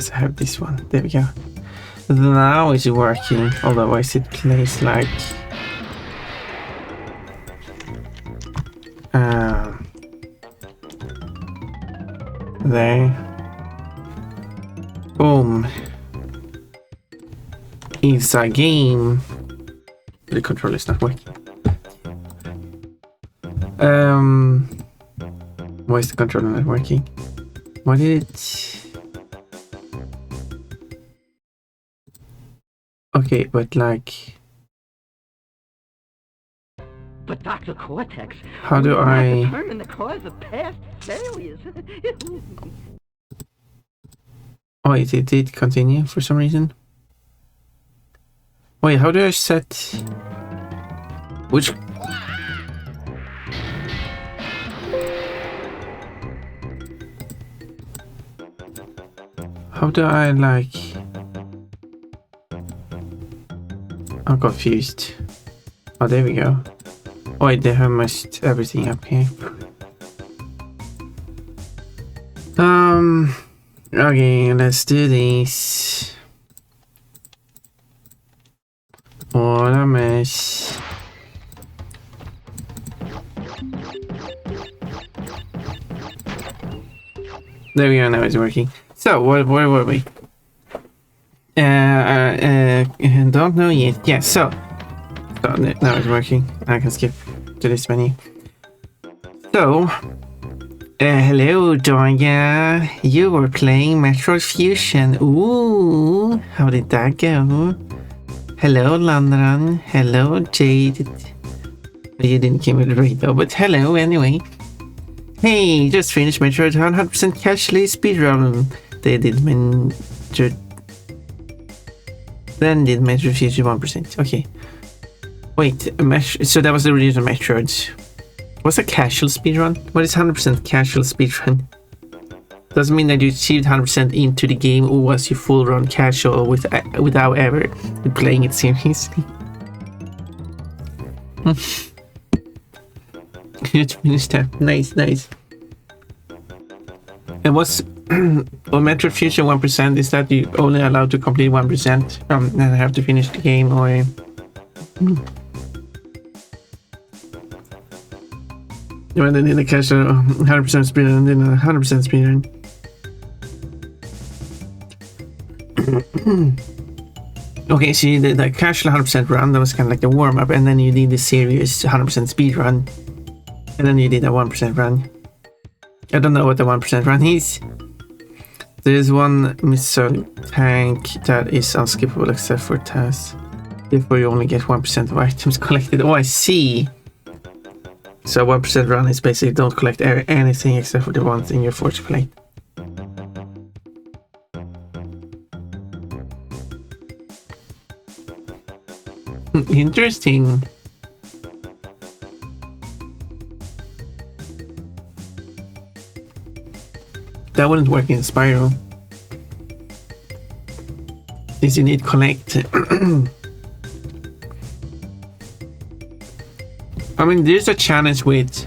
Let's have this one. There we go. Now it's working. Otherwise it plays like there. Boom. It's a game. The controller is not working. Why is the controller not working? What did it? Okay, but like, But Dr. Cortex, how do I determine the cause of past failures? Oh, it did continue for some reason. Wait, how do I set which? How do I like? I'm confused. Oh, there we go. Oh, wait, they have messed everything up here. Okay, let's do this. What a mess. There we go, now it's working. So, where were we? Don't know yet. Yeah, so now it's working. I can skip to this menu. So, hello, Daya. You were playing Metroid Fusion. Ooh, how did that go? Hello, Landran. Hello, Jade. You didn't give me the rate though, but hello anyway. Hey, just finished Metroid 100% casually speedrun. They did Metroid. Then did Metroid Fusion 1%. Okay. Wait, so that was the original Metroid. What's a casual speedrun? What is 100% casual speedrun? Doesn't mean that you achieved 100% into the game, or was you full run casual without ever playing it seriously? You finished that. Nice, nice. And what's on Metroid Fusion 1%? Is that you only allowed to complete 1% and have to finish the game, or? You went in a casual 100% speedrun and then a 100% speedrun. Okay, so you did the casual 100% run, that was kind of like the warm-up, and then you did the serious 100% speed run, and then you did a 1% run. I don't know what the 1% run is. There's one missile tank that is unskippable except for tasks. Therefore you only get 1% of items collected. Oh, I see. So 1% run is basically don't collect anything except for the one thing you're forced to collect. Interesting. That wouldn't work in Spiral. Since you need collect. I mean, there's a challenge with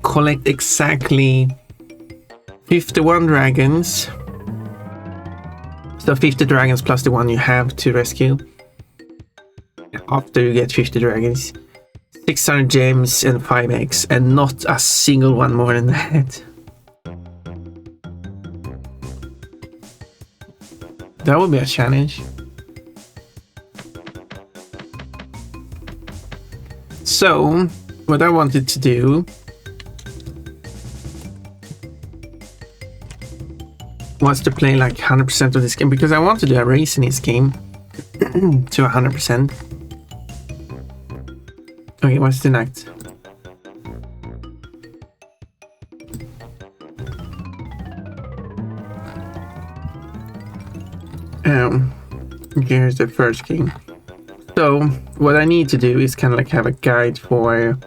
collect exactly 51 dragons. So 50 dragons plus the one you have to rescue. After you get 50 dragons. 600 gems and 5 eggs, and not a single one more than that. That would be a challenge. So, what I wanted to do was to play like 100% of this game, because I want to do a race in this game to 100%. Okay, what's the next? Here's the first game. So what I need to do is kind of like have a guide for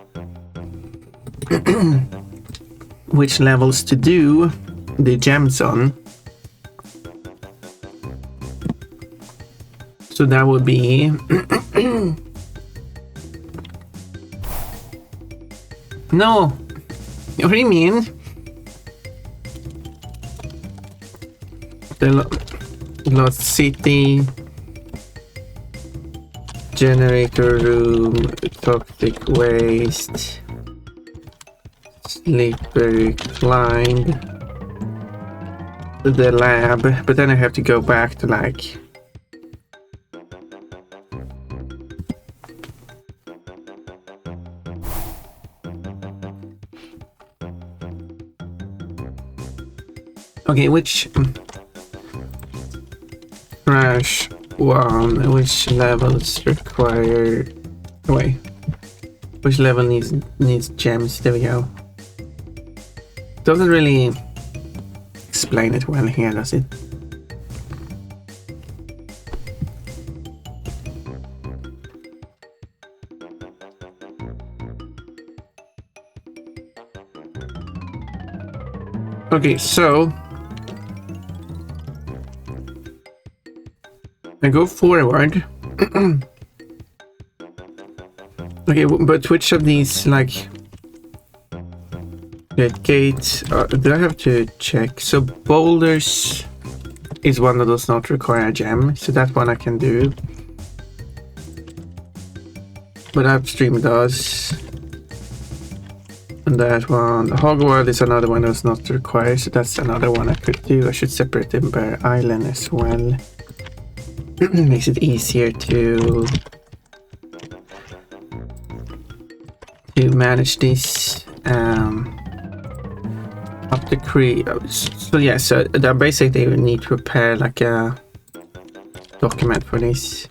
which levels to do the gems on. So that would be no. What do you mean? The Lost City, Generator Room, Toxic Waste, Slippery Climb, the lab, but then I have to go back to like okay, which Crash 1, which levels require wait, which level needs gems? There we go. Doesn't really explain it well here, does it? Okay, so I go forward. Okay, but which of these, like, gates, do I have to check? So boulders is one that does not require a gem, so that one I can do. But upstream does. And that one, the Hogwarts is another one that's not required, so that's another one I could do. I should separate them by island as well. Makes it easier to manage this up the creek. So yeah, so basically we need to prepare like a document for this.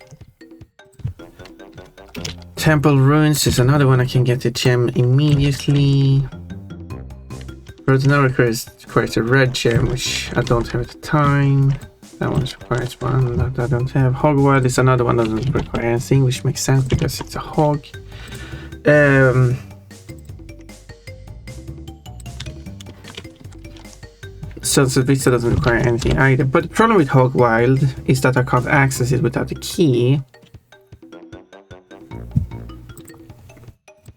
Temple ruins is another one I can get the gem immediately. But now requires a red gem, which I don't have at the time. That one requires one that I don't have. Hogwarts is another one that doesn't require anything, which makes sense because it's a hog. So Vista doesn't require anything either. But the problem with Hogwild is that I can't access it without a key.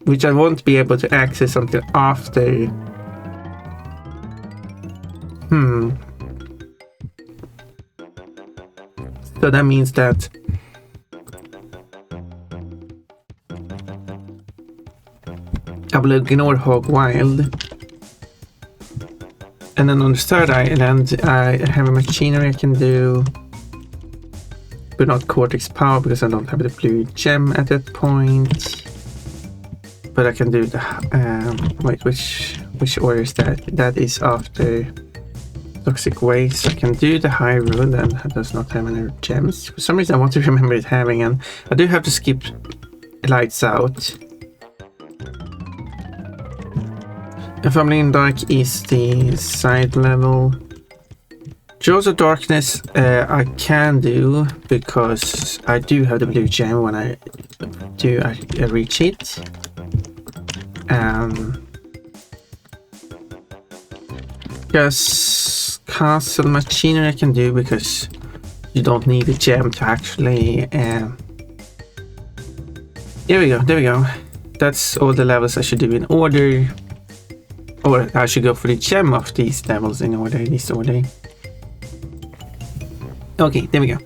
Which I won't be able to access until after. So that means that I will ignore Hogwild. And then on the third island, I have a machinery I can do. But not Cortex Power because I don't have the blue gem at that point. But I can do the wait, which order is that? That is after Toxic Waste. I can do the High Road and it does not have any gems. For some reason I want to remember it having, and I do have to skip Lights Out. And Family in Dark is the side level. Jaws of Darkness I can do because I do have the blue gem when I reach it. Yes, Castle Machinery I can do because you don't need a gem to actually. There we go. That's all the levels I should do in order. Or I should go for the gem of these levels in order, this order. Okay, there we go.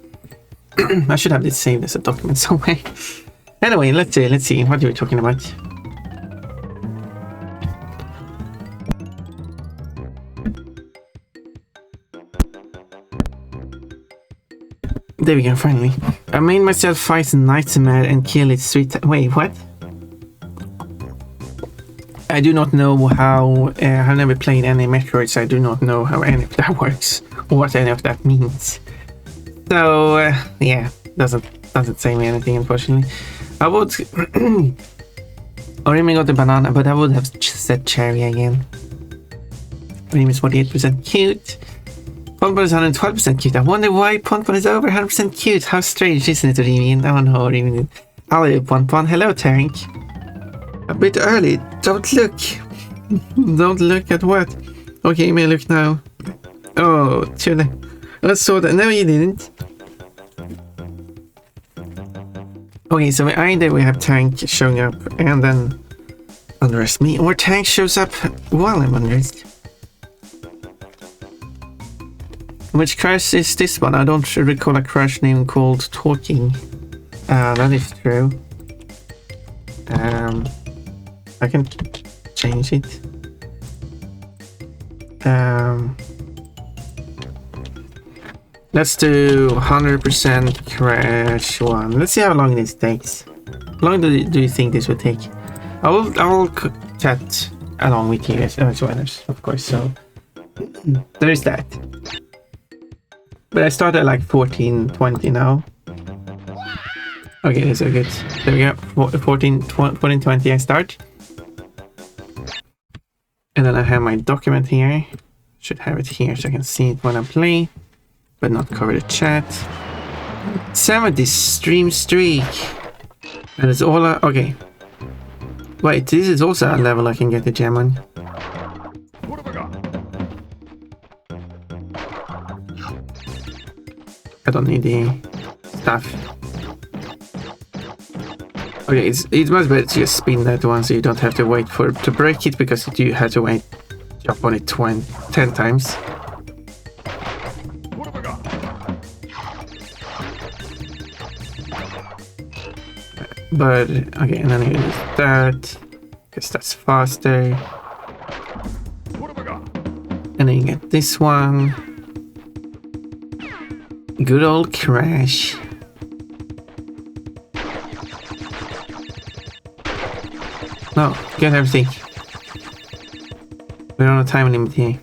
I should have this saved as a document somewhere. Anyway, let's see. What are we talking about? There we go, finally. I made myself fight a nightmare and kill it 3 times. Wait, what? I do not know how. I've never played any Metroid, so I do not know how any of that works or what any of that means. So yeah, doesn't say me anything, unfortunately. I would. Orimi got the banana, but I would have said cherry again. Orimi is 48% cute. Ponpon is 112% cute. I wonder why Ponpon is over 100% cute. How strange, isn't it, Orimi? Oh no, Orimi. Hello, Ponpon. Hello, Tank. A bit early. Don't look. Don't look at what? Okay, you may look now. Oh, too late. I saw that. No, you didn't. Okay, so either we have Tank showing up and then undress me, or Tank shows up while I'm undressed. Which crash is this one? I don't recall a crash name called Talking. That is true. I can change it. Let's do 100% crash one. Let's see how long this takes. How long do you think this would take? I will chat along with you as joiners, of course. So there is that. But I started at like 14:20 now. Okay, that's so good. There we go. 14:20 I start. And then I have my document here. Should have it here so I can see it when I play, but not cover the chat. 70 stream streak. And it's all okay. Wait, this is also a level I can get the gem on. What have I got? I don't need the stuff. Okay, it's much better to just spin that one so you don't have to wait to break it, because you have to jump on it 10 times. What have I got? But okay, and then you use that because that's faster. What have I got? And then you get this one. Good old crash. No, get everything. We're on a time limit here.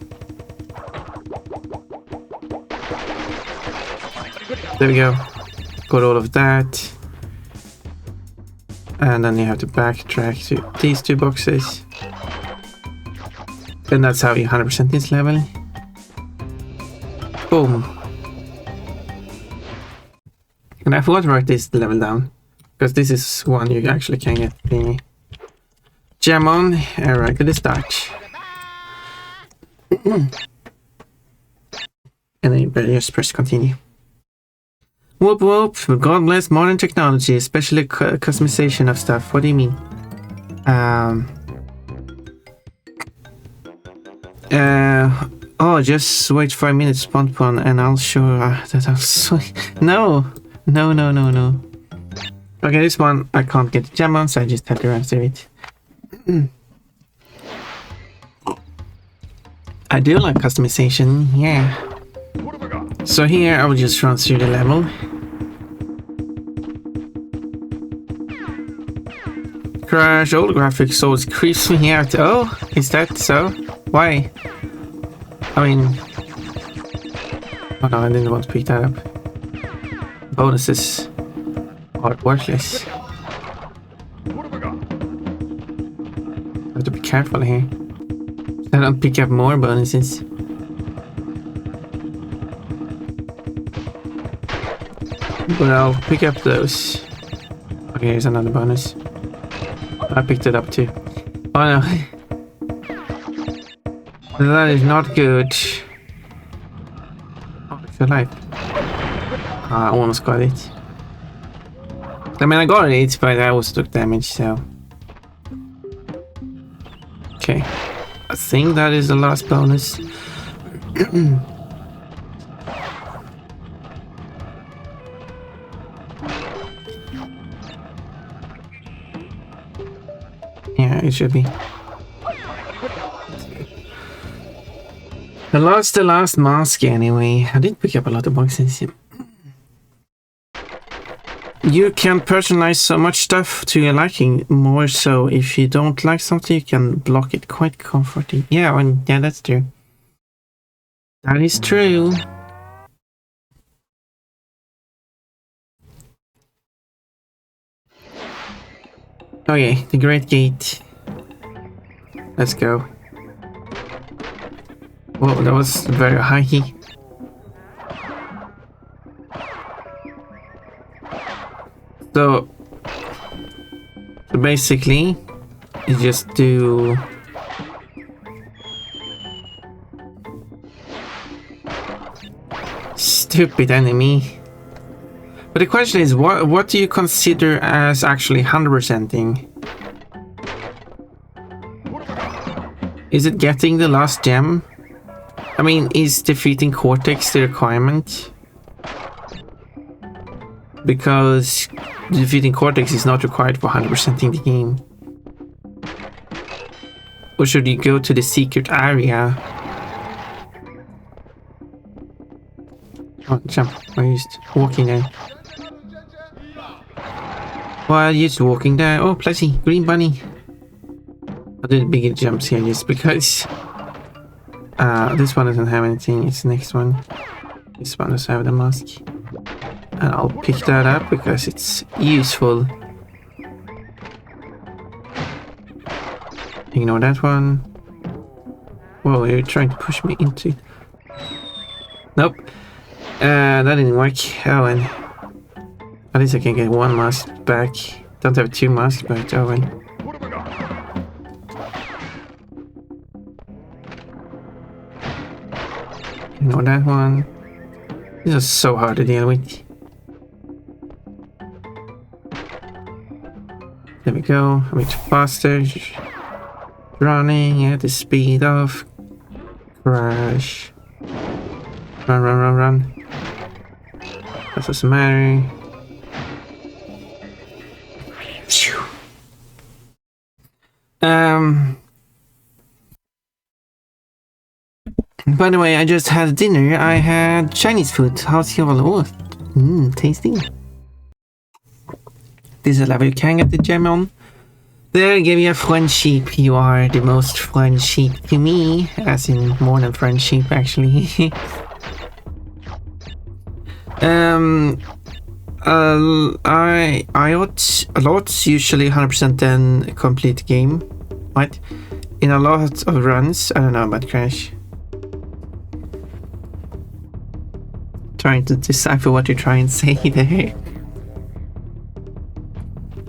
There we go. Got all of that. And then you have to backtrack to these two boxes. And that's how you 100% this level. Boom. And I forgot to write this level down, because this is one you actually can get the gem on right at the start. And then you better just press continue. Whoop whoop, God bless modern technology, especially customization of stuff. What do you mean? Oh, just wait 5 minutes, Pontpon, and I'll show that I'll No. Okay, this one I can't get the gem on, so I just have to answer it. I do like customization, yeah. What have I got? So here I will just run through the level. Crash, old graphics, so it creeps me out. Oh, is that so? Why? I mean... Oh no, I didn't want to pick that up. Bonuses are worthless. What have I got? I have to be careful here. I don't pick up more bonuses. But I'll pick up those. Okay, here's another bonus. I picked it up too. Oh no. That is not good. Oh, it's alive. I almost got it. I mean, I got it, but I also took damage, so... Okay. I think that is the last bonus. Yeah, it should be. I lost the last mask anyway. I did pick up a lot of boxes. You can personalize so much stuff to your liking. More so, if you don't like something, you can block it. Quite comforting. Yeah, yeah, that's true. That is true. Okay, the Great Gate. Let's go. Whoa, that was very high. So basically, you just do... Stupid enemy. But the question is, what do you consider as actually 100%ing? Is it getting the last gem? I mean, is defeating Cortex the requirement? Because defeating Cortex is not required for 100% in the game. Or should you go to the secret area? Oh, jump. I used walking there. Well, just walking there. Oh, Plessy, green bunny. I did bigger jumps here just because this one doesn't have anything. It's the next one. This one does have the mask. And I'll pick that up because it's useful. Ignore that one. Whoa, you're trying to push me into it. Nope. That didn't work. Oh, and at least I can get one mask back. Don't have two masks, but oh well. What have I got? Ignore that one. These are so hard to deal with. There we go. A bit faster. Running at the speed of Crash. Run, run, run, run. That doesn't matter. Phew. By the way, I just had dinner. I had Chinese food. How's your all? Tasty. This is a level you can get the gem on. There, give you a friendship. You are the most friendship to me, as in more than friendship, actually. I ought a lot, usually 100% then complete the game, right? In a lot of runs, I don't know about Crash. Trying to decipher what you're trying to say there.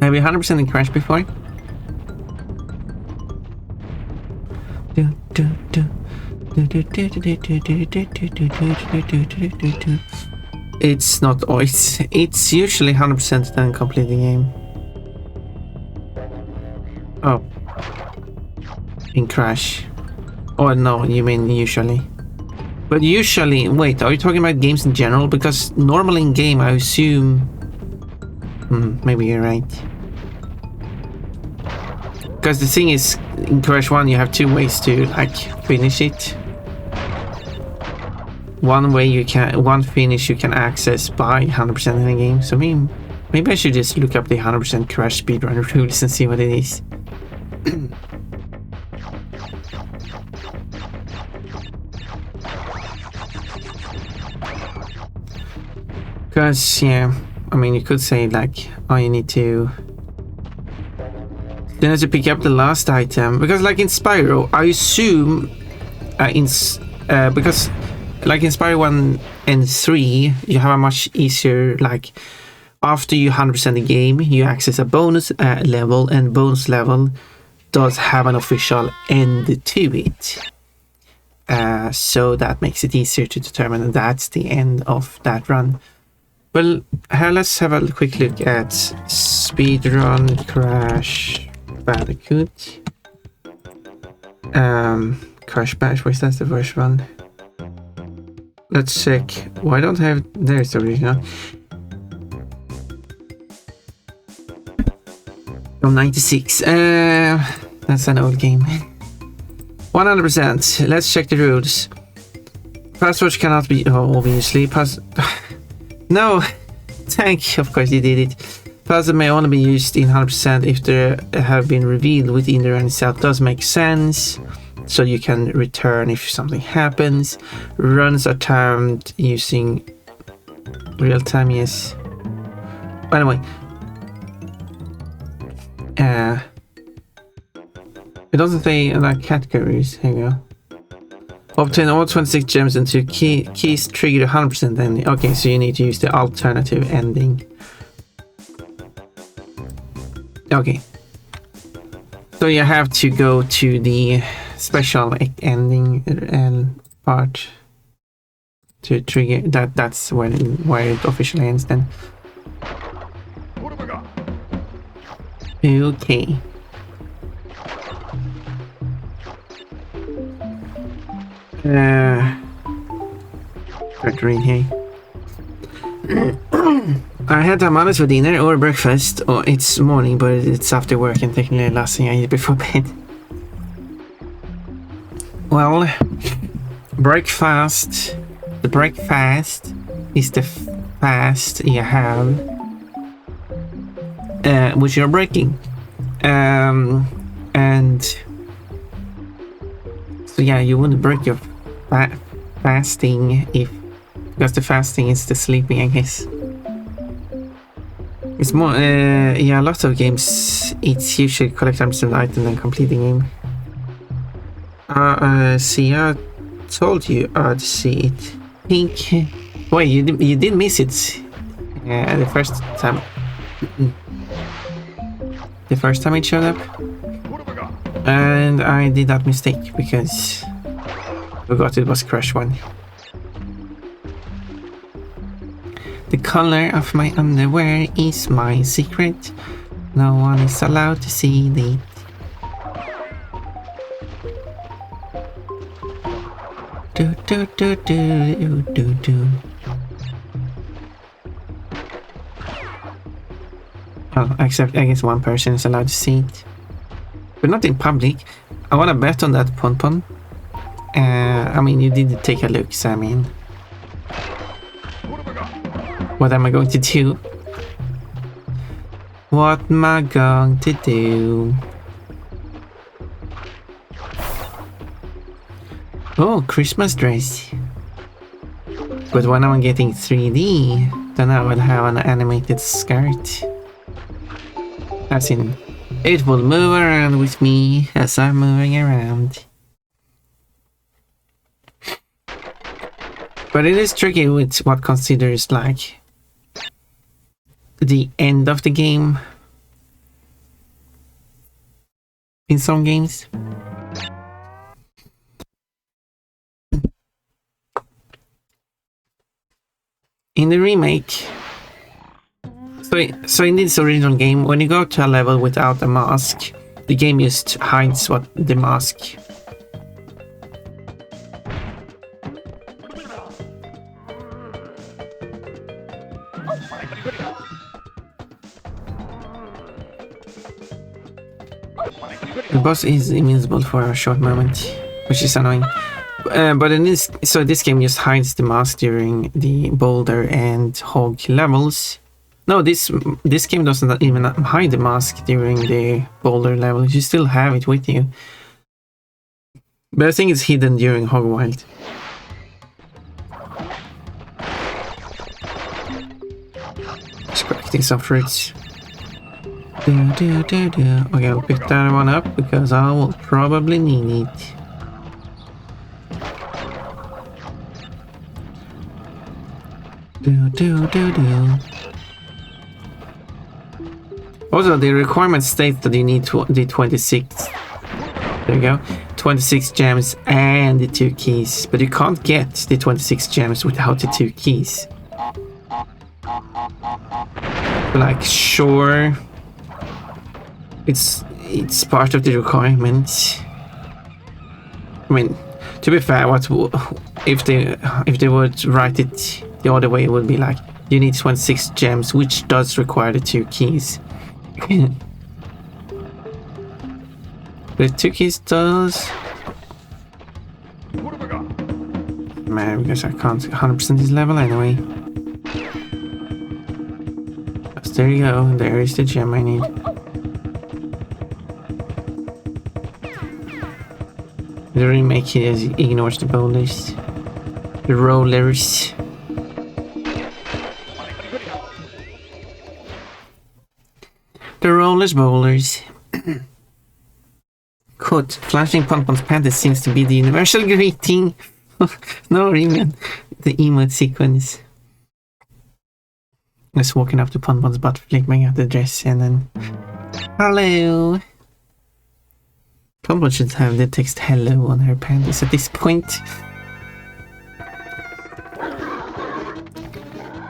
Have you 100% in Crash before? It's not always. It's usually 100% then complete the game. Oh. In Crash. Oh no, you mean usually. But usually, wait, are you talking about games in general? Because normally in game I assume... maybe you're right. Because the thing is, in Crash 1 you have two ways to like finish it. One finish you can access by 100% in the game. So maybe I should just look up the 100% Crash speedrun rules and see what it is. Because yeah, I mean you could say like, oh, you need to pick up the last item, because like in Spyro I assume because like in Spyro 1 and 3 you have a much easier, like after you 100% the game you access a bonus level, and bonus level does have an official end to it, so that makes it easier to determine that that's the end of that run. Well, let's have a quick look at speedrun Crash Bandicoot. Crash Bash, where's that the first one? Let's check. Why don't I have... There's the original. From 96. That's an old game. 100%. Let's check the rules. Passwords cannot be... Oh, obviously. No! Thank you. Of course you did it. Password may only be used in 100% if they have been revealed within the run itself. Does make sense. So you can return if something happens. Runs are timed using real time, yes. By the way, it doesn't say like categories. Here you go. Obtain all 26 gems and 2 keys trigger 100% ending. Okay, so you need to use the alternative ending. Okay. So you have to go to the special ending part to trigger that. That's where it officially ends then. What have I got? Okay. Try to read here. I had tamales for dinner or breakfast. Oh, it's morning, but it's after work and technically the last thing I eat before bed. Well, breakfast. The breakfast is the fast you have, which you're breaking. And so yeah, you wouldn't break your fasting because the fasting is the sleeping, I guess. It's more, yeah, lots of games, it's usually collect items and then complete the game. See, I told you I'd see it. Pink. Wait, you did miss it. The first time. The first time it showed up. And I did that mistake because I forgot it was Crush 1. The color of my underwear is my secret. No one is allowed to see it. Do do do do do do. Oh, except I guess one person is allowed to see it, but not in public. I wanna bet on that pon. I mean, you did take a look, so I mean, what am I going to do? What am I going to do? Oh, Christmas dress. But when I'm getting 3D, then I will have an animated skirt. As in, it will move around with me as I'm moving around. But it is tricky with what considers like the end of the game in some games. In the remake, so in this original game, when you go to a level without a mask, the game just hides what the mask. The boss is invincible for a short moment, which is annoying. But in this game just hides the mask during the boulder and hog levels. No, this game doesn't even hide the mask during the boulder levels. You still have it with you. But I think it's hidden during Hog Wild. Just collecting some fruits. Okay, I'll pick that one up because I will probably need it. Also, the requirement states that you need the 26. There you go. 26 gems and the 2 keys. But you can't get the 26 gems without the 2 keys. Like, sure, it's part of the requirement. I mean, to be fair, if they would write it the other way, it would be like, you need 26 gems, which does require the 2 keys. The 2 keys does. Man, because I can't 100% this level anyway. So there you go. There is the gem I need. The remake ignores the boulders, the rollers. The rollers bowlers. Quote, flashing Ponpon's panties seems to be the universal greeting. No, even the emote sequence. Just walking up to Ponpon's butt, flipping out the dress, and then hello. Ponpon should have the text hello on her panties at this point.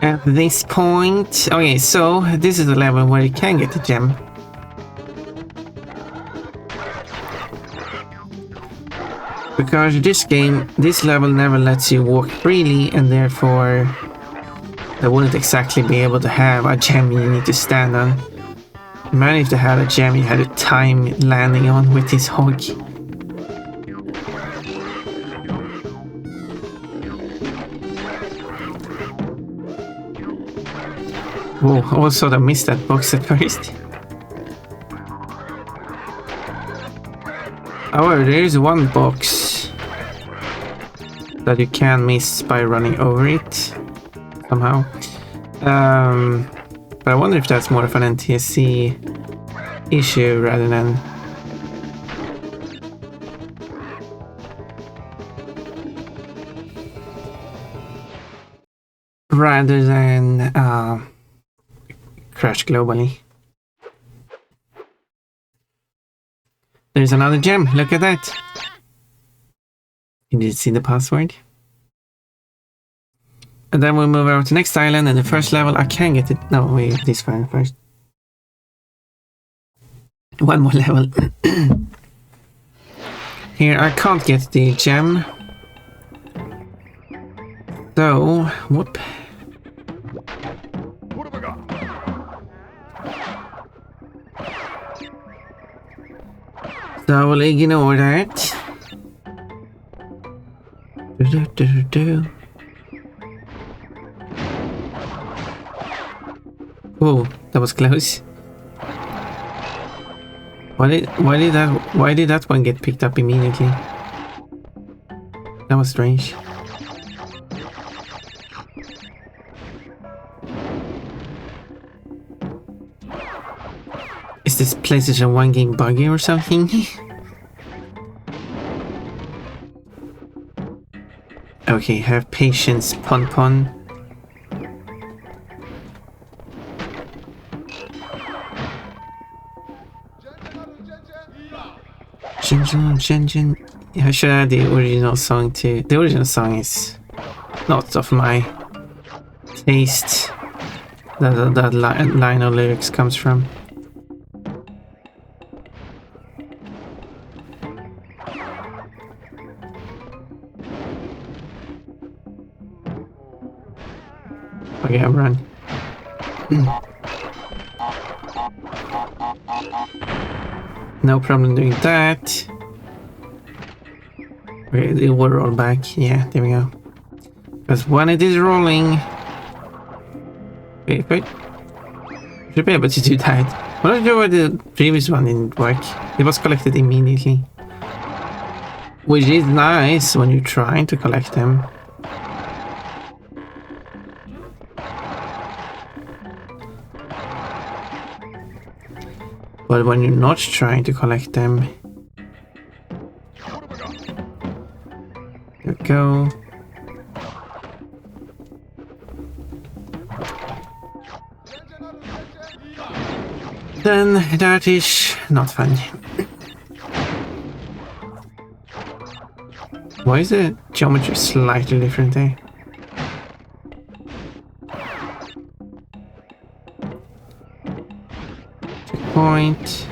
At this point, okay, so this is the level where you can get the gem. because this level never lets you walk freely, and therefore they wouldn't exactly be able to have a gem you need to stand on. Imagine if they had a gem you had to time landing on with this hog. Whoa, also I missed that box at first. However, there is one box that you can miss by running over it somehow. But I wonder if that's more of an NTSC issue rather than crash globally. There's another gem. Look at that. Did you see the password? And then we'll move over to the next island, and the first level I can get it. No, wait, this one first. One more level. Here I can't get the gem. So, whoop. What have I got? So I will ignore that. Oh, that was close. Why did that one get picked up immediately? That was strange. Is this PlayStation 1 game buggy or something? Okay, have patience, Pon. Jin. I should add the original song too. The original song is not of my taste. That line of lyrics comes from. Okay, I'm run. No problem doing that. Okay, it will roll back. Yeah, there we go. Because when it is rolling... Wait. Should be able to do that. I'm not sure why the previous one didn't work. It was collected immediately. Which is nice when you're trying to collect them. But when you're not trying to collect them... There we go. Then that is not fun. Why is the geometry slightly different there? Checkpoint.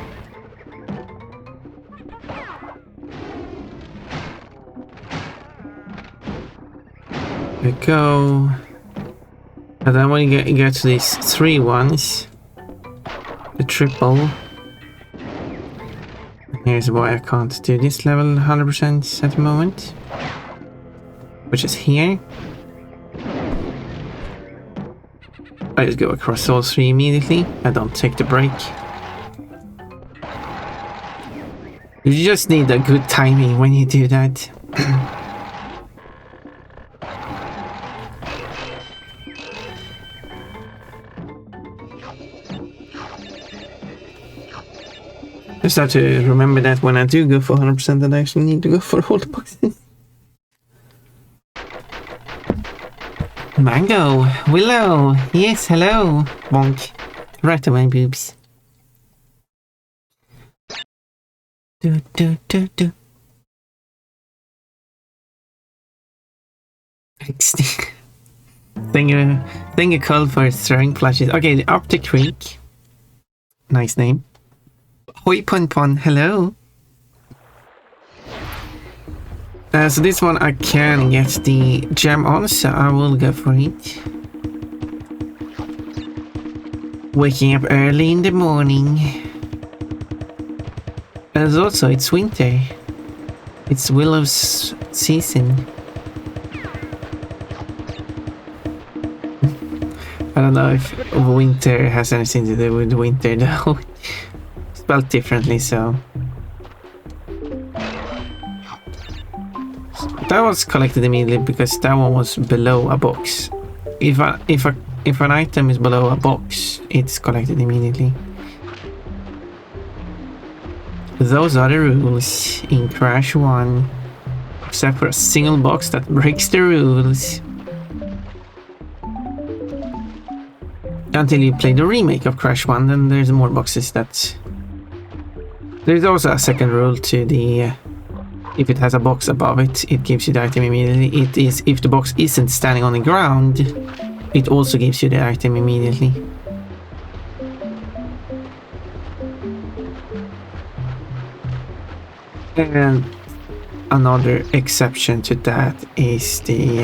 There we go. And then when you get to these 3 ones, the triple. Here's why I can't do this level 100% at the moment, which is here. I just go across all 3 immediately. I don't take the break. You just need a good timing when you do that. Just have to remember that when I do go for 100%, that I actually need to go for all the boxes. Mango, Willow, yes, hello, bonk. Right away, boobs. Do. Thank you, Cole, for throwing flashes. Okay, the Up the Creek. Nice name. Hoi Pon, hello. So this one I can get the gem on, so I will go for it. Waking up early in the morning. And also it's winter. It's Willow's season. I don't know if winter has anything to do with winter though. Spelled differently, so. That was collected immediately because that one was below a box. If an item is below a box, it's collected immediately. Those are the rules in Crash 1. Except for a single box that breaks the rules. Until you play the remake of Crash 1, then there's more boxes that... There's also a second rule to the... if it has a box above it, it gives you the item immediately. It is if the box isn't standing on the ground, it also gives you the item immediately. And another exception to that is the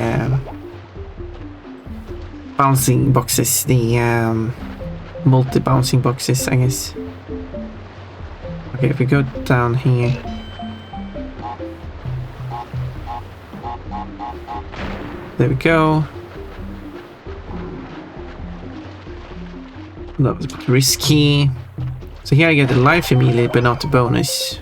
bouncing boxes, the multi-bouncing boxes, I guess. Okay, if we go down here. There we go. That was a bit risky. So here I get the life immediately, but not the bonus.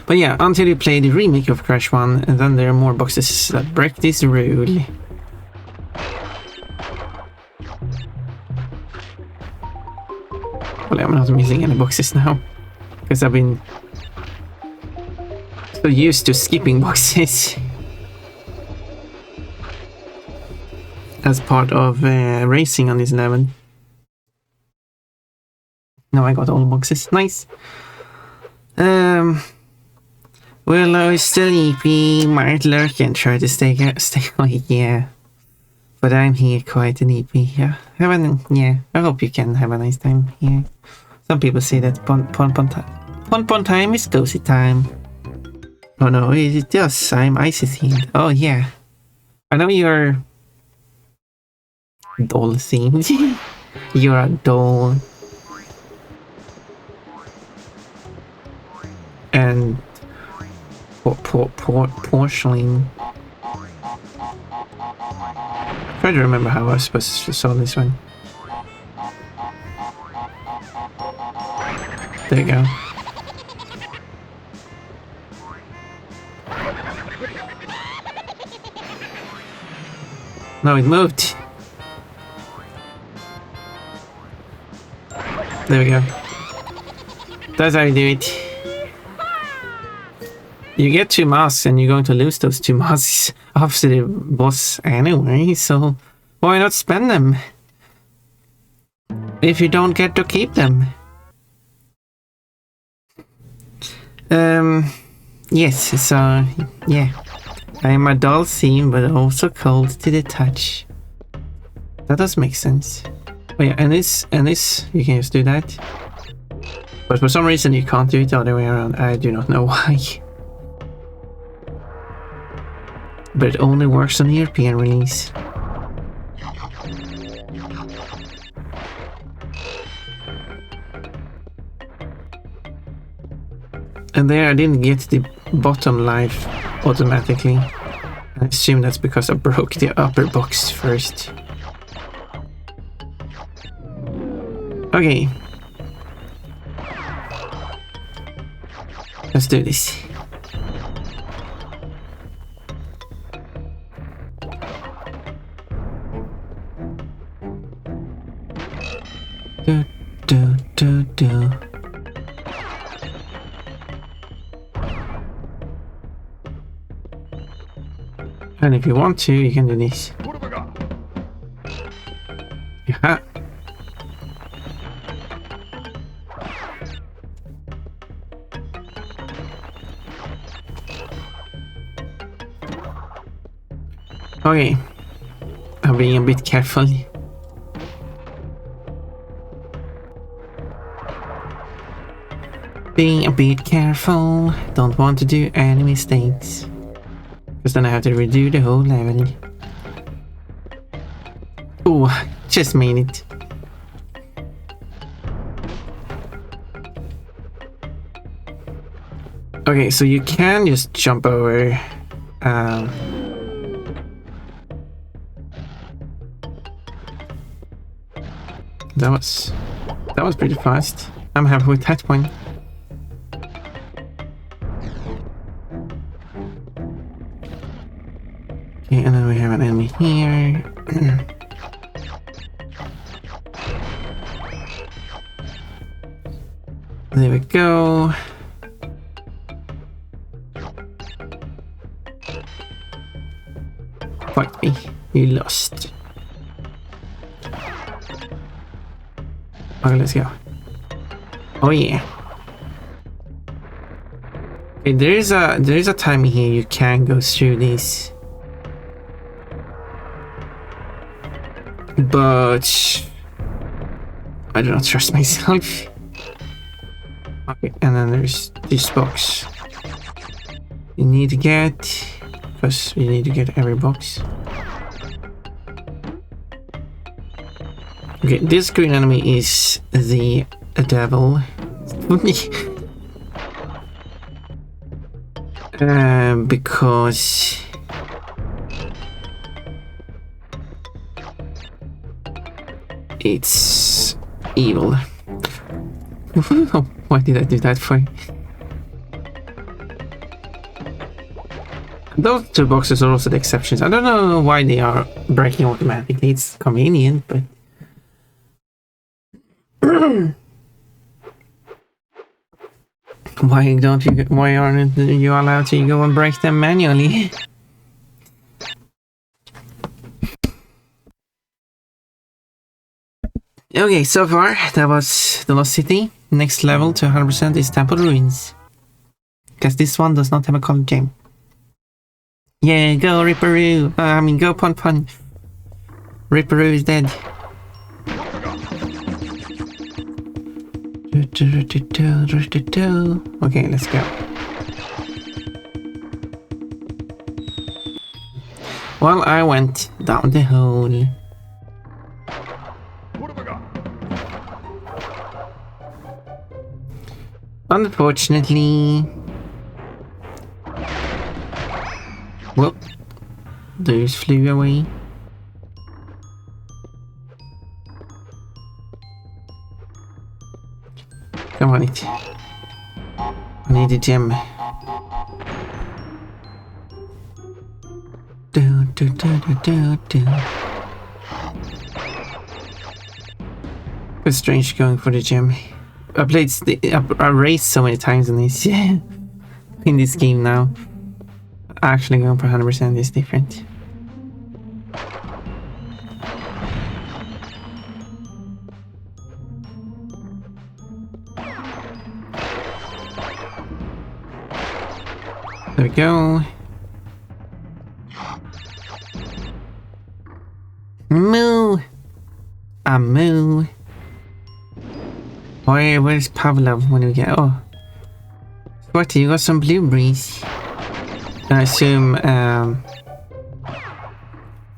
But yeah, until you play the remake of Crash 1, and then there are more boxes that break this rule. Well, I'm not missing any boxes now, because I've been so used to skipping boxes as part of racing on this level. Now I got all the boxes. Nice. Well, I was still sleepy, might lurk and try to stay awake, yeah. But I'm here quite sleepy, yeah. I hope you can have a nice time here. Some people say that pon time is cozy time. Oh no, it's just I'm icy themed. Oh yeah. I know you're doll themed. You're a doll. And porcelain. Try to remember how I was supposed to solve this one. There you go. No, it moved. There we go. That's how you do it. You get 2 masks and you're going to lose those 2 masks after the boss anyway, so why not spend them? If you don't get to keep them. Yes, so yeah. I am a doll theme, but also cold to the touch. That does make sense. Oh yeah, and this, you can just do that. But for some reason you can't do it the other way around. I do not know why. But it only works on the European release. And there I didn't get the bottom life automatically. I assume that's because I broke the upper box first. Okay. Let's do this. Do. And if you want to, you can do this. What have I got? Yeah. Okay. I'm being a bit careful. Be a bit careful. Don't want to do any mistakes. Because then I have to redo the whole level. Oh, just made it. Okay, so you can just jump over. That was pretty fast. I'm happy with that one. Okay, and then we have an enemy here. There we go. Fight me. You lost. Okay, let's go. Oh yeah. Okay, there is a time here you can go through this. But I do not trust myself. Okay, and then there's this box. You need to get, because you need to get every box. Okay, this green enemy is the devil. Because it's evil. Why did I do that for? Those two boxes are also the exceptions. I don't know why they are breaking automatically. It's convenient, but why aren't you allowed to go and break them manually? Okay, so far that was the Lost City. Next level to 100% is Temple Ruins. Because this one does not have a colored gem. Yeah, go Ripperoo! Go Pun Pun. Ripperoo is dead. Okay, let's go. Well, I went down the hole. Unfortunately... Well, those flew away. Come on, it. I need a gem. It's strange going for the gem. I played I raced so many times in this in this game now. Actually going for 100% is different. There we go. Moo! A moo. Where's Pavlov when we get... Oh. Smarty, you got some blueberries. I assume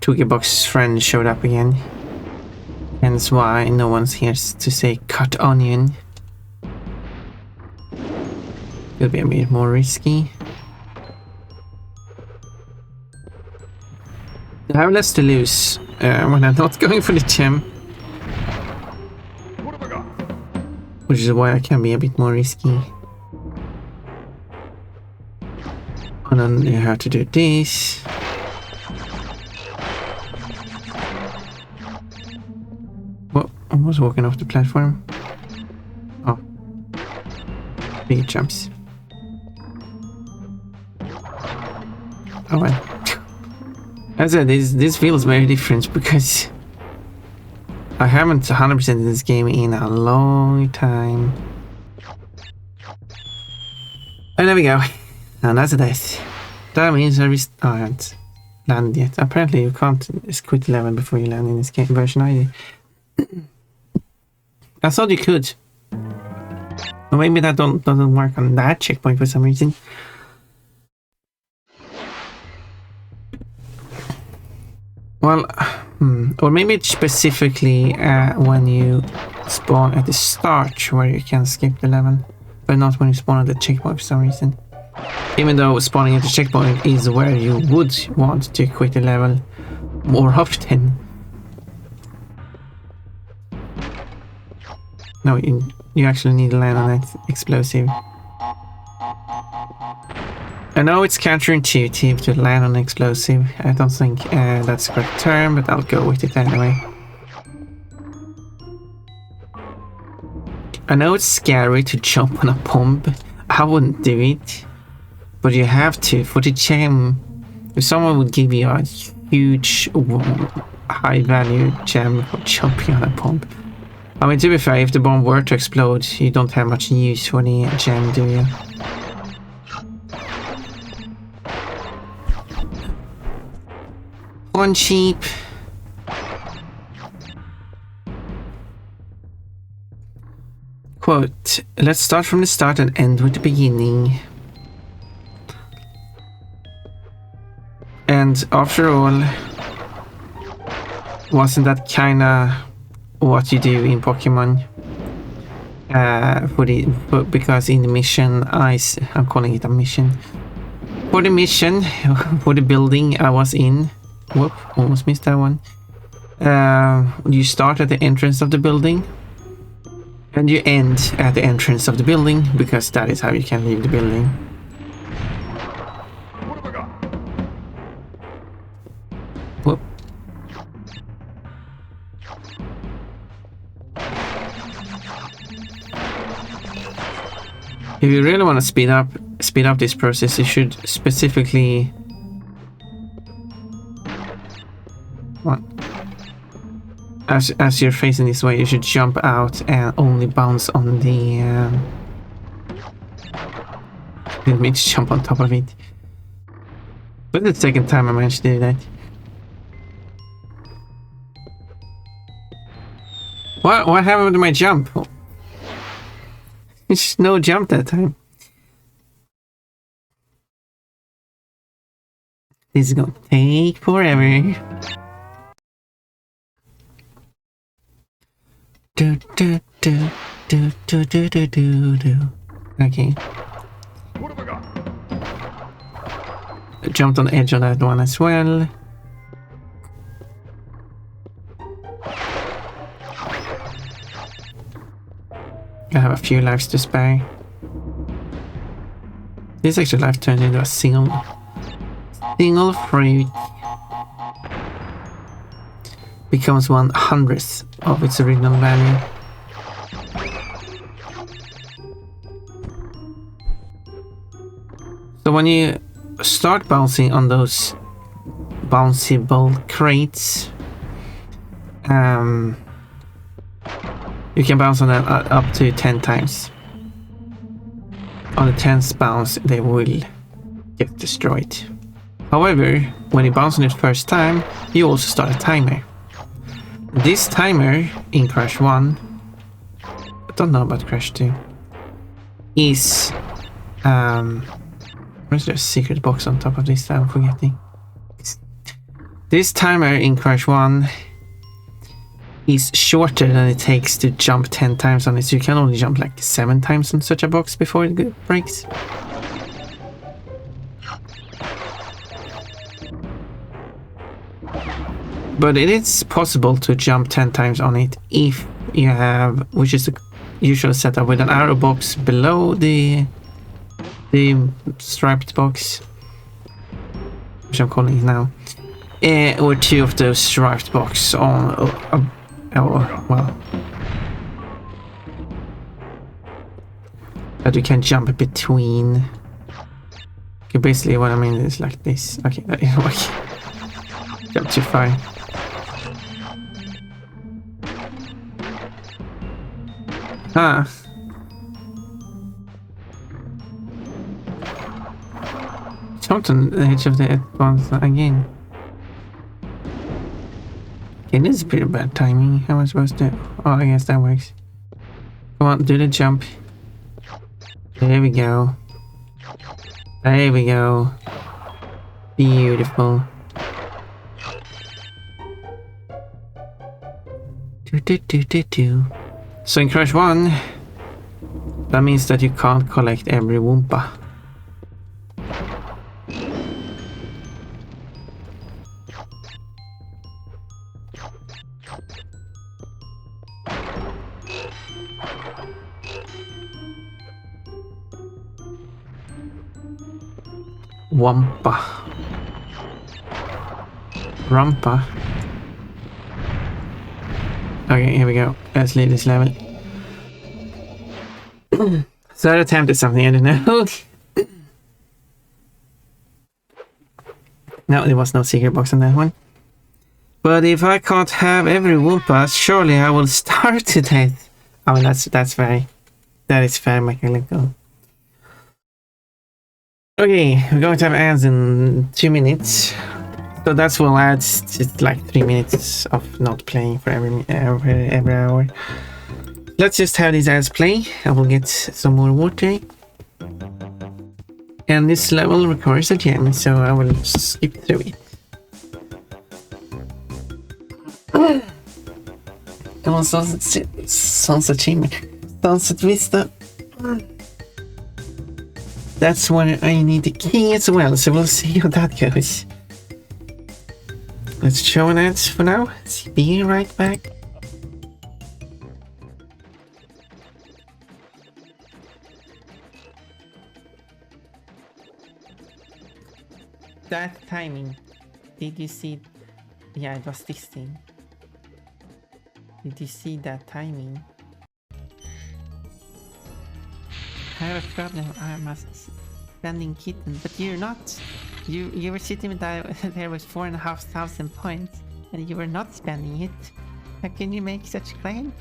Toolbox's friend showed up again. Hence why no one's here to say cut onion. It'll be a bit more risky. I have less to lose when I'm not going for the gem. Which is why I can be a bit more risky. And then you have to do this. Well, I was walking off the platform. Oh. Big jumps. Oh well. As I said, this feels very different because I haven't 100% in this game in a long time. And there we go. And that's a death. That means I haven't landed yet. Apparently you can't quit the level before you land in this game version either. I thought you could. Or maybe that doesn't work on that checkpoint for some reason. Well, or maybe it's specifically when you spawn at the start where you can skip the level, but not when you spawn at the checkpoint for some reason. Even though spawning at the checkpoint is where you would want to quit the level more often. No, you actually need to land on that explosive. I know it's counterintuitive to land on an explosive. I don't think that's the correct term, but I'll go with it anyway. I know it's scary to jump on a bomb. I wouldn't do it. But you have to. For the gem, if someone would give you a huge, high value gem for jumping on a bomb. I mean, to be fair, if the bomb were to explode, you don't have much use for the gem, do you? One sheep. Quote, let's start from the start and end with the beginning. And after all, wasn't that kinda what you do in Pokemon? Because in the mission, I'm calling it a mission. For the mission, for the building I was in, whoop, almost missed that one. You start at the entrance of the building, and you end at the entrance of the building, because that is how you can leave the building. What have I got? Whoop. If you really want to speed up this process, you should specifically as you're facing this way, you should jump out and only bounce on the didn't mean to jump on top of it. But the second time I managed to do that. What happened to my jump? It's no jump that time. This is gonna take forever. Do do do do do do do do do. Okay. What have I got? I jumped on the edge of that one as well. I have a few lives to spare. This extra life turns into a single fruit. Becomes 1/100th of its original value. So when you start bouncing on those bounceable crates, you can bounce on them up to 10 times. On the 10th bounce, they will get destroyed. However, when you bounce on it first time, you also start a timer. This timer in Crash 1, I don't know about Crash 2, is where's there a secret box on top of this that I'm forgetting? This timer in Crash 1 is shorter than it takes to jump 10 times on it, so you can only jump like 7 times on such a box before it breaks. But it is possible to jump 10 times on it if you have, which is the usual setup, with an arrow box below the striped box, which I'm calling it now, or 2 of those striped box on, well, that you can jump between. Okay, basically what I mean is like this. Okay, that didn't work. Jump too far. Ah. Jumped on the edge of the box again. Okay, this is pretty bad timing. How am I supposed to? Oh, I guess that works. Come on, do the jump. There we go. There we go. Beautiful. Do. So in Crash 1, that means that you can't collect every Wumpa. Wumpa. Rumpa. Okay, here we go. Let's leave this level. So I attempted something, I don't know. No, there was no secret box on that one. But if I can't have every Wumpa, surely I will starve to death. Oh, that's very... That is fair, mechanical. Okay, we're going to have ads in 2 minutes. So that's will add just like 3 minutes of not playing for every hour. Let's just have these ads play. I will get some more water. And this level requires a gem, so I will skip through it. Come on, Sunset Vista. That's where I need the key as well, so we'll see how that goes. Let's show an ads for now. Be right back. That timing. Did you see? Yeah, it was this thing. Did you see that timing? I have a problem. I'm a spending kitten, but you're not. You were sitting there with 4,500 points, and you were not spending it. How can you make such claim?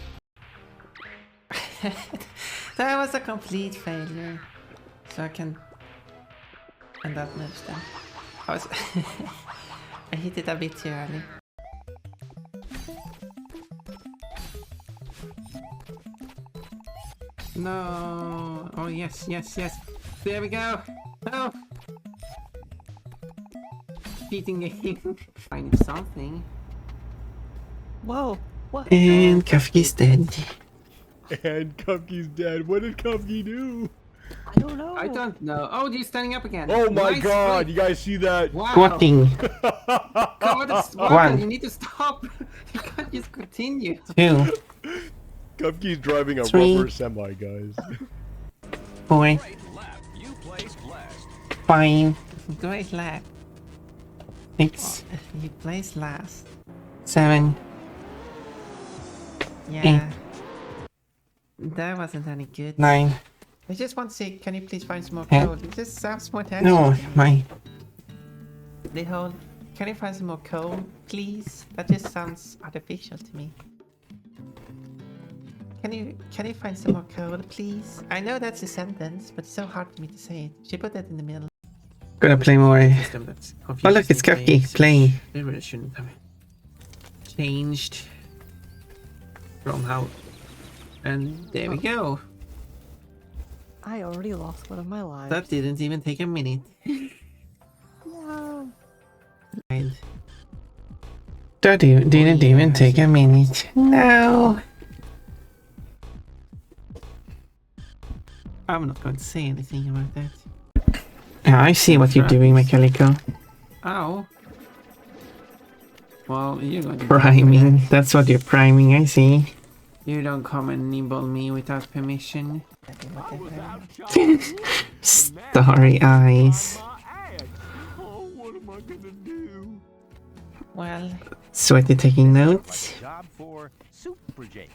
That was a complete failure. So I can end that much then. I hit it a bit too early. No. Oh yes. There we go. Oh. Beating game. Find something. Whoa, what? And Kafki's dead. And Cupkey's dead. What did Cupkey do? I don't know. I don't know. Oh, you're standing up again. Oh my Nice god, work. you guys see that? Wow. Squatting. God, it's One. You need to stop. You can't just continue. Two. Cupkey's driving a Three. rubber semi, guys. 4. 5. Great lap. 6. You placed last. 7. Yeah. That wasn't any good. 9. I just want to say, can you please find some more Yeah. coal? Just have some more text. No, my. Little, can you find some more coal, please? That just sounds artificial to me. Can you find some more coal, please? I know that's a sentence, but it's so hard for me to say it. Should put that in the middle. Gonna play more. Oh look, it's Cupkey playing. They really shouldn't have changed from how. And there we go. I already lost one of my lives. That didn't even take a minute. No. And That didn't even take a minute. No. I'm not going to say anything about that. I see what you're doing, Mechanical. Ow. Well, you're going to Priming. That's what you're priming, I see. You don't come and nibble me without permission. Starry eyes. Oh, what am I gonna do? Well, Sweaty taking notes. Job for Super Jake.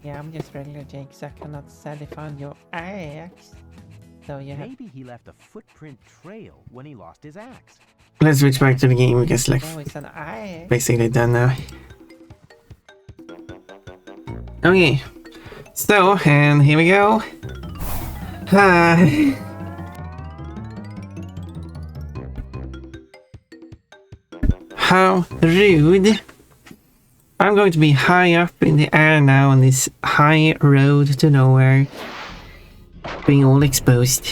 yeah, I'm just regular Jake, so I cannot satisfy your axe. So you have. Maybe he left a footprint trail when he lost his axe. Let's switch back to the game because like No, it's an axe. basically done now. Okay. So, and here we go. Hi. How rude. I'm going to be high up in the air now on this high road to nowhere. being all exposed.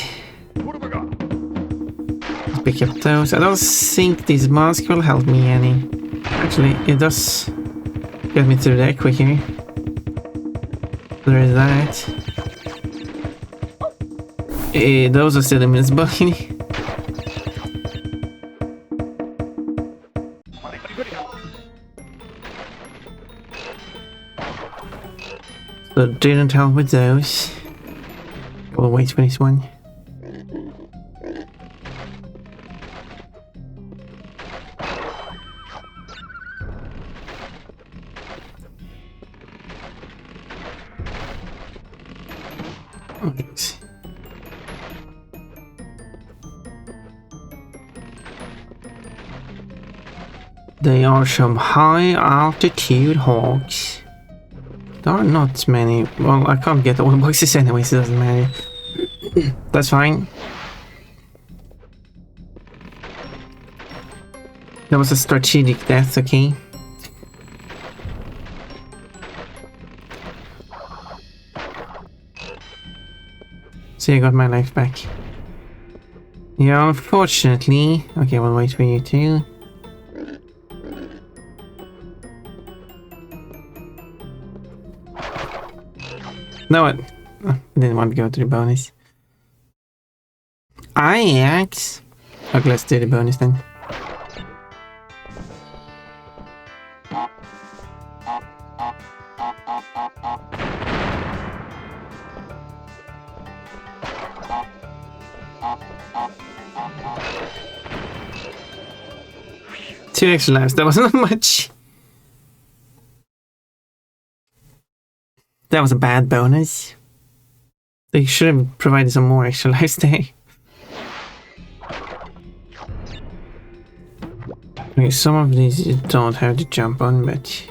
Let's pick up those. I don't think this mask will help me any. Actually, it does get me through there quicker. There is that. Those are still invincible. So didn't help with those. We'll wait for this one. Oh, thanks. They are some high altitude hogs. There are not many. Well, I can't get all the boxes anyway, so it doesn't matter. That's fine. That was a strategic death, okay? So I got my life back. Yeah, unfortunately. Okay, we'll wait for you too. No, I didn't want to go to the bonus. Ajax. Okay, let's do the bonus then. Two extra lives, that wasn't much. That was a bad bonus. They should have provided some more extra lives there. Okay, some of these you don't have to jump on, but...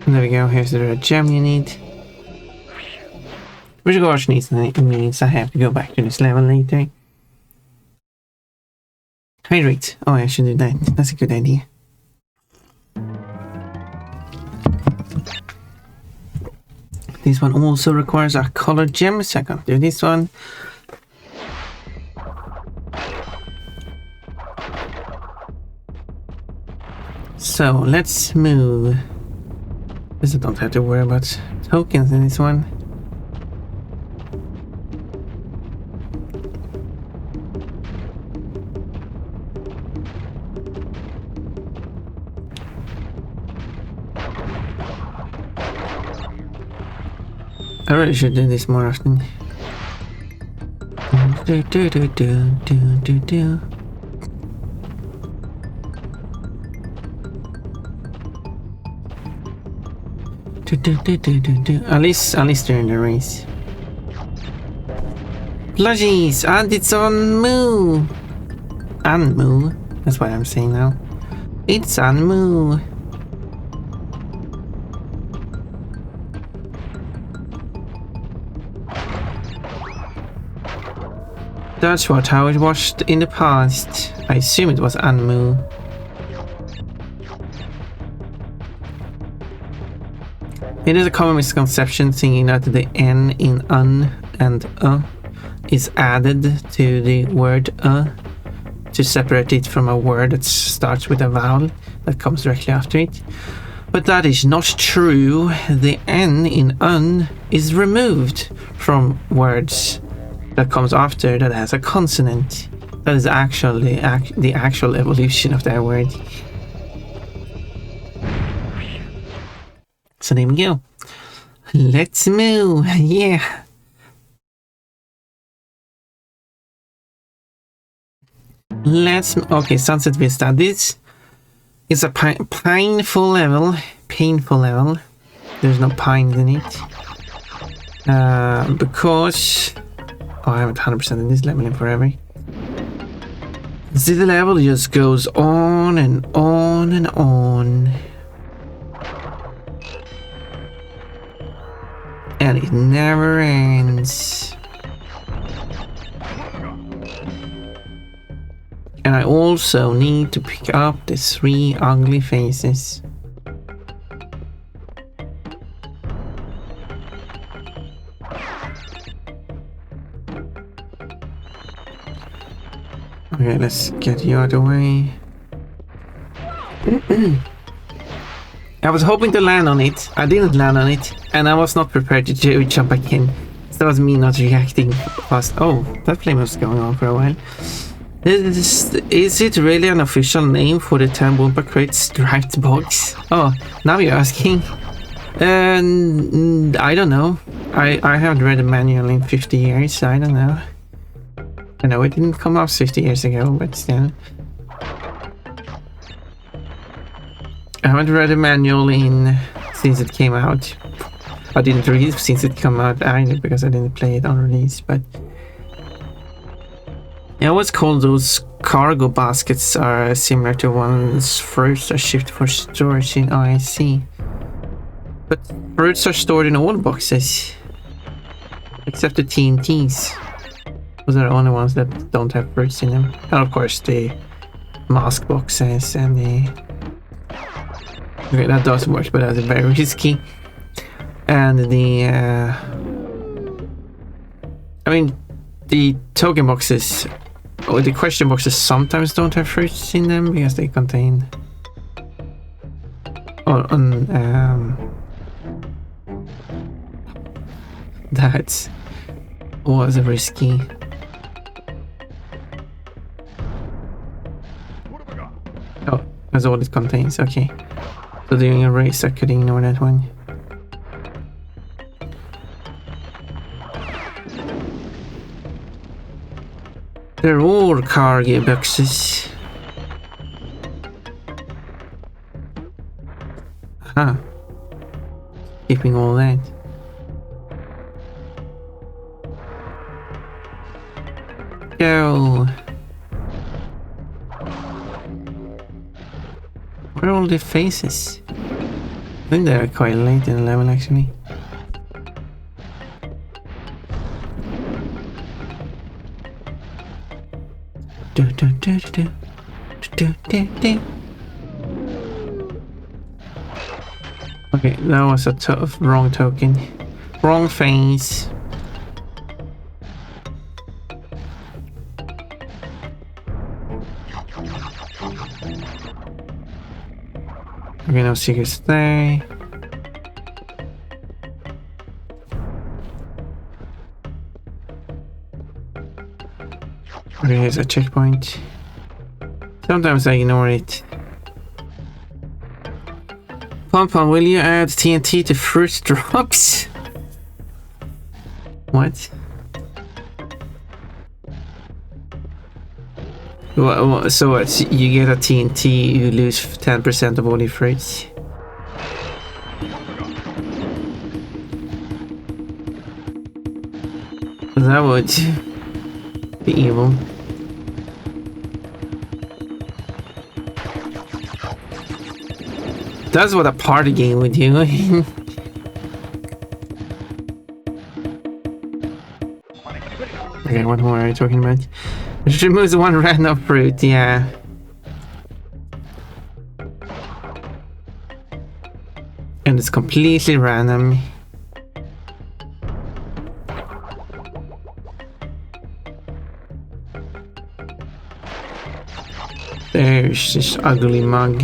There we go, here's the red gem you need. Which of course means I have to go back to this level later. Hydrate. Oh, I should do that. That's a good idea. This one also requires a colored gem, so I can't do this one. So let's move. Because I don't have to worry about tokens in this one. I really should do this more often. At least during the race. Plushies! And it's on Moo! And Moo. That's what I'm saying now. It's on Moo. That's how it was in the past. I assume it was Anmu. It is a common misconception thinking that the N in un and is added to the word to separate it from a word that starts with a vowel that comes directly after it. But that is not true. The N in un is removed from words that comes after that has a consonant. That is actually the actual evolution of that word. So there we go. Let's move. Yeah. Okay, Sunset Vista. This is a painful level. Painful level. There's no pines in it. Because... Oh, I haven't 100% in this level in forever. See, the level just goes on and on and on. And it never ends. And I also need to pick up the 3 ugly faces. Okay, let's get you out of the way. I was hoping to land on it. I didn't land on it, and I was not prepared to jump back in. So that was me not reacting fast. Oh, that flame was going on for a while. Is it really an official name for the 10 Wumpa Crate striped box? Oh, now you're asking. I don't know. I haven't read a manual in 50 years, so I don't know. I know it didn't come out 50 years ago, but still. I haven't read a manual since it came out. I didn't read it since it came out either because I didn't play it on release, but I always call those cargo baskets are similar to ones fruits are shipped for storage in IC. But fruits are stored in all boxes except the TNTs. Those are the only ones that don't have fruits in them. And of course the mask boxes and the... Okay, that does work, but that's very risky. And the... I mean, the token boxes, or the question boxes sometimes don't have fruits in them because they contain... that was risky. Oh, that's all it contains, okay. So doing a race, I could ignore that one. They're all cargo boxes. Huh. Keeping all that. Go. Where are all the faces? I think they're quite late in the level actually. Okay, that was a wrong token. Wrong face. Okay, no secrets there. Okay, here's a checkpoint. Sometimes I ignore it. Pom-Pom, will you add TNT to fruit drops? What? So what? You get a TNT, you lose 10% of all your fruits. That would be evil. That's what a party game would do. Okay, what more are you talking about? It removes one random fruit, yeah. And it's completely random. There's this ugly mug.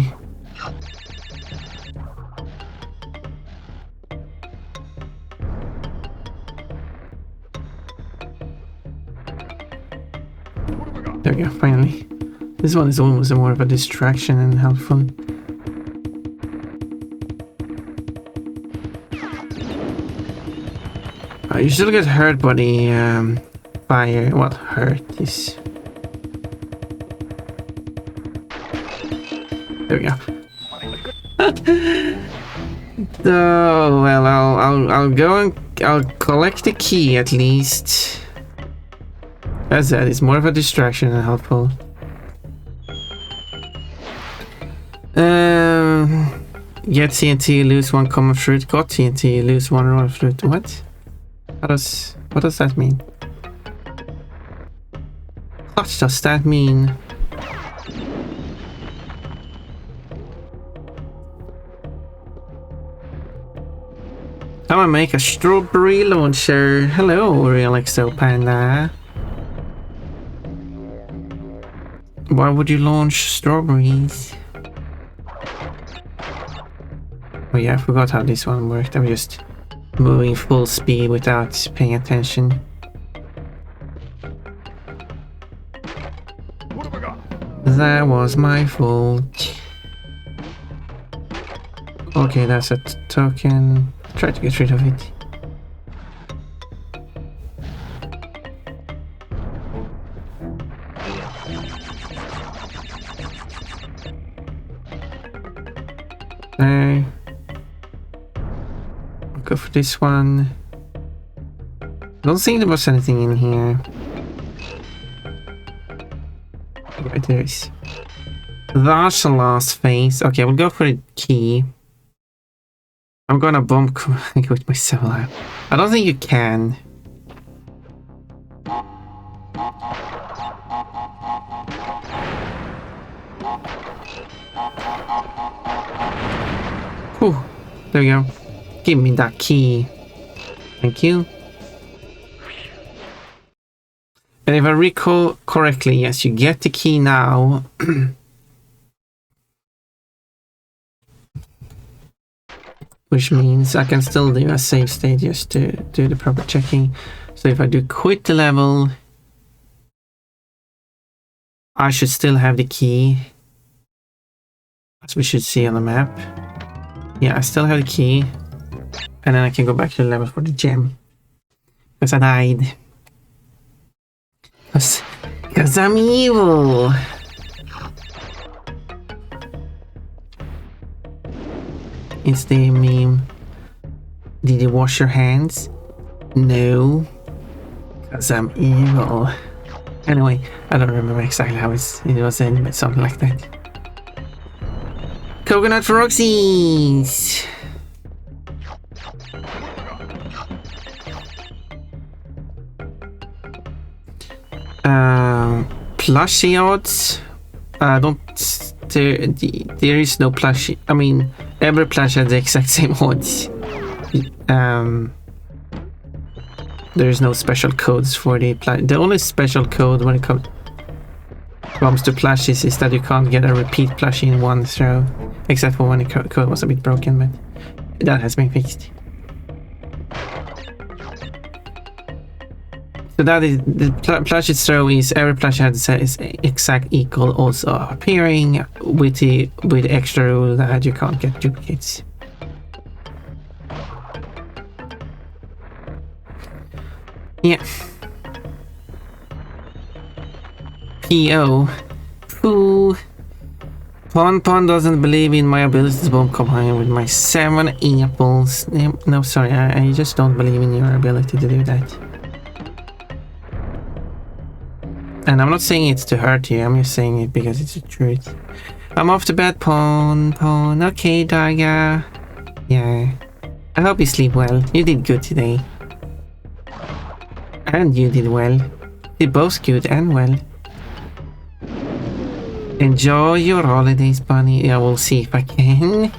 There we go, finally. This one is almost more of a distraction and helpful. You still get hurt by the fire. Well, hurt is... There we go. Oh, well, I'll go and I'll collect the key at least. As that, it's more of a distraction than helpful. Get TNT, lose one common fruit. Got TNT, lose one raw fruit. What? What does that mean? What does that mean? I'm gonna make a strawberry launcher. Hello, Real XO Panda. Why would you launch strawberries? Oh yeah, I forgot how this one worked. I was just moving full speed without paying attention. That was my fault. Okay, that's a token. Try to get rid of it. There. I'll go for this one. Don't think there was anything in here. Right, there is. That's the last phase. Okay, we'll go for the key. I'm gonna bump with myself out. I don't think you can. Whew. There we go. Give me that key. Thank you. And if I recall correctly, yes, you get the key now. Which means I can still do a save state just to do the proper checking. So if I do quit the level, I should still have the key. As we should see on the map. Yeah, I still have the key. And then I can go back to the level for the gem. Because I died. Because I'm evil. It's the meme. Did you wash your hands? No. Because I'm evil. Anyway, I don't remember exactly how it was in, but something like that. Coconut Roxies! Plushie odds. There is no plushie. I mean, every plush has the exact same odds. There is no special codes for the plush. The only special code when it comes to plushies is that you can't get a repeat plushie in one throw, except for when the code was a bit broken, but that has been fixed. So that is the plushie throw is every plushie has its exact equal also appearing with the extra rule that you can't get duplicates. Yeah. P.O. Pooh. Pon doesn't believe in my abilities to bomb combined with my 7 apples. No, sorry, I just don't believe in your ability to do that. And I'm not saying it to hurt you, I'm just saying it because it's the truth. I'm off to bed, Pon. Okay, Daga. Yeah. I hope you sleep well. You did good today. And you did well. Did both good and well. Enjoy your holidays, Bunny. I will see if I can.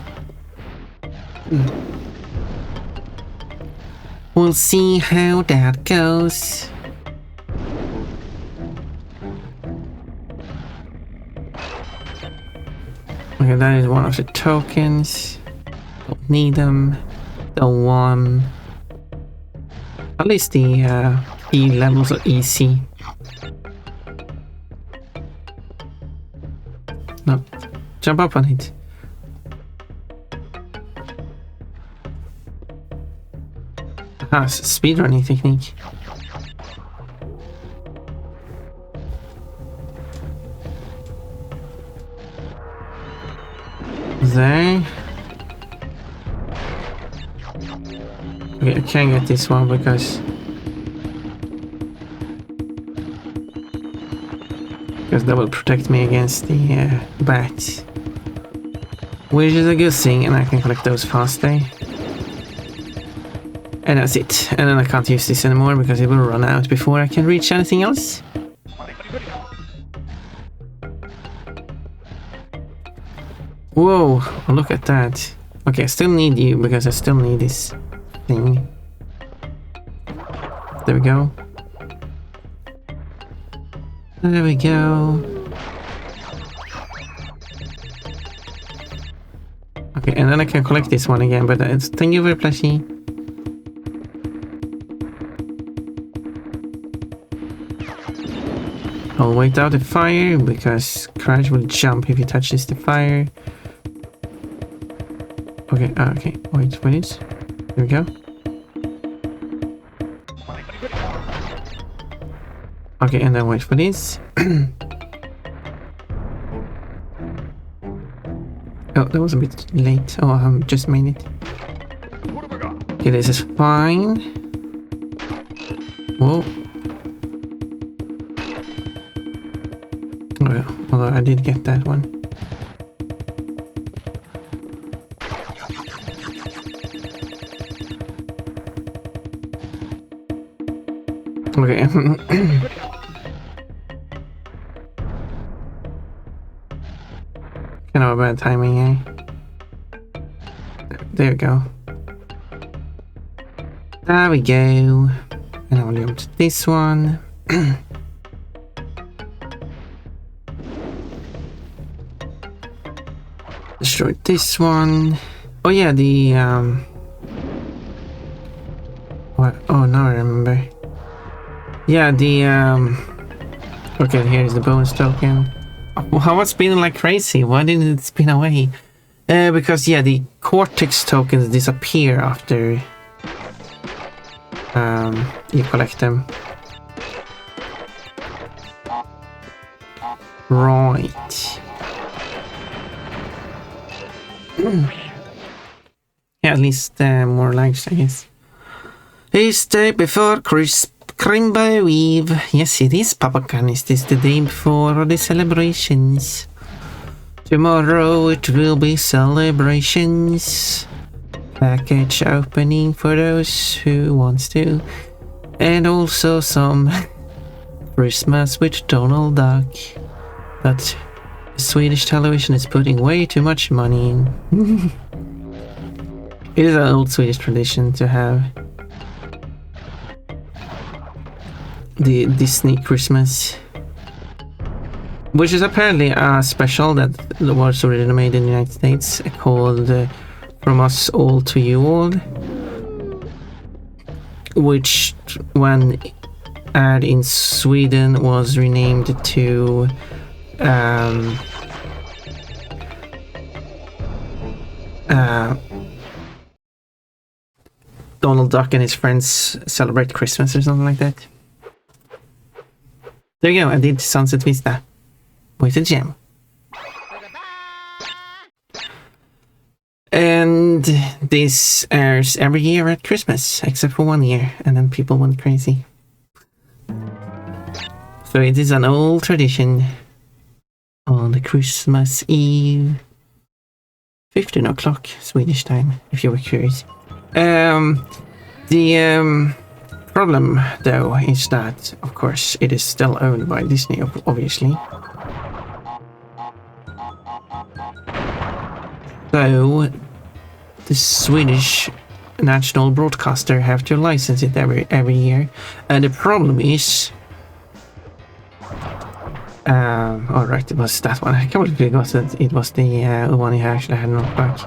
We'll see how that goes. Okay, that is one of the tokens. Don't need them. Don't want. At least the key levels are easy. No, jump up on it. Ah, speedrunning technique. There. Okay, I can't get this one because that will protect me against the bats. Which is a good thing, and I can collect those faster. And that's it. And then I can't use this anymore because it will run out before I can reach anything else. Whoa, look at that. Okay, I still need you because I still need this thing. There we go. There we go. then I can collect this one again, but it's thank you very plushie. I'll wait out the fire because Crash will jump if he touches the fire. Okay, okay, wait for this. Here we go. Okay, and then wait for this. Oh, that was a bit late. Oh, I just made it. Okay, this is fine. Whoa. Oh, although I did get that one. Okay. Kind of a bad timing, eh? There we go. There we go. And I'll jump to this one. Destroy this one. Oh yeah, the what? Oh, now I remember. Yeah, the okay, here's the bonus token. How was spinning like crazy? Why didn't it spin away? Because yeah, the cortex tokens disappear after you collect them. Right. Yeah, at least more likes, I guess. It's day before Crimbo Eve. Yes, it is, Papa Canis. This is the day before the celebrations. Tomorrow it will be celebrations. Package opening for those who wants to. And also some Christmas with Donald Duck. But Swedish television is putting way too much money in. It is an old Swedish tradition to have the Disney Christmas, which is apparently a special that was originally made in the United States called From Us All to You All, which when aired in Sweden was renamed to Donald Duck and his friends celebrate Christmas or something like that. There you go, I did Sunset Vista with a gem. And this airs every year at Christmas, except for 1 year, and then people went crazy. So it is an old tradition on the Christmas Eve, 15 o'clock Swedish time, if you were curious. The problem, though, is that, of course, it is still owned by Disney, obviously. So, the Swedish national broadcaster have to license it every year, and the problem is, all right, it was that one. I can't believe it was the one I actually had not back.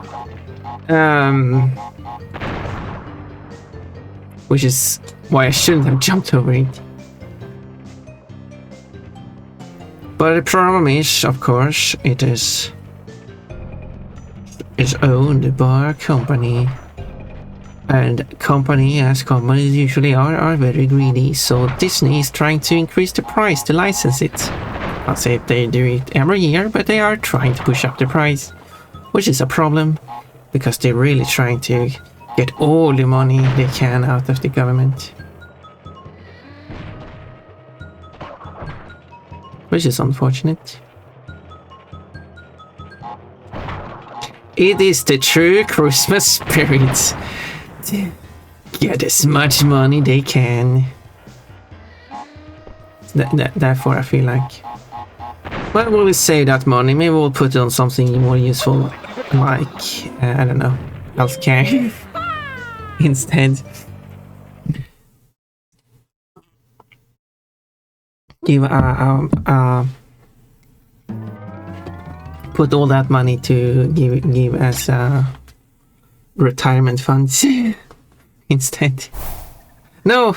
Which is why I shouldn't have jumped over it. But the problem is, of course, it's owned by a company, and companies, as companies usually are very greedy. So Disney is trying to increase the price to license it. I'll say they do it every year, but they are trying to push up the price, which is a problem because they're really trying to get all the money they can out of the government. Which is unfortunate. It is the true Christmas spirit. Get as much money they can. Therefore I feel like, well, we'll save that money. Maybe we'll put it on something more useful, like, I don't know, healthcare. Instead, give put all that money to give as retirement funds instead. No,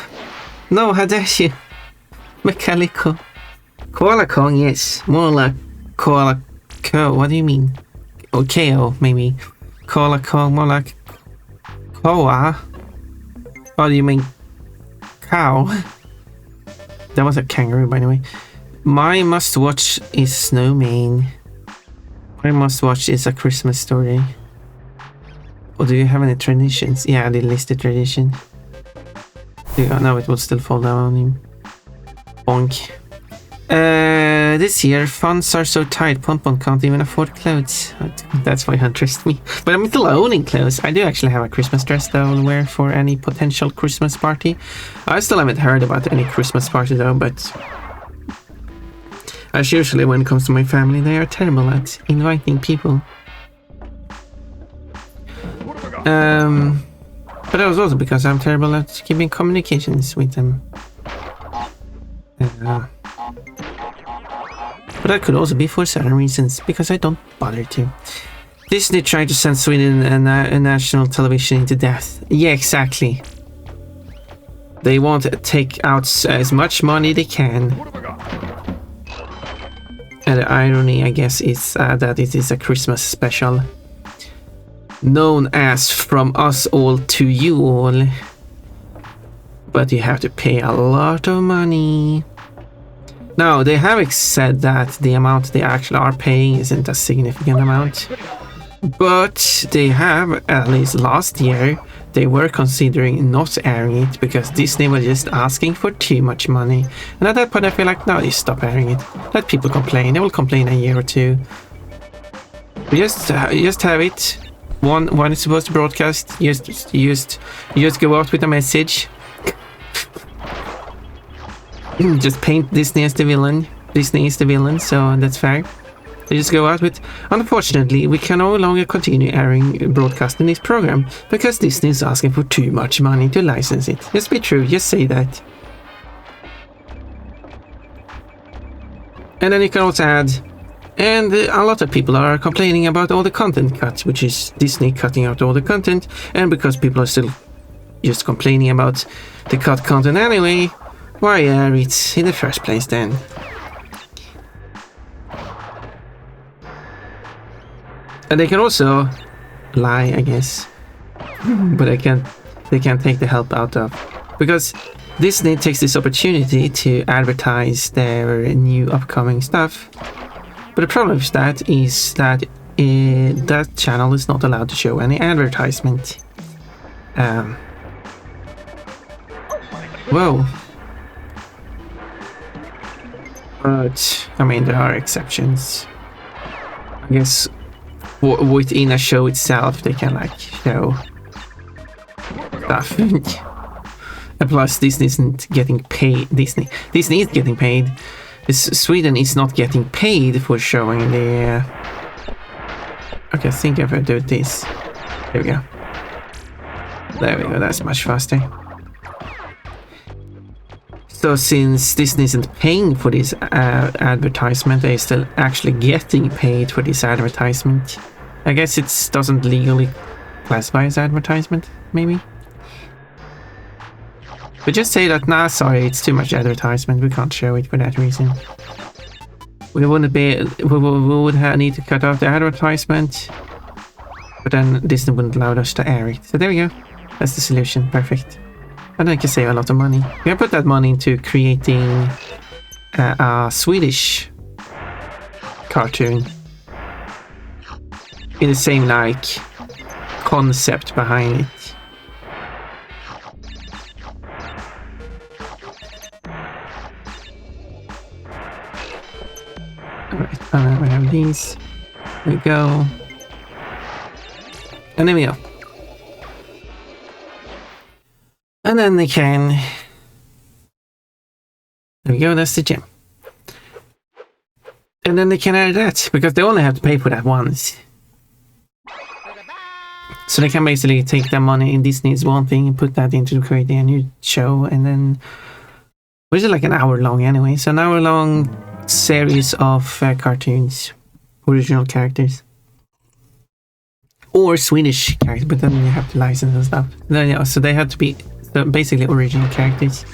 how dare you, Mechanical. Koala Kong, yes, more like Koala Co. What do you mean? Or KO, maybe. Koala Kong, more like Koa. Or do you mean cow? That was a kangaroo, by the way. My must-watch is Snowman. My must-watch is A Christmas Story. Or do you have any traditions? Yeah, I did list the tradition. No, it will still fall down on him. Bonk. This year, funds are so tight, Pompon can't even afford clothes. That's why he trusts me. But I'm still owning clothes. I do actually have a Christmas dress that I will wear for any potential Christmas party. I still haven't heard about any Christmas party though, but... as usually when it comes to my family, they are terrible at inviting people. But that was also because I'm terrible at keeping communications with them. But that could also be for certain reasons, because I don't bother to. Disney tried to send Sweden and national television into death. Yeah, exactly. They want to take out as much money they can. And the irony, I guess, is that it is a Christmas special. Known as From Us All to You All. But you have to pay a lot of money. Now, they have said that the amount they actually are paying isn't a significant amount. But they have, at least last year, they were considering not airing it because Disney was just asking for too much money. And at that point I feel like, no, just stop airing it. Let people complain. They will complain a year or two. Just have it. When it's supposed to broadcast, you just go out with a message. Just paint Disney as the villain. Disney is the villain, so that's fair. They just go out with, unfortunately, we can no longer continue broadcasting this program because Disney is asking for too much money to license it. Just be true, just say that. And then you can also add, and a lot of people are complaining about all the content cuts, which is Disney cutting out all the content, and because people are still just complaining about the cut content anyway, why air it in the first place then? And they can also lie, I guess, but they can't take the help out of, because Disney takes this opportunity to advertise their new upcoming stuff. But the problem with that is that that channel is not allowed to show any advertisement. Whoa. But, I mean, there are exceptions. I guess within a show itself, they can, like, show stuff. And plus, Disney isn't getting paid. Disney is getting paid. Sweden is not getting paid for showing the... Okay, I think if I do this. There we go. There we go, that's much faster. So since Disney isn't paying for this advertisement, they're still actually getting paid for this advertisement. I guess it doesn't legally classify as advertisement, maybe? But just say that, nah, sorry, it's too much advertisement, we can't show it for that reason. We would need to cut off the advertisement, but then Disney wouldn't allow us to air it. So there we go, that's the solution, perfect. And I can save a lot of money. We can put that money into creating a Swedish cartoon in the same, like, concept behind it. Alright, and we have these. There we go. And there we go. And then they can... There we go, that's the gem. And then they can add that, because they only have to pay for that once. So they can basically take their money in Disney's one thing and put that into creating a new show, and then... Which is like an hour long anyway, so an hour long series of cartoons. Original characters. or Swedish characters, but then you have to license and stuff. Then, yeah, so they have to be basically original characters.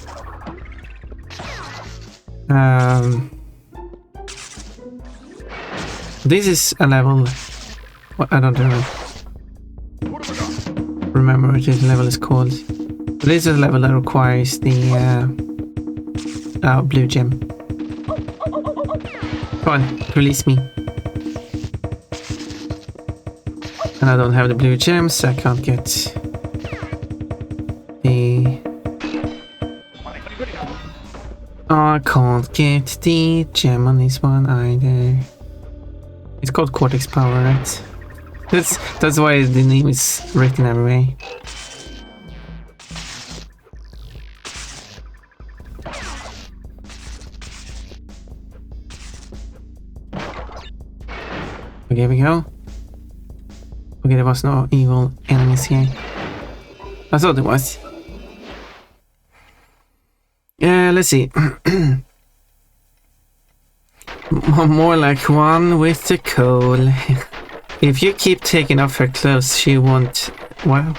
This is a level. Well, I don't remember what this level is called. But this is a level that requires the blue gem. Come on, release me. And I don't have the blue gems, so I can't get the... I can't get the gem on this one either. It's called Cortex Power, right? That's why the name is written everywhere. Okay, here we go. Okay, there was no evil enemies here. I thought there was. Yeah, let's see. More like one with the coal. If you keep taking off her clothes, she won't... Well...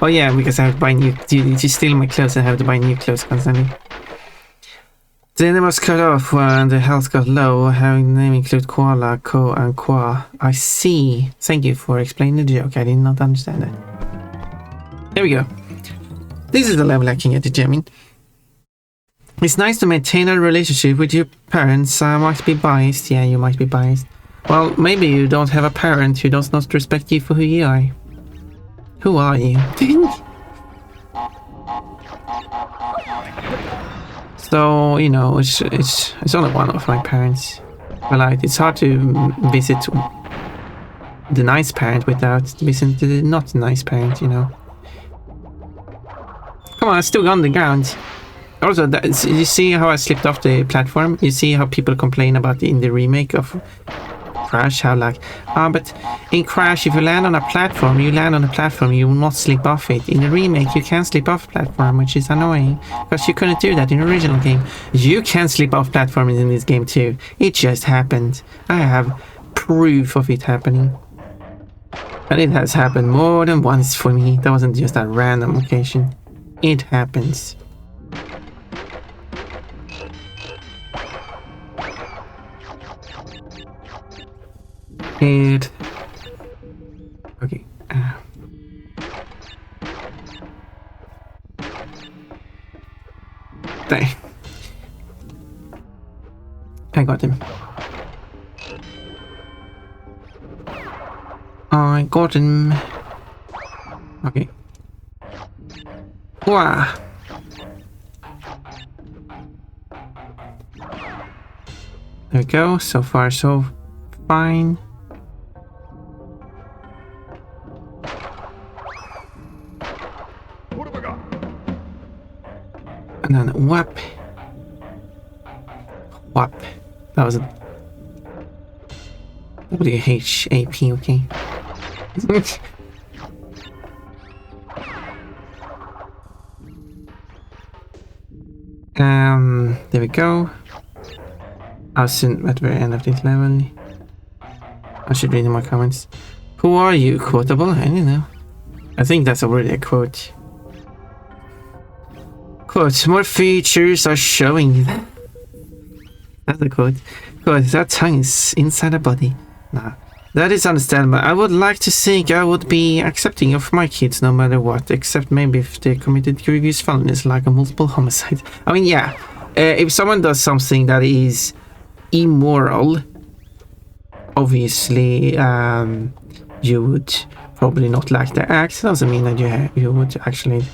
Oh yeah, because I have to buy new... You steal my clothes and I have to buy new clothes constantly. Then it was cut off when the health got low, having the name include koala, ko, and qua. I see. Thank you for explaining the joke. I did not understand it. There we go. This is the level I can get the gem in. It's nice to maintain a relationship with your parents. I might be biased. Yeah, you might be biased. Well, maybe you don't have a parent who does not respect you for who you are. Who are you? So, you know, it's only one of my parents. But like, it's hard to visit the nice parent without visiting the not nice parent, you know. Come on, it's still on the ground. Also, you see how I slipped off the platform? You see how people complain about in the remake of Crash, how like, but in Crash, if you land on a platform, you will not slip off it. In the remake, you can slip off platform, which is annoying, because you couldn't do that in the original game. You can slip off platforms in this game too. It just happened. I have proof of it happening. And it has happened more than once for me. That wasn't just a random occasion. It happens. And okay. There. I got him. I got him. Okay. Wow. There we go. So far, so fine. And then whap. Whap. That was a W-H-A-P, okay. There we go. I'll soon at the very end of this level. I should read my comments. Who are you? Quotable? I don't know. I think that's already a quote. Quote, more features are showing. That's a quote. Quote, that tongue is inside the body. Nah, that is understandable. I would like to think I would be accepting of my kids no matter what, except maybe if they committed grievous felonies like a multiple homicide. I mean, yeah, if someone does something that is immoral, obviously, you would probably not like the act. Doesn't mean that you would actually...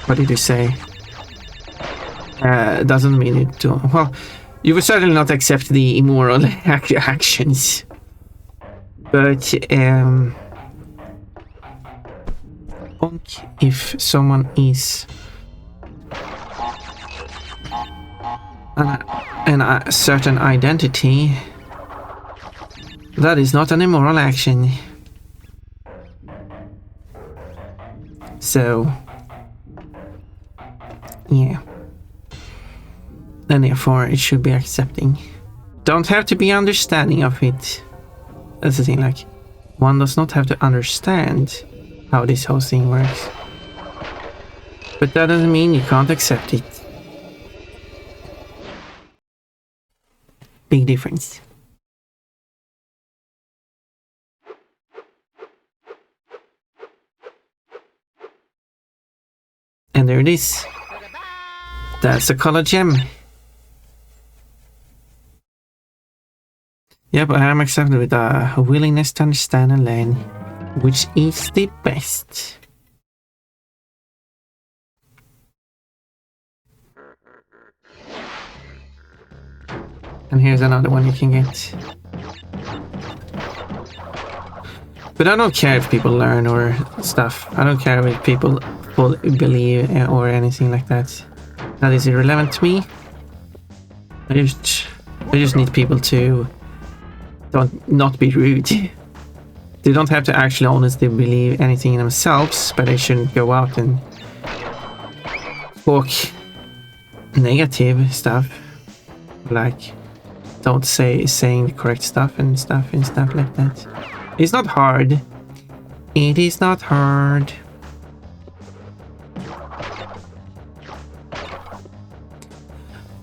What did you say? Doesn't mean it to... Well, you would certainly not accept the immoral actions. But, if someone is... a certain identity, that is not an immoral action. So... yeah. And therefore it should be accepting. Don't have to be understanding of it. That's the thing, like, one does not have to understand how this whole thing works. But that doesn't mean you can't accept it. Big difference. And there it is. That's a color gem. Yep, I am accepted with a willingness to understand and learn, which is the best. And here's another one you can get. But I don't care if people learn or stuff. I don't care if people believe or anything like that. That is irrelevant to me. I just need people to not be rude. They don't have to actually honestly believe anything in themselves, but they shouldn't go out and talk negative stuff. Like, don't saying the correct stuff and stuff like that. It's not hard. It is not hard.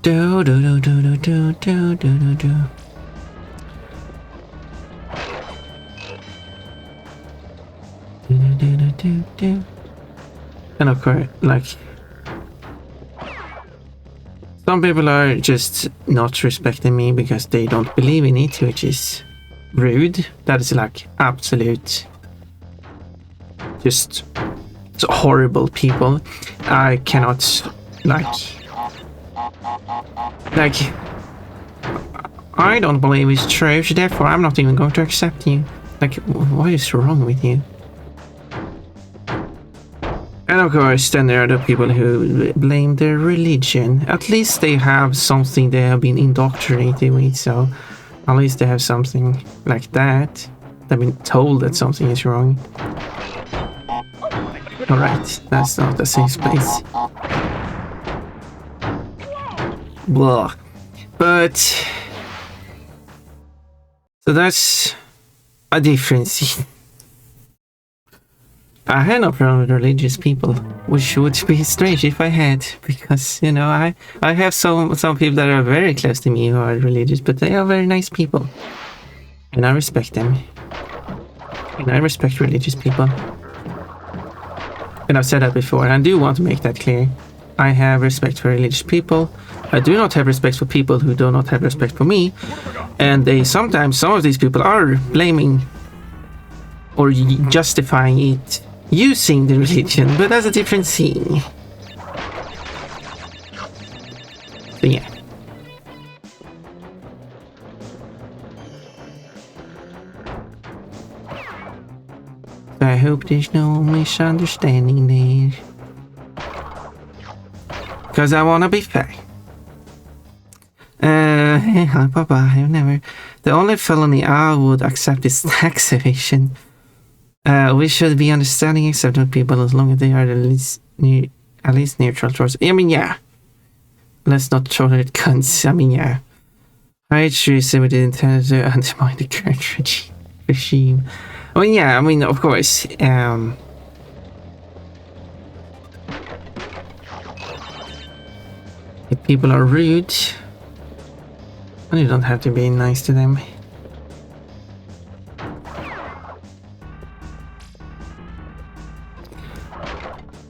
Do do do do do do do do do. And of course, like, some people are just not respecting me because they don't believe in it, which is rude. That is like absolute, just horrible people. I cannot, like, I don't believe it's true, so therefore I'm not even going to accept you. Like, what is wrong with you? And of course, then there are the people who blame their religion. At least they have something they have been indoctrinated with, so at least they have something like that. They've been told that something is wrong. Alright, that's not a safe space. Blah. But so that's a difference. I had no problem with religious people, which would be strange if I had, because, you know, I have some people that are very close to me who are religious, but they are very nice people. And I respect them. And I respect religious people. And I've said that before, and I do want to make that clear. I have respect for religious people. I do not have respect for people who do not have respect for me. And some of these people are blaming or justifying it using the religion, but that's a different thing. So yeah. I hope there's no misunderstanding there. Because I want to be fair. Hi Papa, I've never... The only felony I would accept is tax evasion. We should be understanding accepting people as long as they are at least neutral towards... I mean, yeah. Let's not tolerate cunts. I mean, yeah. I choose with the intent to undermine the current regime. I mean, yeah, I mean, of course. If people are rude, and you don't have to be nice to them.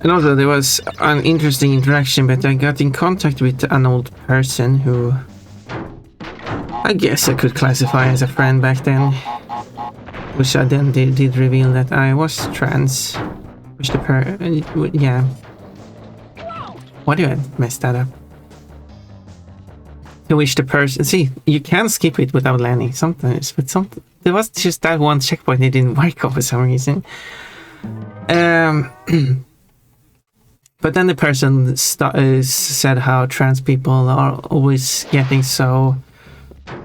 And also, there was an interesting interaction, but I got in contact with an old person who I guess I could classify as a friend back then, which I then did reveal that I was trans, which yeah. Why do I mess that up? To which the person, see, you can skip it without landing sometimes, but there was just that one checkpoint that didn't work for some reason. But then the person said how trans people are always getting so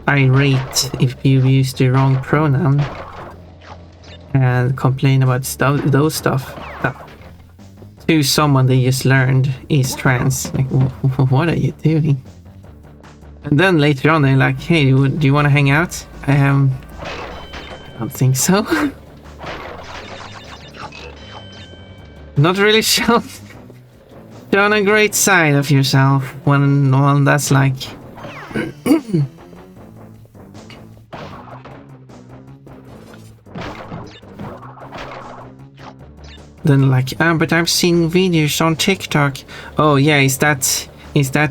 irate if you use the wrong pronoun and complain about those stuff to someone they just learned is trans. Like, what are you doing? And then later on they're like, hey, do you want to hang out? don't think so. Not really shown a great side of yourself when one that's like. Then like, but I've seen videos on TikTok. Oh yeah, is that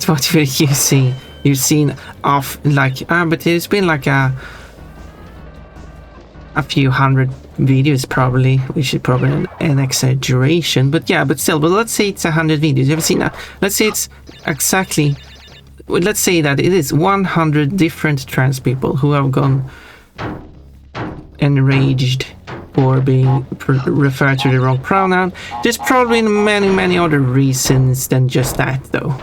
what you see? You've seen of like, but there's been like a few hundred videos probably, which is probably an exaggeration, but yeah, but still, but let's say it's 100 videos. You've seen that? Let's say it's exactly, let's say that it is 100 different trans people who have gone enraged for being referred to the wrong pronoun. There's probably many other reasons than just that though.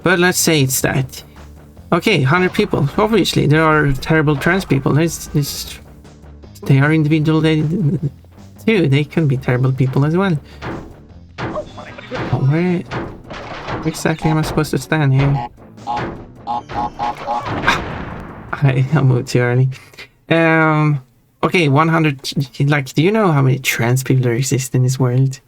But let's say it's that. Okay, 100 people. Obviously, there are terrible trans people. They are individual too. They can be terrible people as well. Oh, where exactly am I supposed to stand here? I moved too early. Okay, 100. Like, do you know how many trans people there exist in this world?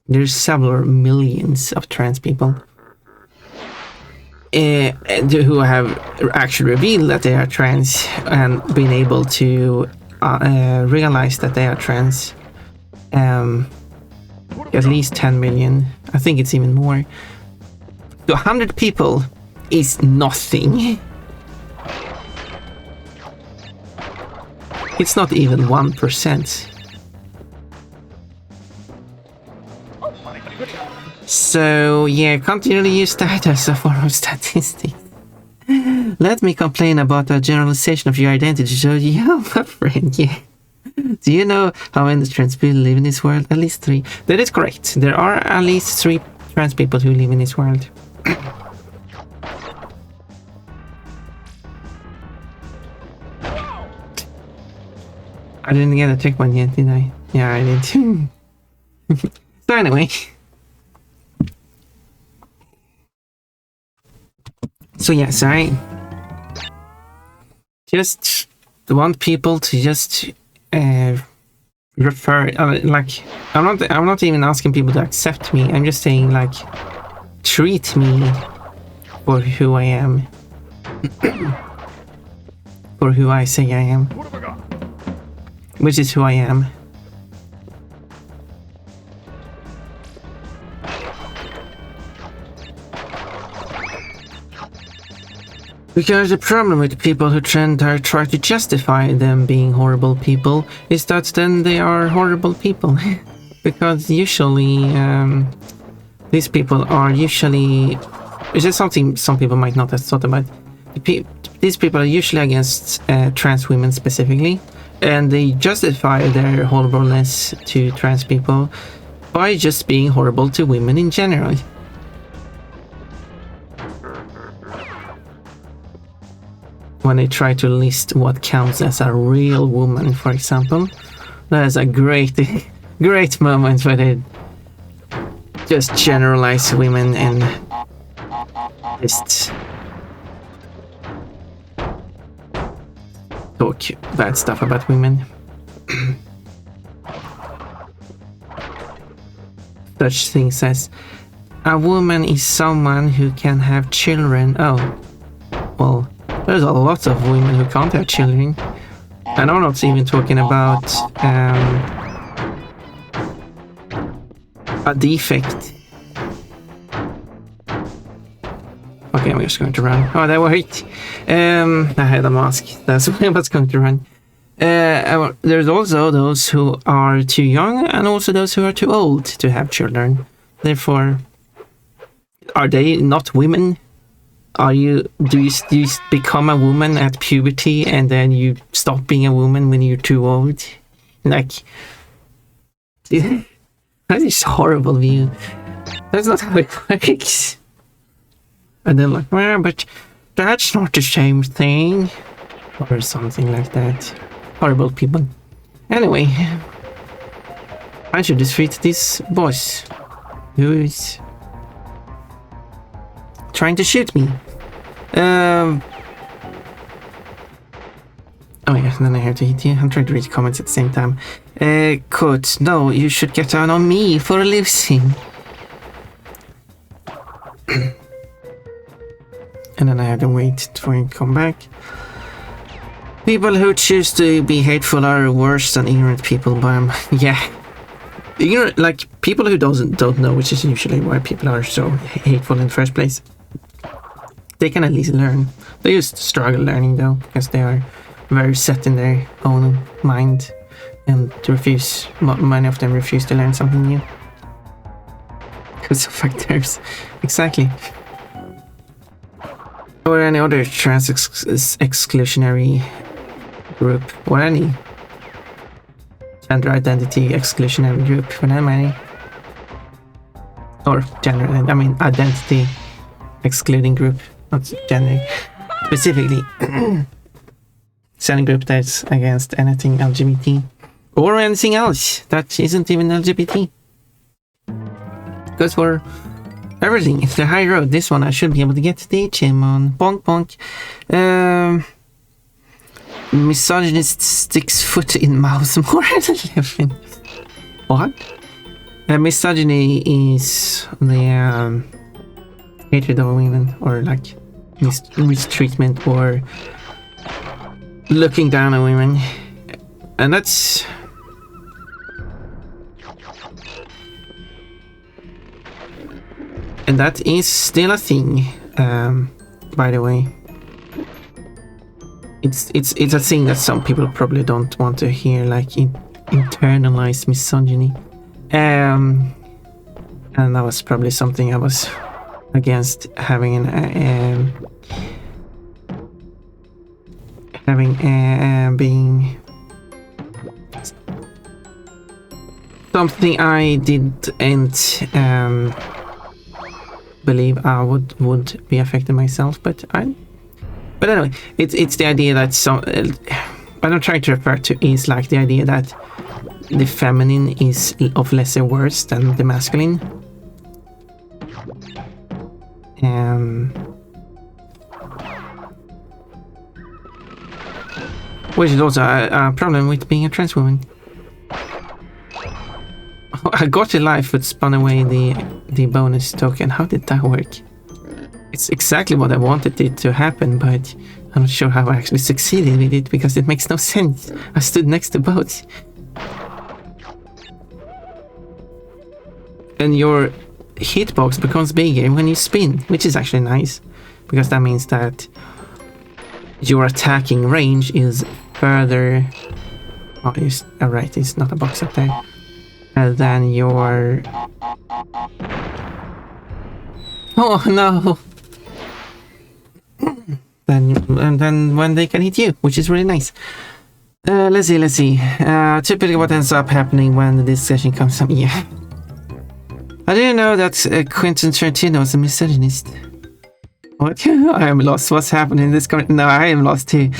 There's several millions of trans people who have actually revealed that they are trans and been able to realize that they are trans. At least 10 million. I think it's even more. So 100 people is nothing. It's not even 1%. So yeah, can't really use that as a form of statistics. Let me complain about a generalization of your identity. So yeah, my friend, yeah. Do you know how many trans people live in this world? At least 3. That is correct. There are at least 3 trans people who live in this world. I didn't get a checkpoint yet, did I? Yeah, I did. So anyway. So yes, I just want people to just refer, like, I'm not even asking people to accept me. I'm just saying, like, treat me for who I am, for who I say I am, which is who I am. Because the problem with people who try to justify them being horrible people is that then they are horrible people. Because usually these people are usually, which is something some people might not have thought about. These people are usually against trans women specifically, and they justify their horribleness to trans people by just being horrible to women in general. When they try to list what counts as a real woman, for example, that is a great moment where they just generalize women and just talk bad stuff about women. Such things as a woman is someone who can have children. Oh, well, there's a lot of women who can't have children. And I'm not even talking about a defect. Okay, I'm just going to run. Oh, that worked. I had a mask. That's why I was going to run. There's also those who are too young and also those who are too old to have children. Therefore, are they not women? Do you become a woman at puberty and then you stop being a woman when you're too old? Like, that is a horrible view. That's not how it works. And then like, well, but that's not the same thing. Or something like that. Horrible people. Anyway, I should defeat this boss. Who is trying to shoot me. Oh yeah, then I have to hit you. I'm trying to read comments at the same time. Quote, no, you should get down on me for losing. And then I have to wait for him to come back. People who choose to be hateful are worse than ignorant people, but yeah. Ignorant, like, people who don't know, which is usually why people are so hateful in the first place. They can at least learn. They just struggle learning though, because they are very set in their own mind and many of them refuse to learn something new. Because of factors. Exactly. Or any other trans exclusionary group, or any gender identity exclusionary group for that matter. Or gender, I mean identity excluding group, not gender specifically. It's any group that's against anything LGBT or anything else that isn't even LGBT. Goes for everything. It's the high road. This one I should be able to get to the gym on. Bonk bonk. Misogynist sticks foot in mouse more than living. What? Misogyny is the hatred of women, or like mistreatment or looking down on women, and that's that is still a thing. By the way, it's a thing that some people probably don't want to hear, like internalized misogyny, and that was probably something I was against having being something I didn't believe I would be affected myself, but anyway, it's the idea that what I'm trying to refer to is like the idea that the feminine is of lesser worth than the masculine. Which is also a problem with being a trans woman. I got a life but spun away the bonus token. How did that work? It's exactly what I wanted it to happen, but I'm not sure how I actually succeeded with it because it makes no sense. I stood next to both. And your hitbox becomes bigger when you spin, which is actually nice, because that means that your attacking range is further. Oh, right, it's not a box up there. Than your. Oh no! then when they can hit you, which is really nice. Let's see. Typically, what ends up happening when this session comes up? Yeah. I didn't know that Quentin Tarantino was a misogynist. What? I am lost. What's happening in this comment? No, I am lost too.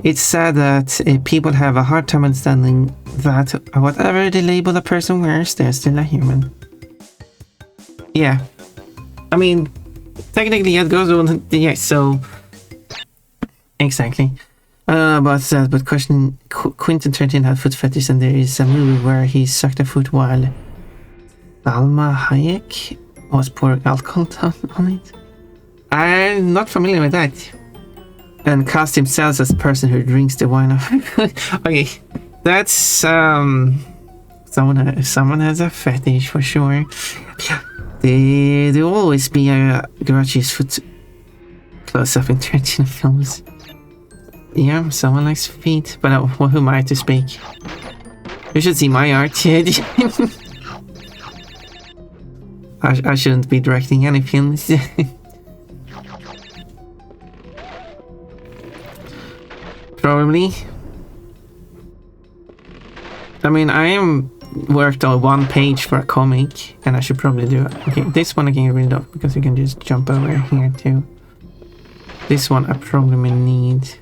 It's sad that people have a hard time understanding that whatever the label a person wears, they're still a human. Yeah. I mean, technically it goes on. Yeah, so. Exactly. But Quentin Tarantino had foot fetish, and there is a movie where he sucked a foot while Salma Hayek was pouring alcohol on it. I'm not familiar with that. And cast himself as the person who drinks the wine of. Okay, that's someone has a fetish for sure. There always be a gratuitous foot close up in Tarantino films. Yeah, someone likes feet, but who am I to speak? You should see my art. I shouldn't be directing any films. Probably. I mean, I am worked on one page for a comic, and I should probably do it. Okay, this one I can get rid of because you can just jump over here too. This one I probably may need,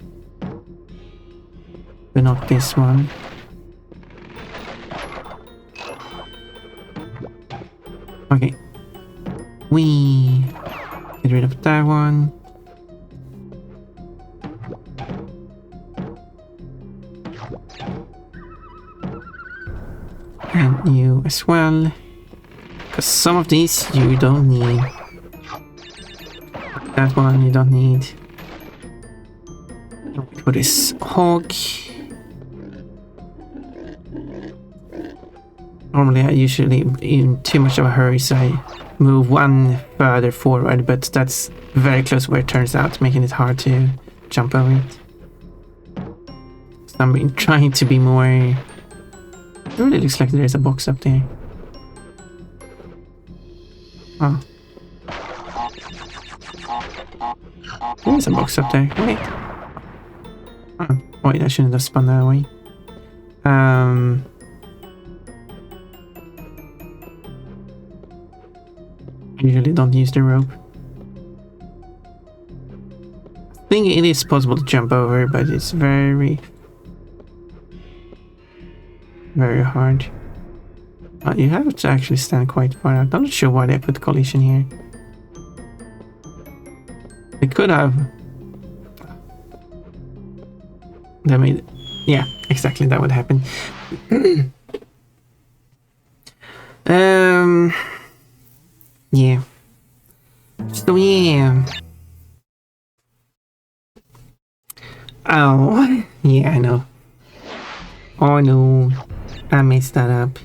but not this one. Okay. Get rid of that one. And you as well. Because some of these you don't need. That one you don't need. Put this hog. Normally I usually in too much of a hurry, so I move one further forward, but that's very close where it turns out, making it hard to jump over it. So I'm trying to be more... It really looks like there's a box up there. Oh. There's a box up there. Wait. Oh, wait, I shouldn't have spun that way. I usually don't use the rope. I think it is possible to jump over, but it's very hard. You have to actually stand quite far out. I'm not sure why they put collision here. They could have... That made... Yeah, exactly, that would happen. Yeah. So yeah. Oh, yeah, I know. Oh no, I messed that up.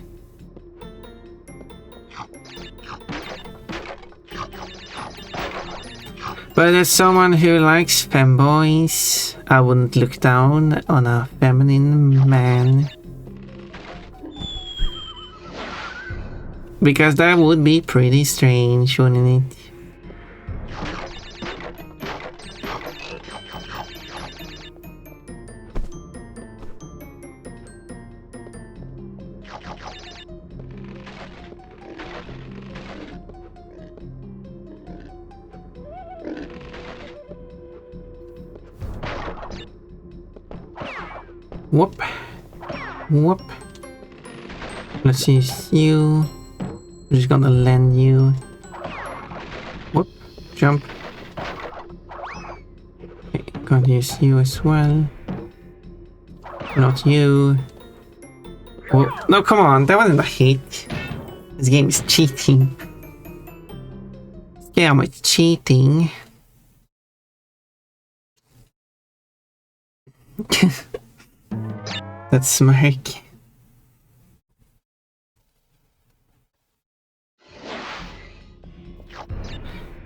But as someone who likes femboys, I wouldn't look down on a feminine man. Because that would be pretty strange, wouldn't it? Whoop. Whoop. Let's use you. I'm just gonna land you. Whoop. Jump. Okay, gonna use you as well. Not you. Oh, no, come on. That wasn't a hit. This game is cheating. This game is cheating. That's smirk.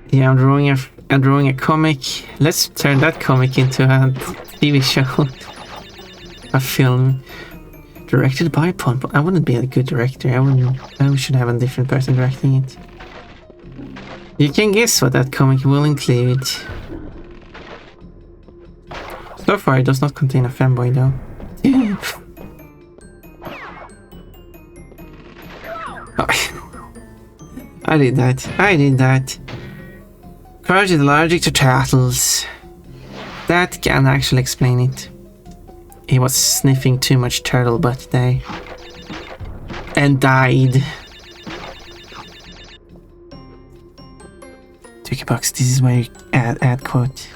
Yeah, I'm drawing a comic. Let's turn that comic into a TV show. A film. Directed by Pon. I wouldn't be a good director. I should have a different person directing it. You can guess what that comic will include. So far, it does not contain a femboy, though. Oh. I did that. Courage is allergic to turtles. That can actually explain it. He was sniffing too much turtle butt there. And died. Box. This is where you add quote.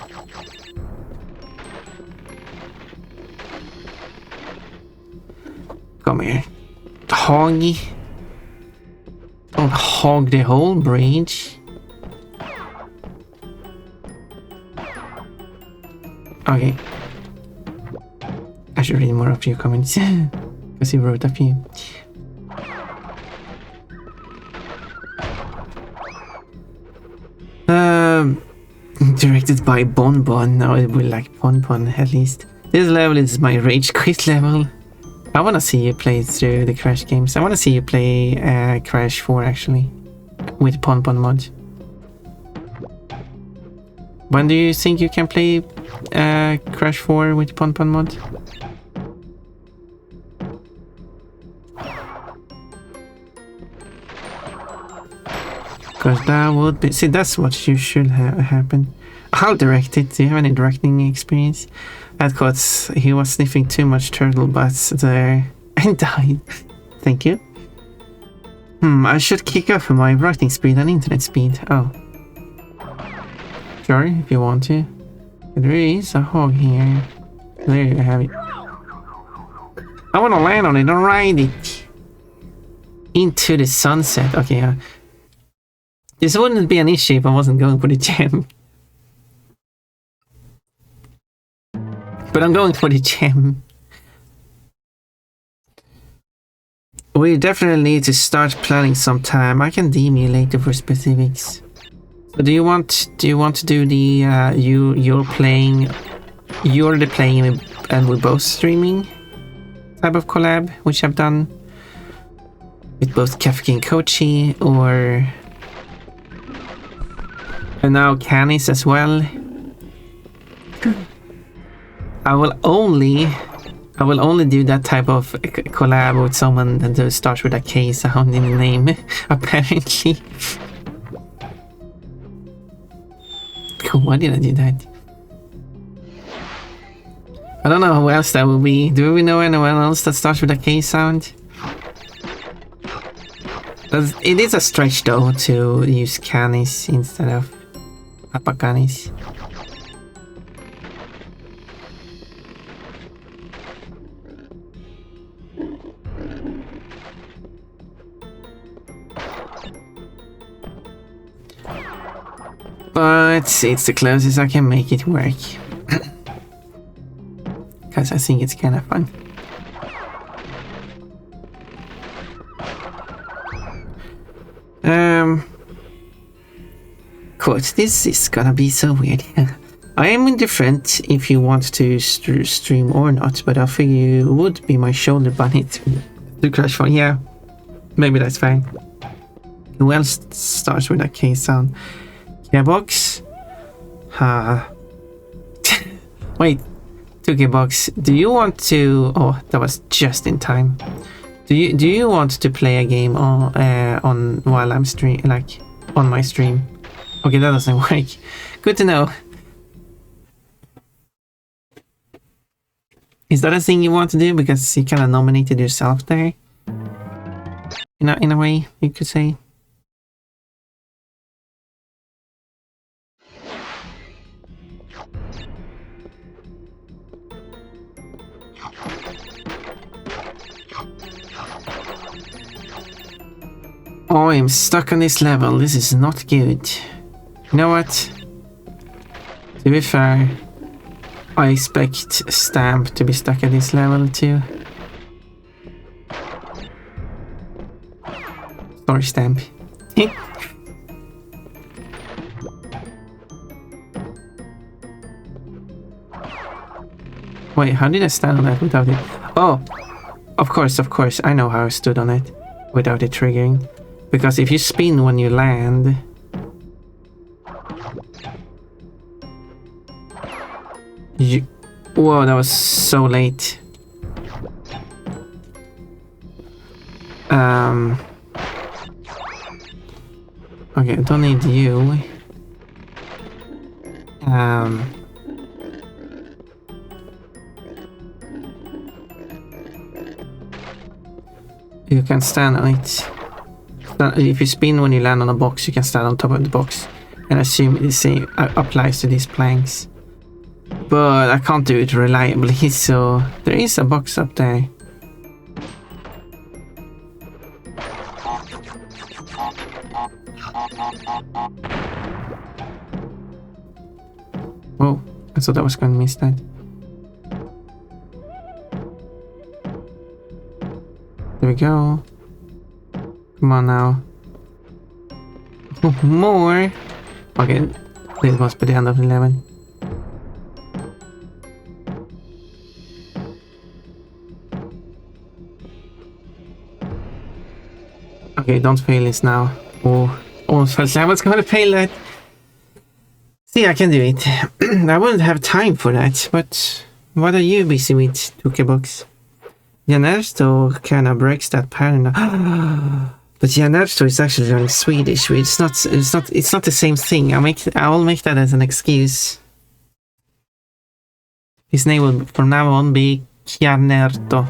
Come here. Hog. Don't hog the whole bridge. Okay. I should read more of your comments. Because you wrote a few. Directed by Bonbon. Now it will like Bonbon at least. This level is my rage quit level. I wanna see you play through the Crash games. I wanna see you play Crash 4 actually. With Bonbon mod. When do you think you can play Crash 4 with Bonbon mod? Because that would be... See, that's what you should have happen. I'll direct it. Do you have any directing experience? Adcots, he was sniffing too much turtle butts there and died. Thank you. I should kick off my writing speed and internet speed. Oh. Sure, if you want to. There is a hog here. There you have it. I want to land on it and ride it into the sunset. Okay, this wouldn't be an issue if I wasn't going for the gem. But I'm going for the gem. We definitely need to start planning sometime. I can DM you later for specifics. So do you want to do the you're the playing and we're both streaming type of collab, which I've done with both Kefki and Kochi, or and now Canis as well? I will only do that type of collab with someone that starts with a K sound in the name, apparently. Why did I do that? I don't know who else that will be. Do we know anyone else that starts with a K sound? It is a stretch though to use Canis instead of Apakanis. But it's the closest I can make it work. Because I think it's kind of fun. Quote, this is gonna be so weird. I am indifferent if you want to stream or not, but I figure you would be my shoulder bunny to crash for. Yeah, maybe that's fine. Who else starts with a K sound? K-box? Wait, 2K-box. Do you want to? Oh, that was just in time. Do you want to play a game on while I'm on my stream? Okay, that doesn't work. Good to know. Is that a thing you want to do? Because you kind of nominated yourself there. In a way, you could say. Oh, I'm stuck on this level. This is not good. You know what? To be fair, I expect Stamp to be stuck at this level too. Sorry, Stamp. Wait, how did I stand on that without it? Oh, of course, I know how I stood on it without it triggering. Because if you spin when you land... Whoa, that was so late. Okay, I don't need you. You can stand on it. If you spin when you land on a box, you can stand on top of the box. And assume the same applies to these planks. But I can't do it reliably, so there is a box up there. Whoa, I thought I was going to miss that. There we go. Come on now. More! Okay, this must be the end of 11. Okay, don't fail this now. Oh, almost felt like I was gonna fail that. See, I can do it. I wouldn't have time for that, but what are you busy with, 2K-box? Janersto kinda breaks that pattern. But Janersto is actually learning Swedish. It's not the same thing. I will make that as an excuse. His name will from now on be Janerto.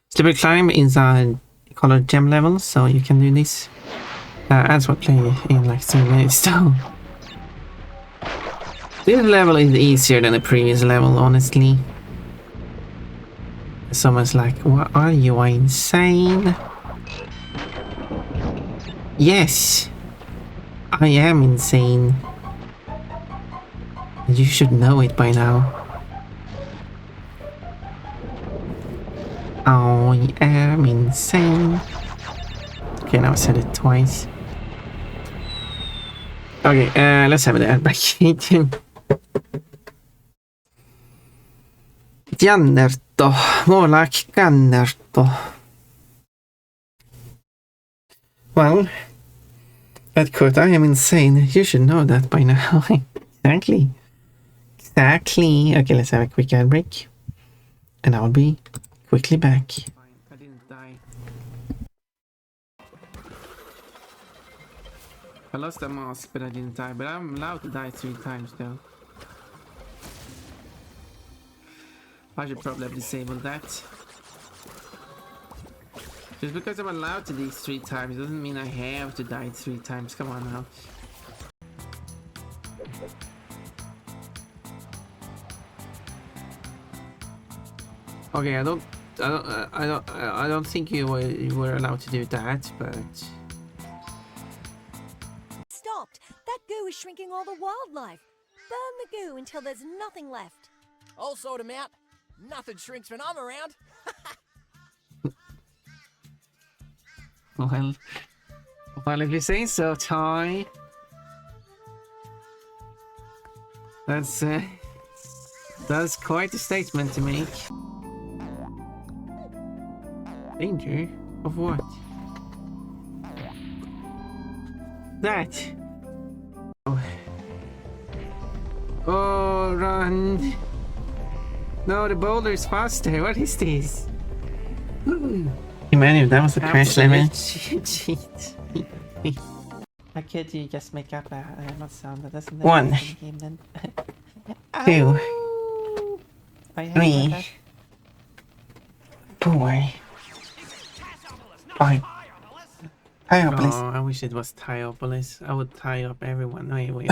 Slippery climb is a colored gem level, so you can do this. As what play in like 3 minutes though. This level is easier than the previous level, honestly. Someone's like, what are you, insane? Yes, I am insane. You should know it by now. I am insane. Okay, now I said it twice. Okay, let's have it back. Jannerto, more like Gannerto. Well, that quote, I am insane. You should know that by now. Exactly. Exactly. Okay, let's have a quick ad break. And I'll be quickly back. I didn't die. I lost a mask, but I didn't die. But I'm allowed to die 3 times though. I should probably have disabled that. Just because I'm allowed to do 3 times doesn't mean I have to die 3 times. Come on now. Okay, I don't think you were allowed to do that, but Stopped. That goo is shrinking all the wildlife. Burn the goo until there's nothing left. I'll sort him out. Nothing shrinks when I'm around. well, if you say so, Ty. That's quite a statement to make. Danger? Of what? That. Oh, run. No, the boulder is faster. What is this? Emmanuel, that was a crash level. Cheat. How could you just make up a sound that doesn't 1, 2, 3, 4, 5. Tiopolis. Oh, I wish it was Tiopolis. I would tie up everyone. Wait.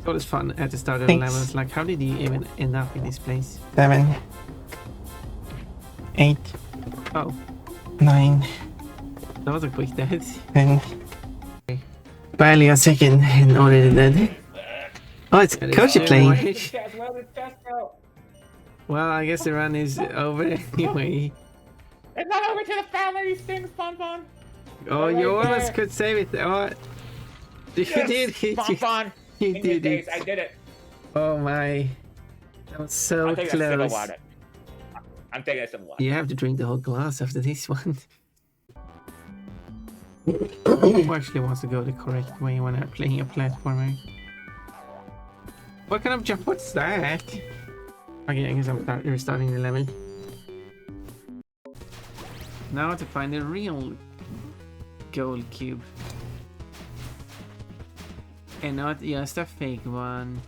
It was fun at the start of the levels. Like, how did you even end up in this place? 7, 8. Oh. 9. That was a quick death. 10. Barely a second and already dead. Oh, it's Koji playing. Well, I guess the run is over anyway. It's not over to the family things, Fun. Oh, you almost could save it. Oh, you did it. Fun. You did it. I did it. Oh my. That was so close. I'm taking some water. You have to drink the whole glass after this one. Who actually wants to go the correct way when they're playing a platformer? What kind of jump? What's that? Okay, I guess I'm restarting the level. Now to find the real gold cube. And not just a fake one.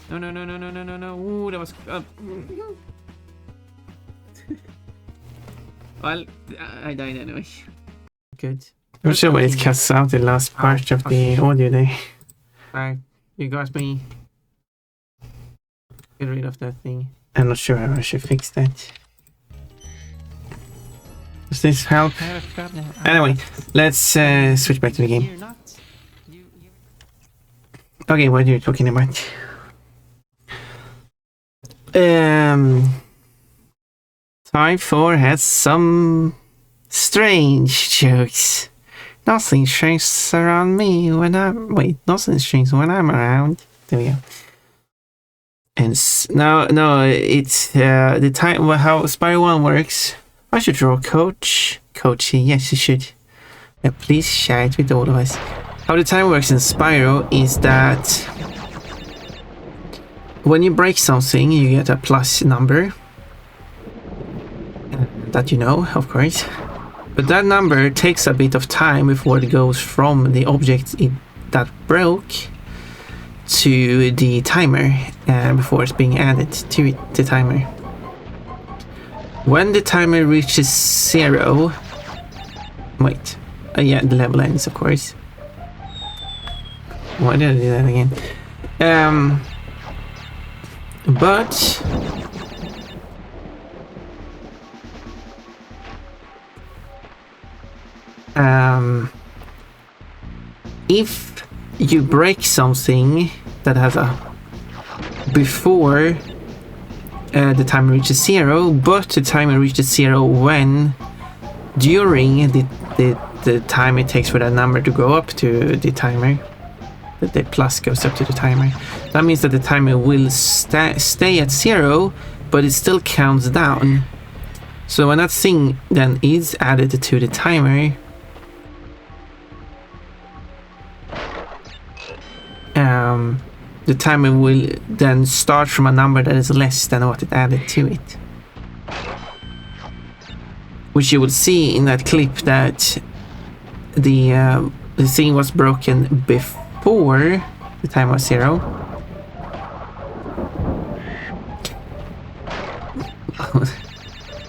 No. Ooh, that was... Well, I died anyway. Good. I'm sure when it cuts out the last part of the audio there. Alright, you got me. Get rid of that thing. I'm not sure how I should fix that. Does this help? Anyway, let's switch back to the game. Okay, what are you talking about? Type 4 has some strange jokes. Nothing strange around me when I'm... Wait, nothing strange when I'm around. There we go. And no, it's the time how Spyro 1 works. I should draw Coach. Coachy, yes you should. Please share it with all of us. How the time works in Spyro is that when you break something, you get a plus number. That you know, of course. But that number takes a bit of time before it goes from the object that broke to the timer before it's being added to the timer. When the timer reaches 0, Wait. Yeah, the level ends, of course. Why did I do that again? But if you break something that has a before the timer reaches 0, but the timer reaches 0 when during the time it takes for that number to go up to the timer, that the plus goes up to the timer, that means that the timer will stay at 0, but it still counts down. So when that thing then is added to the timer, the timer will then start from a number that is less than what it added to it. Which you will see in that clip that the thing was broken before the time was 0.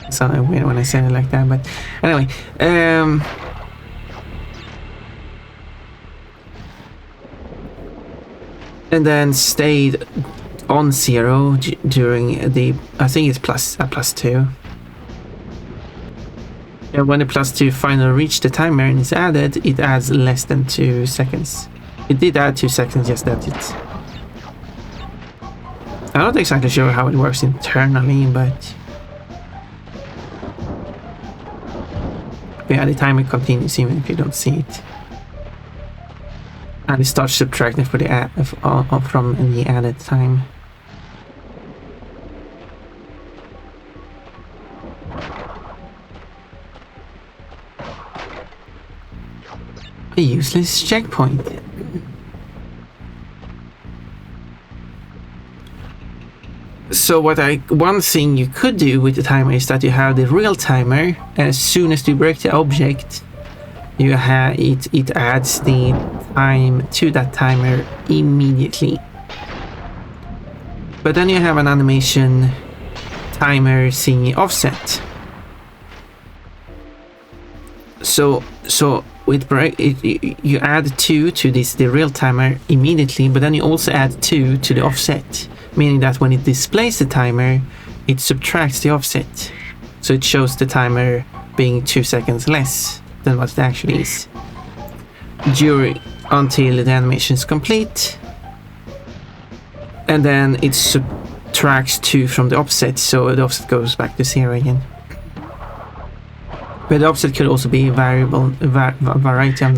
It sounded weird when I said it like that, but anyway, and then stayed on 0 during the, I think it's +2. And when the +2 finally reached the timer and is added, it adds less than 2 seconds. It did add 2 seconds, just that it's... I'm not exactly sure how it works internally, but... yeah, the timer continues even if you don't see it. And it starts subtracting for the from the added time. A useless checkpoint. So one thing you could do with the timer is that you have the real timer, and as soon as you break the object, you have it adds the time to that timer immediately. But then you have an animation timer thingy offset. So with break you add 2 to the real timer immediately, but then you also add 2 to the offset, meaning that when it displays the timer, it subtracts the offset, so it shows the timer being 2 seconds less than what it actually is until the animation is complete, and then it subtracts 2 from the offset, so the offset goes back to 0 again. But the offset could also be a variety of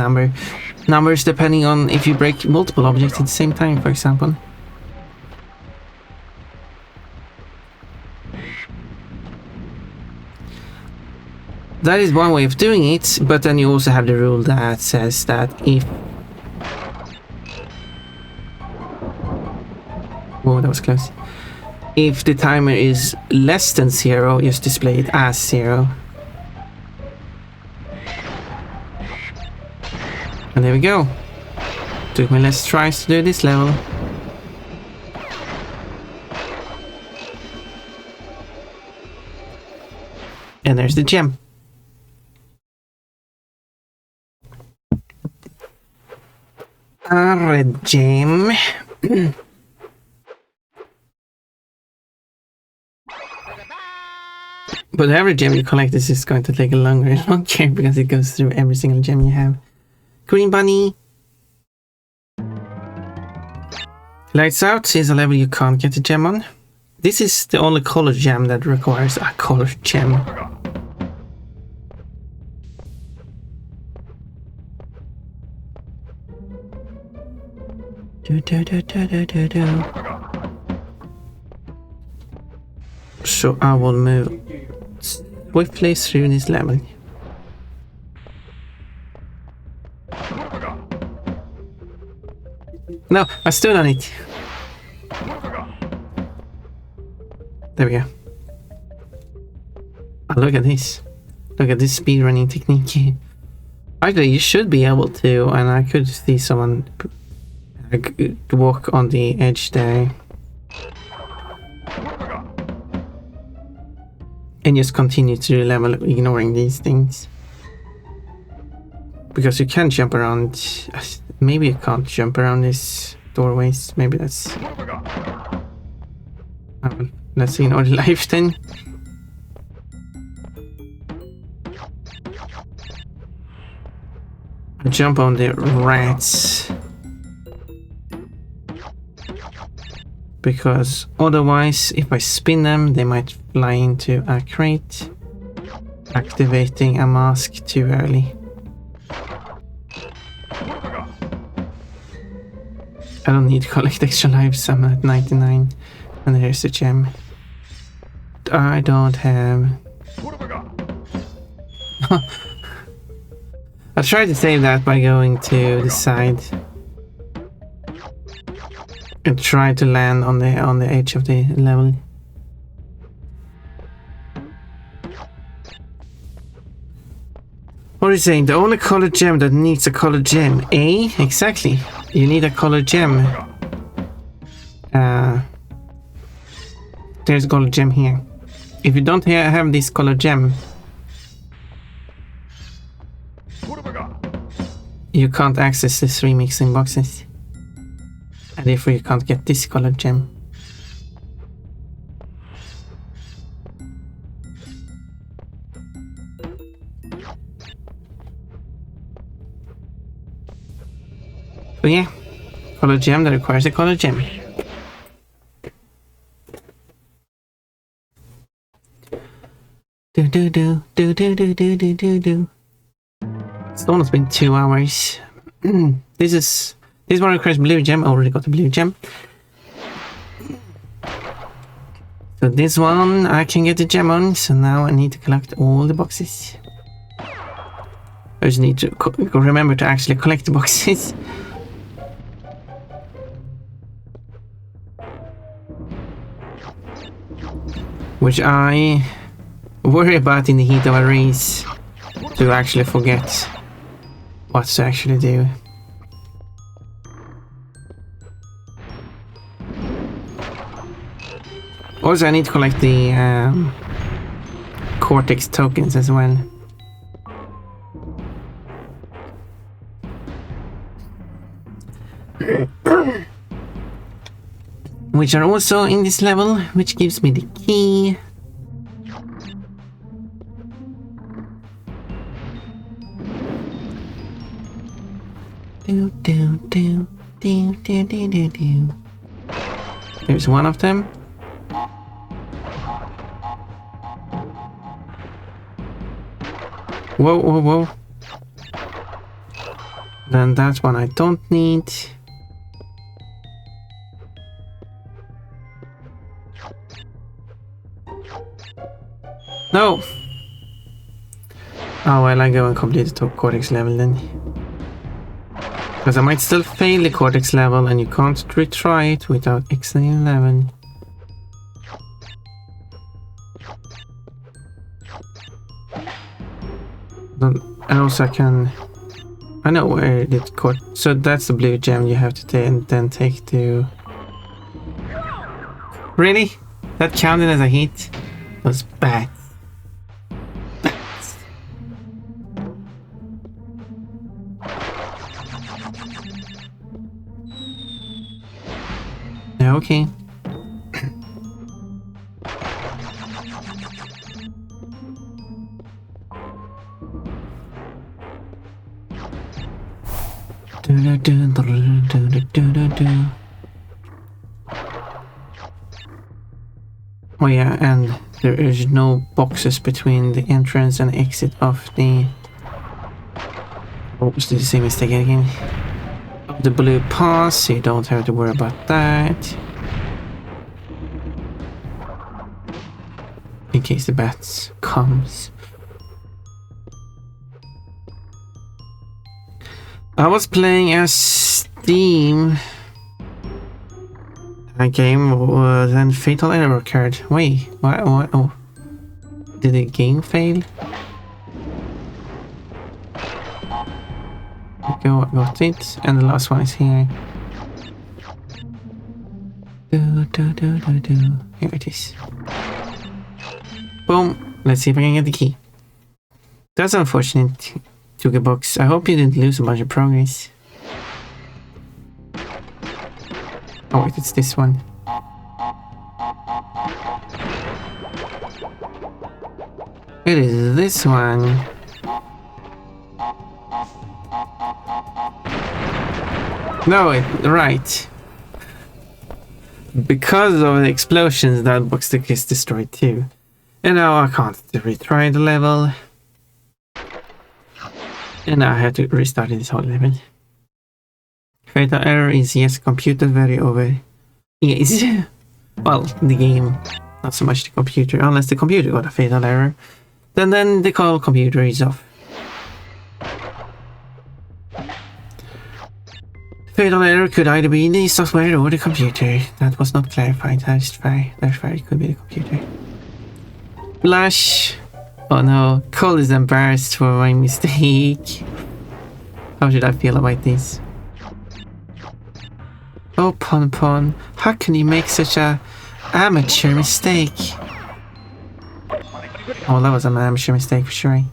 numbers depending on if you break multiple objects at the same time, for example. That is one way of doing it, but then you also have the rule that says that if... whoa, that was close. If the timer is less than 0, just display it as 0. And there we go. Took me less tries to do this level. And there's the gem. A red gem. But every gem you collect is just going to take a longer because it goes through every single gem you have. Green bunny. Lights out is a level you can't get a gem on. This is the only colored gem that requires a colored gem. So I will move swiftly through this level. No, I stood on it. There we go. Oh, look at this. Look at this speedrunning technique. Actually, you should be able to, and I could see someone walk on the edge there. And just continue to the level ignoring these things. Because you can jump around. Maybe you can't jump around these doorways. Maybe that's... let's see another life then. Jump on the rats. Because otherwise, if I spin them, they might fly into a crate, activating a mask too early. I don't need to collect extra lives, I'm at 99. And here's the gem. I don't have... I tried to save that by going to the side. And try to land on the edge of the level. What are you saying? The only colored gem that needs a colored gem. Exactly. You need a colored gem. There's a colored gem here. If you don't have this colored gem, you can't access the 3 mixing boxes. And therefore you can't get this colored gem. So yeah, colored gem that requires a colored gem. It's almost been 2 hours. This one requires blue gem. I already got the blue gem. So this one I can get the gem on. So now I need to collect all the boxes. I just need to remember to actually collect the boxes. Which I worry about in the heat of a race. To actually forget what to actually do. Also, I need to collect the Cortex tokens as well. Which are also in this level, which gives me the key. There's one of them. Whoa, whoa, whoa. Then that one I don't need. No! Oh well, I go and complete the top Cortex level then. Because I might still fail the Cortex level and you can't retry it without exiting the level. And also I know where it caught. So that's the blue gem you have to then take to... Really? That counted as a hit? That was bad. Yeah, okay. Oh yeah, and there is no boxes between the entrance and exit of the... Oops, did the same mistake again. Of the blue pass, so you don't have to worry about that. In case the bats comes. I was playing a Steam a game, then fatal error occurred. Wait, what? Oh, did the game fail? Okay, I got it, and the last one is here. Here it is. Boom. Let's see if I can get the key. That's unfortunate. took a box. I hope you didn't lose a bunch of progress. Oh wait, it's this one. It is this one. No, right. Because of the explosions, that box stick is destroyed too. And now I can't retry the level. And now I have to restart this whole level. Fatal error is yes, computer very over. Yes. Well, the game, not so much the computer. Unless the computer got a fatal error, then the whole computer is off. Fatal error could either be the software or the computer. That was not clarified. That's fair. It could be the computer. Blush. Oh no, Cole is embarrassed for my mistake. How should I feel about this? Oh, Pon, how can you make such a amateur mistake? Oh, that was an amateur mistake for sure.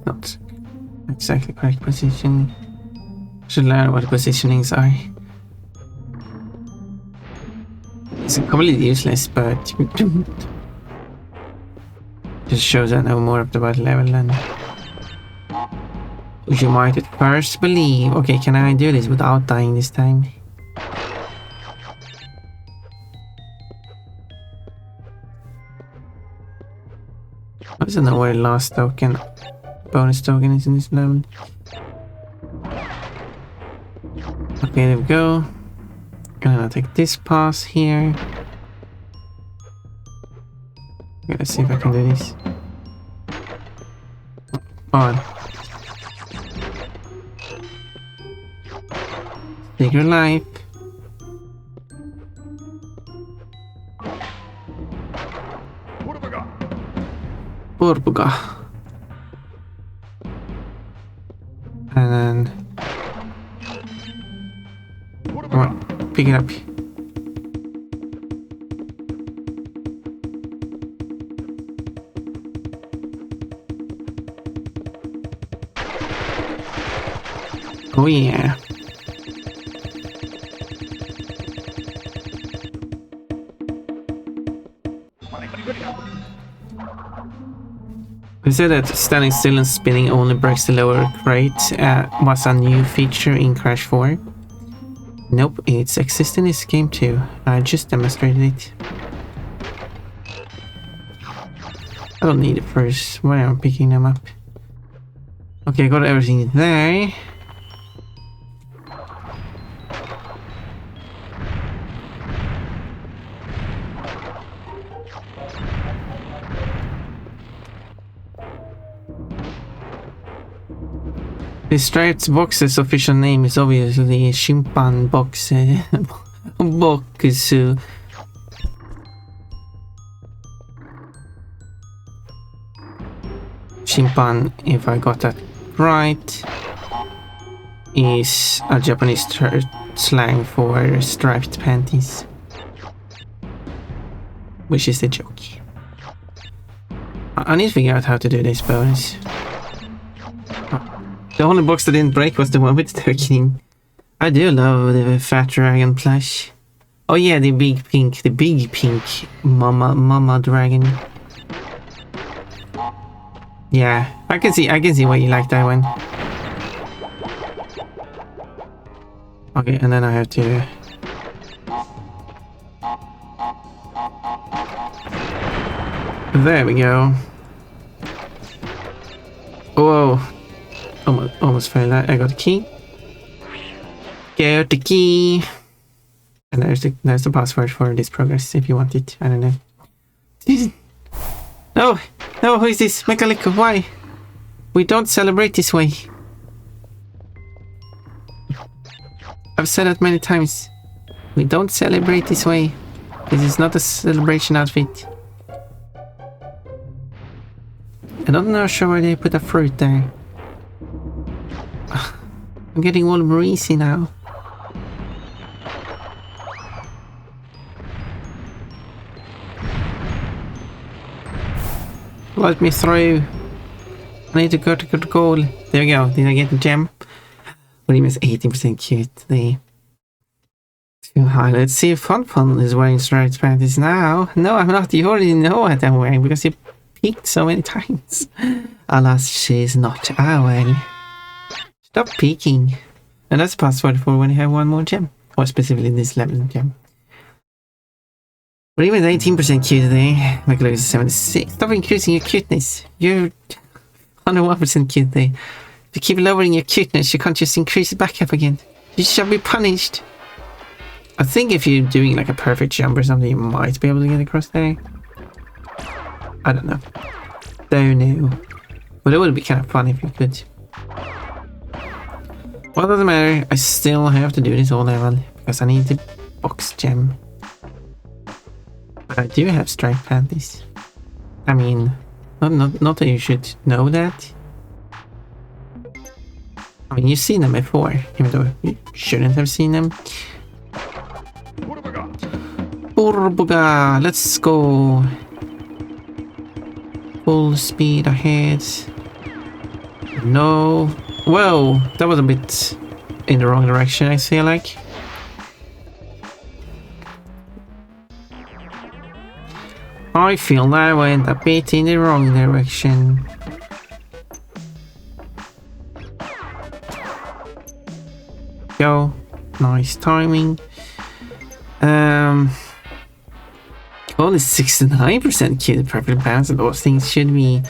Not exactly correct position. Should learn what the positionings are. It's completely useless, but just shows I know more about the level than you might at first believe. Okay, can I do this without dying this time? I don't know where the last token, bonus token is in this level. Okay, there we go. And I'll take this pass here. Okay, let's see if I can do this. On. Take your life. Burbuga. And then come on, pick it up. Oh yeah. They said that standing still and spinning only breaks the lower crate was a new feature in Crash 4. Nope, it's exists in this game too. I just demonstrated it. I don't need it first. Why am I picking them up? Okay, got everything there. The striped box's official name is obviously Shimpan Box Bokusu. Shimpan, if I got that right, is a Japanese slang for striped panties, which is the joke. I need to figure out how to do this bonus. The only box that didn't break was the one with the token. I do love the fat dragon plush. Oh yeah, the big pink mama dragon. Yeah, I can see why you like that one. Okay, and then I have to there we go. Whoa. Almost failed that. I got the key. Get the key. And there's the password for this progress if you want it. I don't know. No, who is this? Mechaliko, why? We don't celebrate this way. I've said that many times. We don't celebrate this way. This is not a celebration outfit. I don't know sure why they put a fruit there. I'm getting all greasy now. Let me through. I need to go to good goal. There we go. Did I get the gem? What do you miss? 18% cute. Too high. Let's see if Fun is wearing striped panties now. No, I'm not. You already know what I'm wearing because you peeked so many times. Alas, she's not. Ah, well. Stop peeking. And that's password for when you have one more gem. Or specifically this level gem. But even 18% cute today. My glow is 76. Stop increasing your cuteness. You're 101% cute today. If you keep lowering your cuteness, you can't just increase it back up again. You shall be punished. I think if you're doing like a perfect jump or something, you might be able to get across there. I don't know. Don't know. But it would be kind of fun if you could. Well, it doesn't matter. I still have to do this all level because I need the box gem. But I do have striped panties. I mean, not that you should know that. I mean, you've seen them before, even though you shouldn't have seen them. Burbuga, let's go. Full speed ahead. No. Whoa, that was a bit in the wrong direction, I feel like. I feel that I went a bit in the wrong direction. Go. Nice timing. Only 69% cute, perfect balance, and those things should be.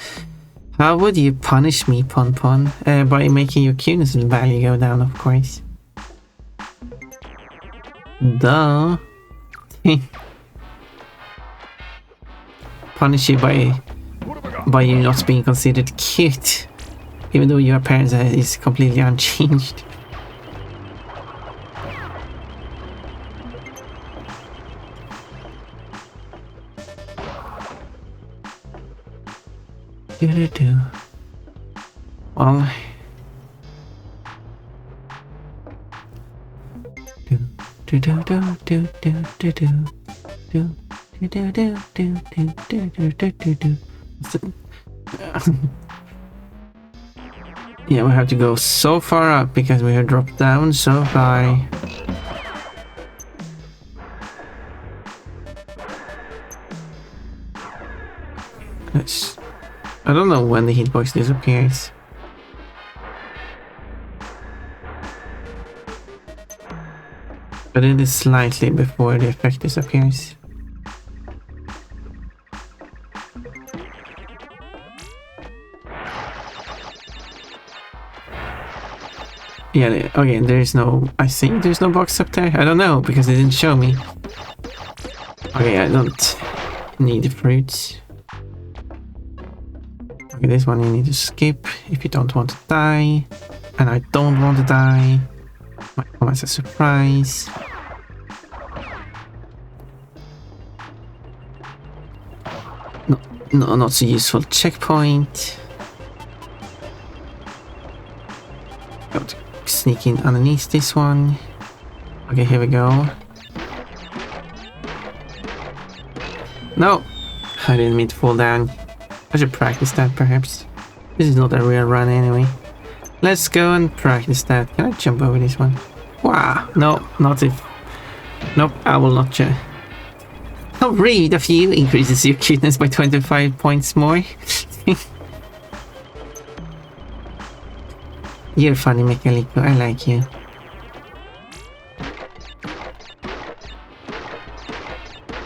How would you punish me, Pon? By making your cuteness value go down, of course. Duh. Punish you by you not being considered cute, even though your appearance is completely unchanged. Well, yeah, we have to go so far up because we have dropped down so far. I don't know when the hitbox disappears. But it is slightly before the effect disappears. Yeah, okay, there's no... I think there's no box up there. I don't know, because it didn't show me. Okay, I don't need the fruits. Okay, this one you need to skip if you don't want to die. And I don't want to die. Might come as a surprise. No, not so useful checkpoint. Got to sneak in underneath this one. Okay, here we go. No! I didn't mean to fall down. I should practice that, perhaps. This is not a real run anyway. Let's go and practice that. Can I jump over this one? Wow! No, not if... Nope, I will not jump. How rude of you! Increases your cuteness by 25 points more. You're funny, Mikaliko. I like you.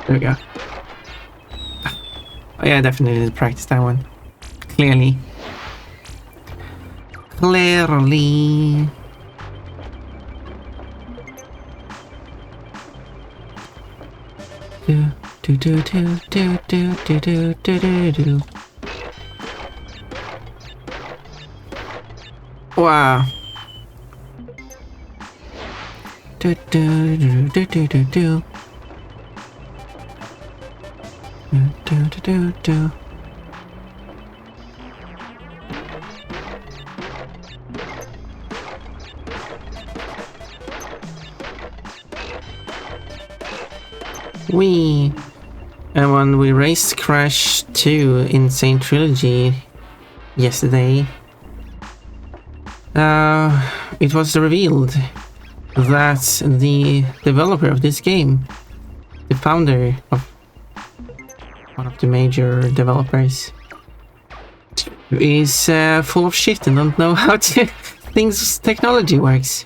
There we go. Oh yeah, I definitely did practice that one. Clearly. Clearly. Do. Wow. We and when we raced Crash 2 Insane Trilogy yesterday, it was revealed that the developer of this game, the founder of one of the major developers, is full of shit and don't know how technology works.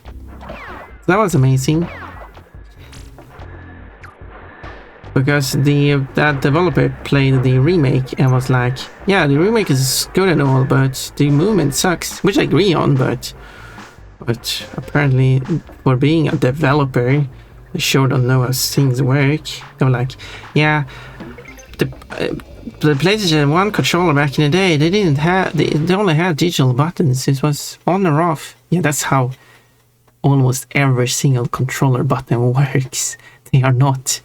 That was amazing. Because that developer played the remake and was like, yeah, the remake is good and all, but the movement sucks, which I agree on, but apparently for being a developer, they sure don't know how things work. They were like, yeah, the PlayStation 1 controller back in the day, they only had digital buttons. It was on or off. Yeah, that's how almost every single controller button works. They are not.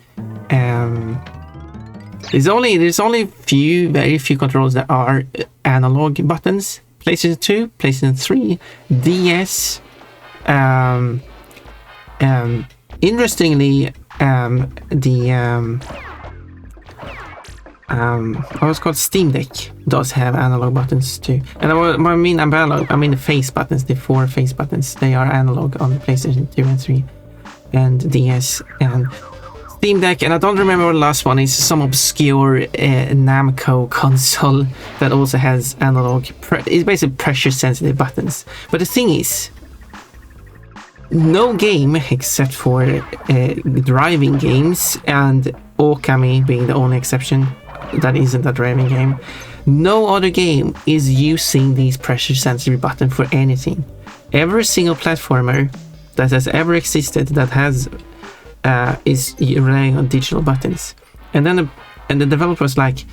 There's only very few controllers that are analog buttons. PlayStation 2, PlayStation 3, DS. Interestingly, what's called Steam Deck does have analog buttons too. And I mean analog, I mean the face buttons, the 4 face buttons. They are analog on the PlayStation 2 and 3 and DS and Steam Deck, and I don't remember what the last one is. Some obscure Namco console that also has analog. It's basically pressure-sensitive buttons. But the thing is, no game except for driving games, and Okami being the only exception that isn't a driving game. No other game is using these pressure-sensitive buttons for anything. Every single platformer that has ever existed that has is relying on digital buttons, and the developer was like,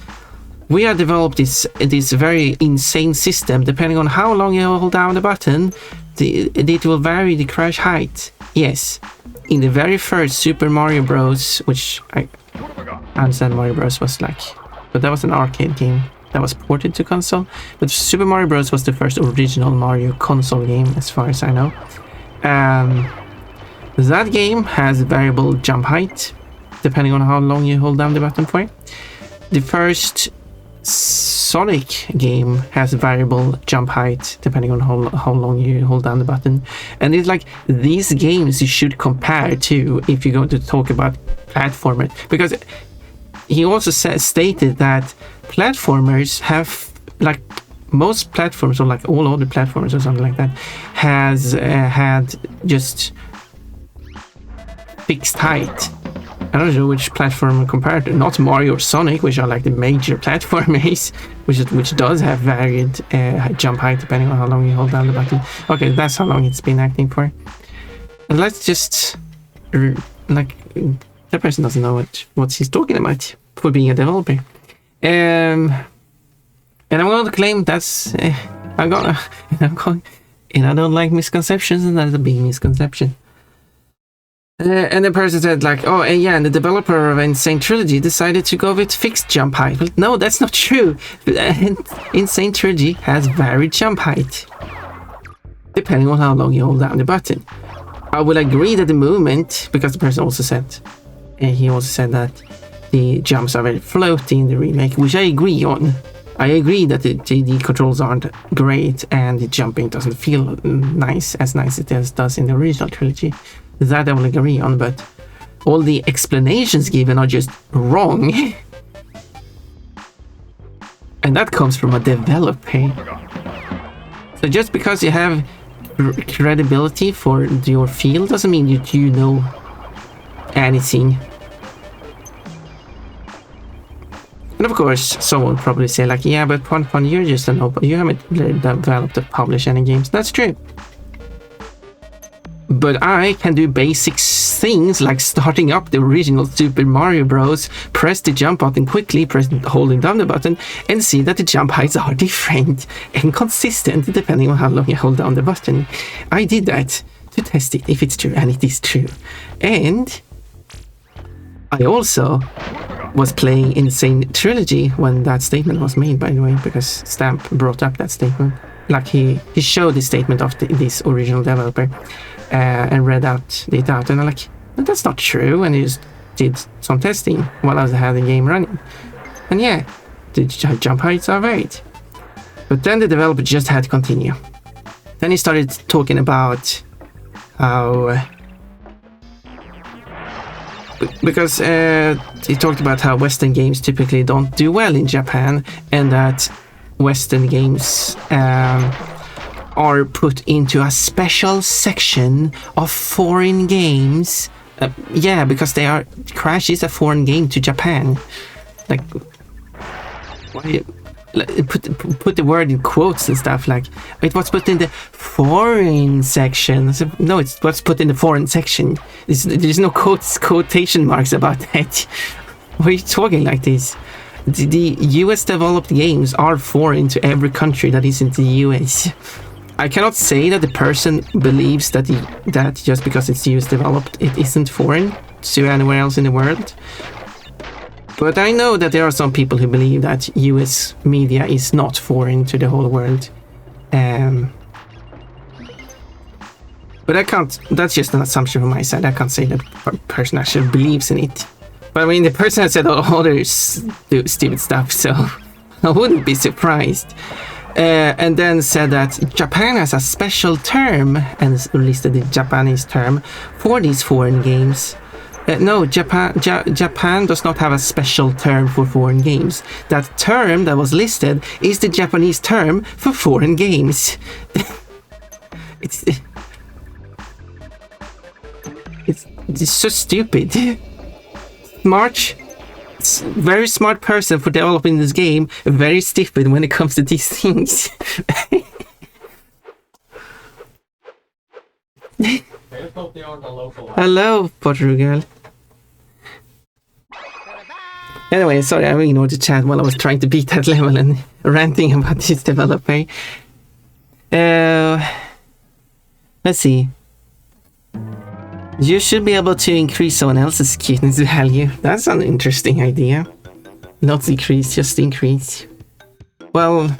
we have developed this very insane system. Depending on how long you hold down the button, it will vary the crash height. Yes, in the very first Super Mario Bros, which I understand Mario Bros was like, but that was an arcade game that was ported to console. But Super Mario Bros was the first original Mario console game, as far as I know. That game has variable jump height, depending on how long you hold down the button for. The first Sonic game has variable jump height, depending on how long you hold down the button. And it's like, these games you should compare to if you're going to talk about platformers. Because he also stated that platformers have, like, most platforms, or like all other platformers or something like that, has had just fixed height. I don't know which platform compared to, not Mario or Sonic, which are like the major platformers, which does have varied jump height depending on how long you hold down the button. Okay, that's how long it's been acting for. And let's just like, that person doesn't know what he's talking about for being a developer. And I'm going to claim that's and I don't like misconceptions, and that's a big misconception. And the person said like, oh, and yeah, and the developer of Insane Trilogy decided to go with fixed jump height. Well, no, that's not true. Insane Trilogy has varied jump height, depending on how long you hold down the button. I will agree that the movement, because the person also said, he also said that the jumps are very floaty in the remake, which I agree on. I agree that the controls aren't great and the jumping doesn't feel nice as it does in the original trilogy. That I will agree on, but all the explanations given are just wrong. And that comes from a developer. So just because you have credibility for your field doesn't mean you know anything. And of course, someone will probably say like, yeah, but Pon, you're just an open, you haven't developed or published any games. That's true. But I can do basic things like starting up the original Super Mario Bros, press the jump button quickly, holding down the button, and see that the jump heights are different and consistent depending on how long you hold down the button. I did that to test it if it's true, and it is true. And I also was playing Insane Trilogy when that statement was made, by the way, because Stamp brought up that statement. Like he showed the statement of this original developer and read it out, and I'm like, that's not true. And he just did some testing while I had the game running. And yeah, the jump heights are varied. But then the developer just had to continue. Then he started talking about how... because he talked about how Western games typically don't do well in Japan, and that Western games are put into a special section of foreign games. Yeah, because Crash is a foreign game to Japan. Like, why do you put the word in quotes and stuff? Like, it was put in the foreign section. No, it's what's put in the foreign section. There's no quotation marks about that. Why are you talking like this? The US developed games are foreign to every country that isn't the US. I cannot say that the person believes that just because it's US developed, it isn't foreign to anywhere else in the world. But I know that there are some people who believe that US media is not foreign to the whole world. But I can't, that's just an assumption from my side. I can't say that person actually believes in it. But I mean, the person has said all other stupid stuff, so I wouldn't be surprised. And then said that Japan has a special term, and listed the Japanese term, for these foreign games. No, Japan does not have a special term for foreign games. That term that was listed is the Japanese term for foreign games. It's so stupid. Very smart person for developing this game, very stupid when it comes to these things. Hello, Portugal. Anyway, sorry, I ignored the chat while I was trying to beat that level and ranting about this developer. Let's see. You should be able to increase someone else's cuteness value. That's an interesting idea. Not decrease, just increase. Well,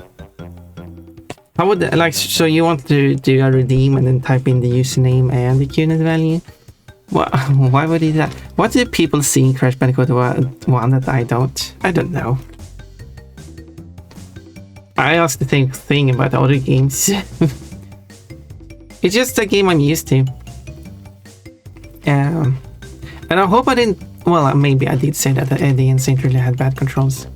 how would so you want to do a redeem and then type in the username and the cuteness value? Why would he do that? What do people see in Crash Bandicoot 1 that I don't? I don't know. I asked the same thing about other games. It's just a game I'm used to. And I hope I didn't... Well, maybe I did say that Eddie and Saint really had bad controls.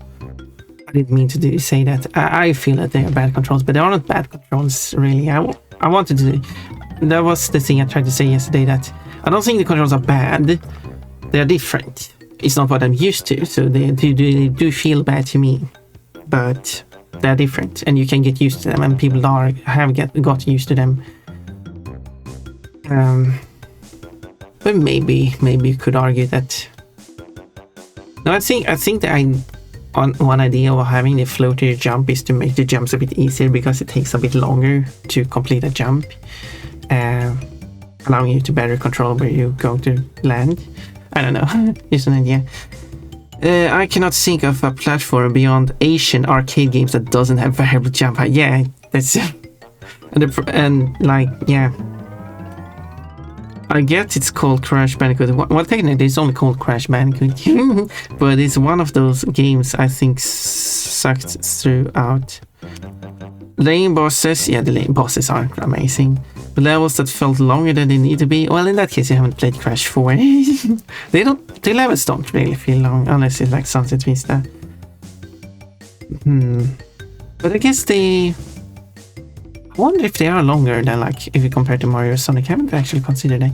I didn't mean to say that. I feel that they are bad controls, but they are not bad controls, really. I wanted to... That was the thing I tried to say yesterday, that I don't think the controls are bad. They are different. It's not what I'm used to, so they do feel bad to me. But they're different, and you can get used to them, and people have got used to them. But maybe you could argue that. No, I think that one idea of having the floater jump is to make the jumps a bit easier, because it takes a bit longer to complete a jump, allowing you to better control where you're going to land. I don't know, just an idea. I cannot think of a platform beyond Asian arcade games that doesn't have variable jump height. Yeah, that's yeah. I guess it's called Crash Bandicoot. Well, technically it's only called Crash Bandicoot, but it's one of those games I think sucked throughout. Lane bosses, yeah, the lane bosses are amazing. The levels that felt longer than they need to be. Well, in that case, you haven't played Crash 4. The levels don't really feel long, unless it's like Sunset Vista. But I guess I wonder if they are longer than, like, if you compare to Mario or Sonic. I haven't actually considered it.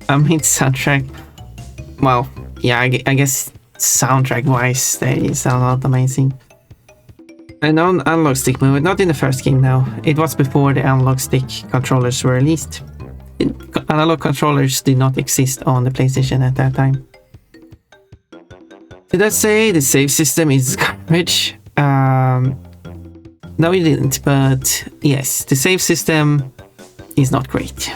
I mean, soundtrack. Well, yeah, I guess soundtrack-wise, they sound amazing. An analog stick movement, not in the first game now. It was before the analog stick controllers were released. Analog controllers did not exist on the PlayStation at that time. Did I say the save system is garbage? No, you didn't, but yes, the save system is not great.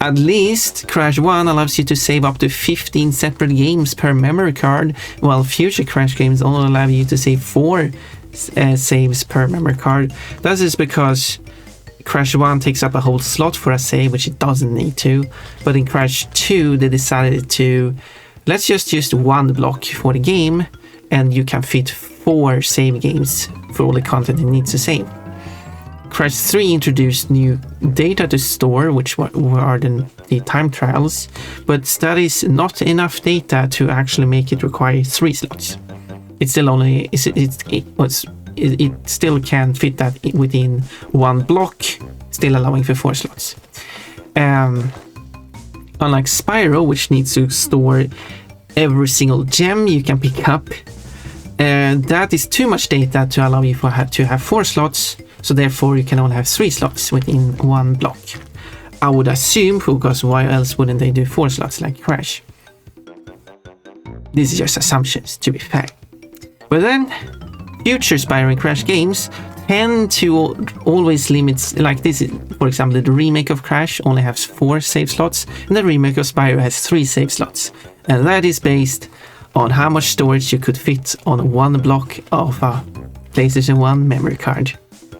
At least Crash 1 allows you to save up to 15 separate games per memory card, while future Crash games only allow you to save 4 saves per memory card. That is because Crash 1 takes up a whole slot for a save, which it doesn't need to. But in Crash 2, they decided to, let's just use one block for the game, and you can fit 4 save games for all the content it needs to save. Crash 3 introduced new data to store, which were the time trials, but that is not enough data to actually make it require 3 slots. It still only it still can fit that within 1 block, still allowing for 4 slots. Unlike Spyro, which needs to store every single gem you can pick up, that is too much data to allow you to have 4 slots, so therefore you can only have 3 slots within 1 block. I would assume, because why else wouldn't they do 4 slots like Crash? This is just assumptions, to be fair. But then, future Spyro and Crash games tend to always limit, like this, for example, the remake of Crash only has 4 save slots, and the remake of Spyro has 3 save slots. And that is based on how much storage you could fit on 1 block of a PlayStation 1 memory card,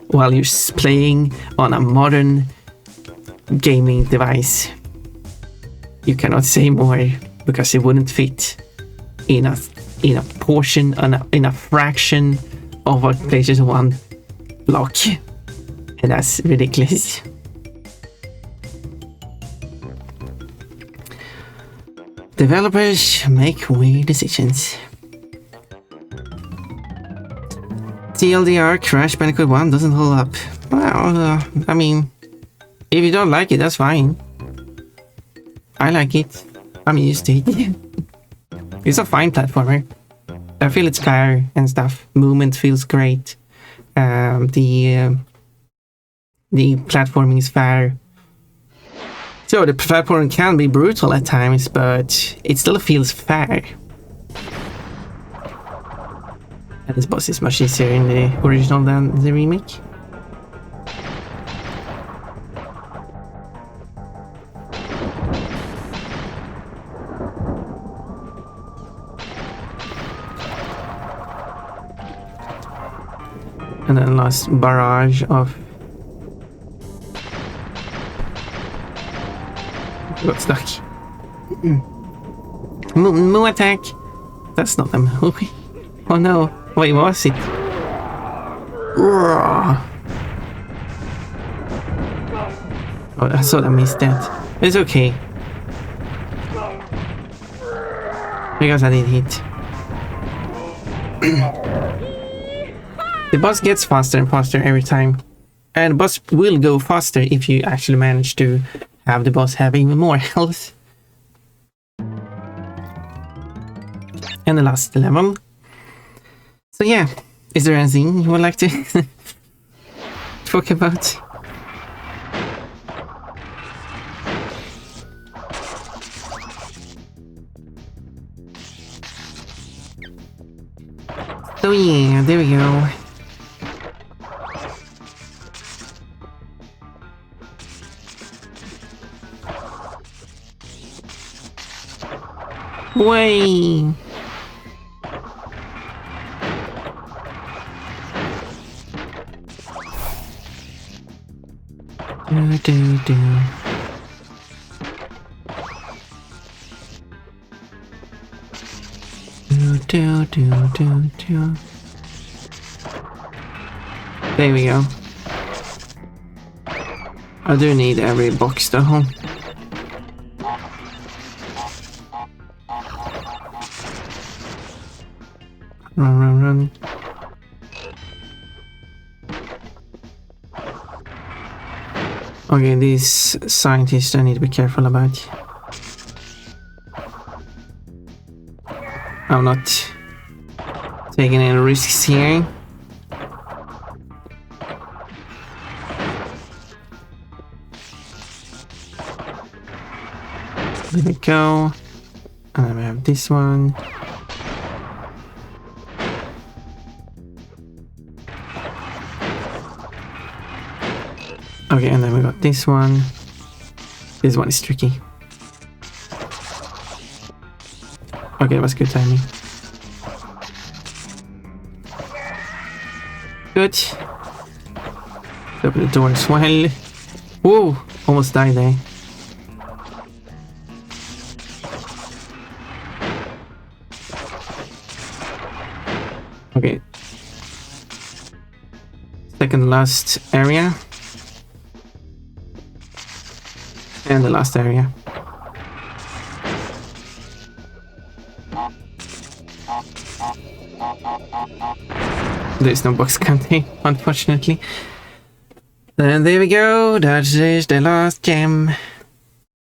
while you're playing on a modern gaming device. You cannot say more, because it wouldn't fit in a portion, in a fraction of a PlayStation 1 block, and that's ridiculous. Developers make weird decisions. TLDR, Crash Bandicoot 1 doesn't hold up. Well, I mean, if you don't like it, that's fine. I like it. I'm used to it. It's a fine platformer. I feel it's fair and stuff. Movement feels great. The platforming is fair. So the platforming can be brutal at times, but it still feels fair. And this boss is much easier in the original than the remake. And then last barrage of... Got stuck. Moo attack! That's not a moo. Oh no. Wait, what was it? Oh, I thought I missed that. It's okay. Because I did hit. The boss gets faster and faster every time. And the boss will go faster if you actually manage to have the boss have even more health. And the last level. So yeah, is there anything you would like to talk about? So yeah, there we go. Way. There we go. I do need every box though. Run. Okay, these scientists I need to be careful about. I'm not taking any risks here. There we go. And then we have this one. Okay, and then we got this one. This one is tricky. Okay, that was good timing. Good. So Open the door as well. Whoa! Almost died there. Okay. Second last area. And the last area. There's no box counting, unfortunately. And there we go, that is the last gem.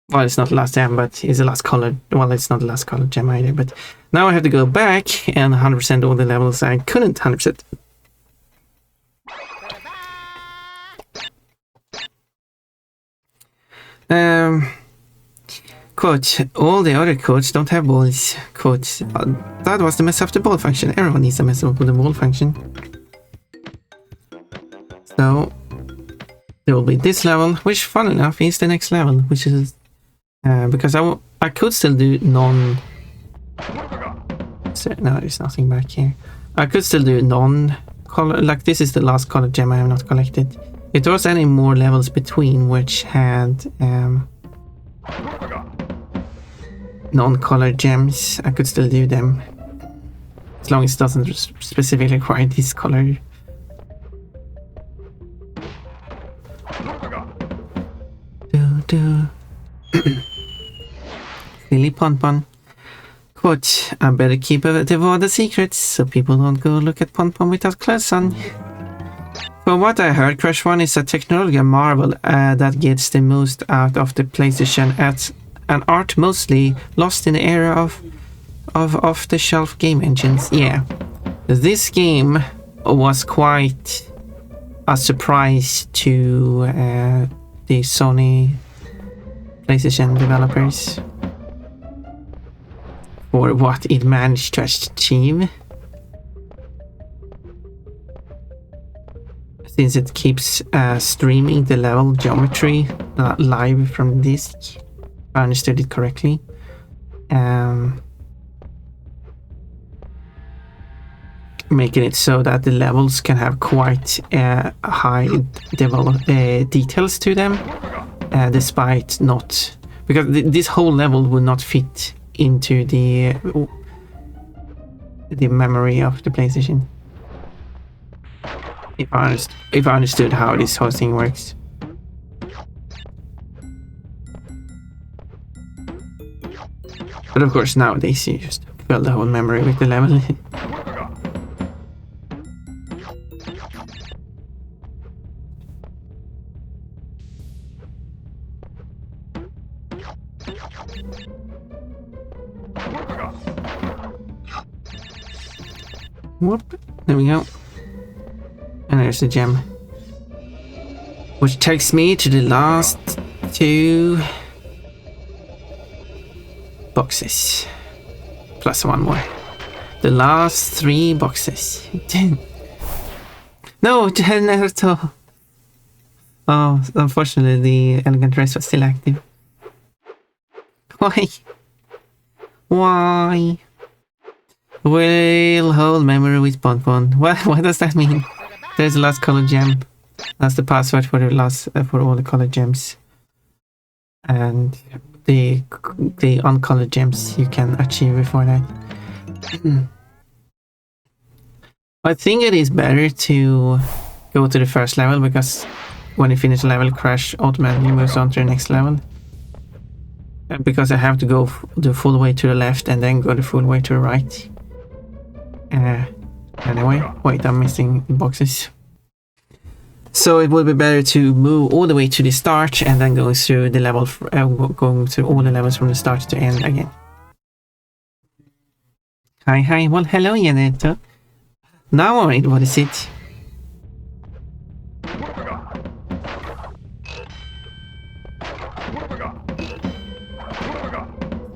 Well, it's not the last gem, but it's the last colored. Well, it's not the last colored gem either, but now I have to go back and 100% all the levels I couldn't 100%. Quote, all the other codes don't have balls. Quote, that was the mess up the ball function. Everyone needs to mess up with the ball function. So, there will be this level, which fun enough is the next level, which is, because I could still do so, no, there's nothing back here. I could still do non-color, like this is the last colored gem I have not collected. If there was any more levels between which had, non-colored gems, I could still do them. As long as it doesn't specifically require this color. Silly Pon-Pon. Quote, I better keep the water secrets so people don't go look at Pon-Pon without clothes on. From what I heard, Crash 1 is a technology marvel that gets the most out of the PlayStation at an art mostly lost in the era of off-the-shelf game engines. Yeah, this game was quite a surprise to the Sony PlayStation developers for what it managed to achieve. Since it keeps streaming the level geometry live from disk, if I understood it correctly. Making it so that the levels can have quite high details to them, despite not, because this whole level would not fit into the memory of the PlayStation. If I understood how this hosting works. But of course nowadays you just fill the whole memory with the level. Whoop, there we go. And there's the gem. Which takes me to the last two boxes. Plus one more. The last three boxes. No, Naruto! Oh, unfortunately the elegant dress was still active. Why? Why? Will hold memory with Pon-Pon. What does that mean? There's the last colored gem. That's the password for the last for all the colored gems. And the uncolored gems you can achieve before that. I think it is better to go to the first level, because when you finish the level, Crash automatically moves on to the next level. Because I have to go the full way to the left and then go the full way to the right. Anyway, wait, I'm missing boxes. So it would be better to move all the way to the start and then go through the level, going through all the levels from the start to end again. Hi, well hello Janeto. Now wait, what is it?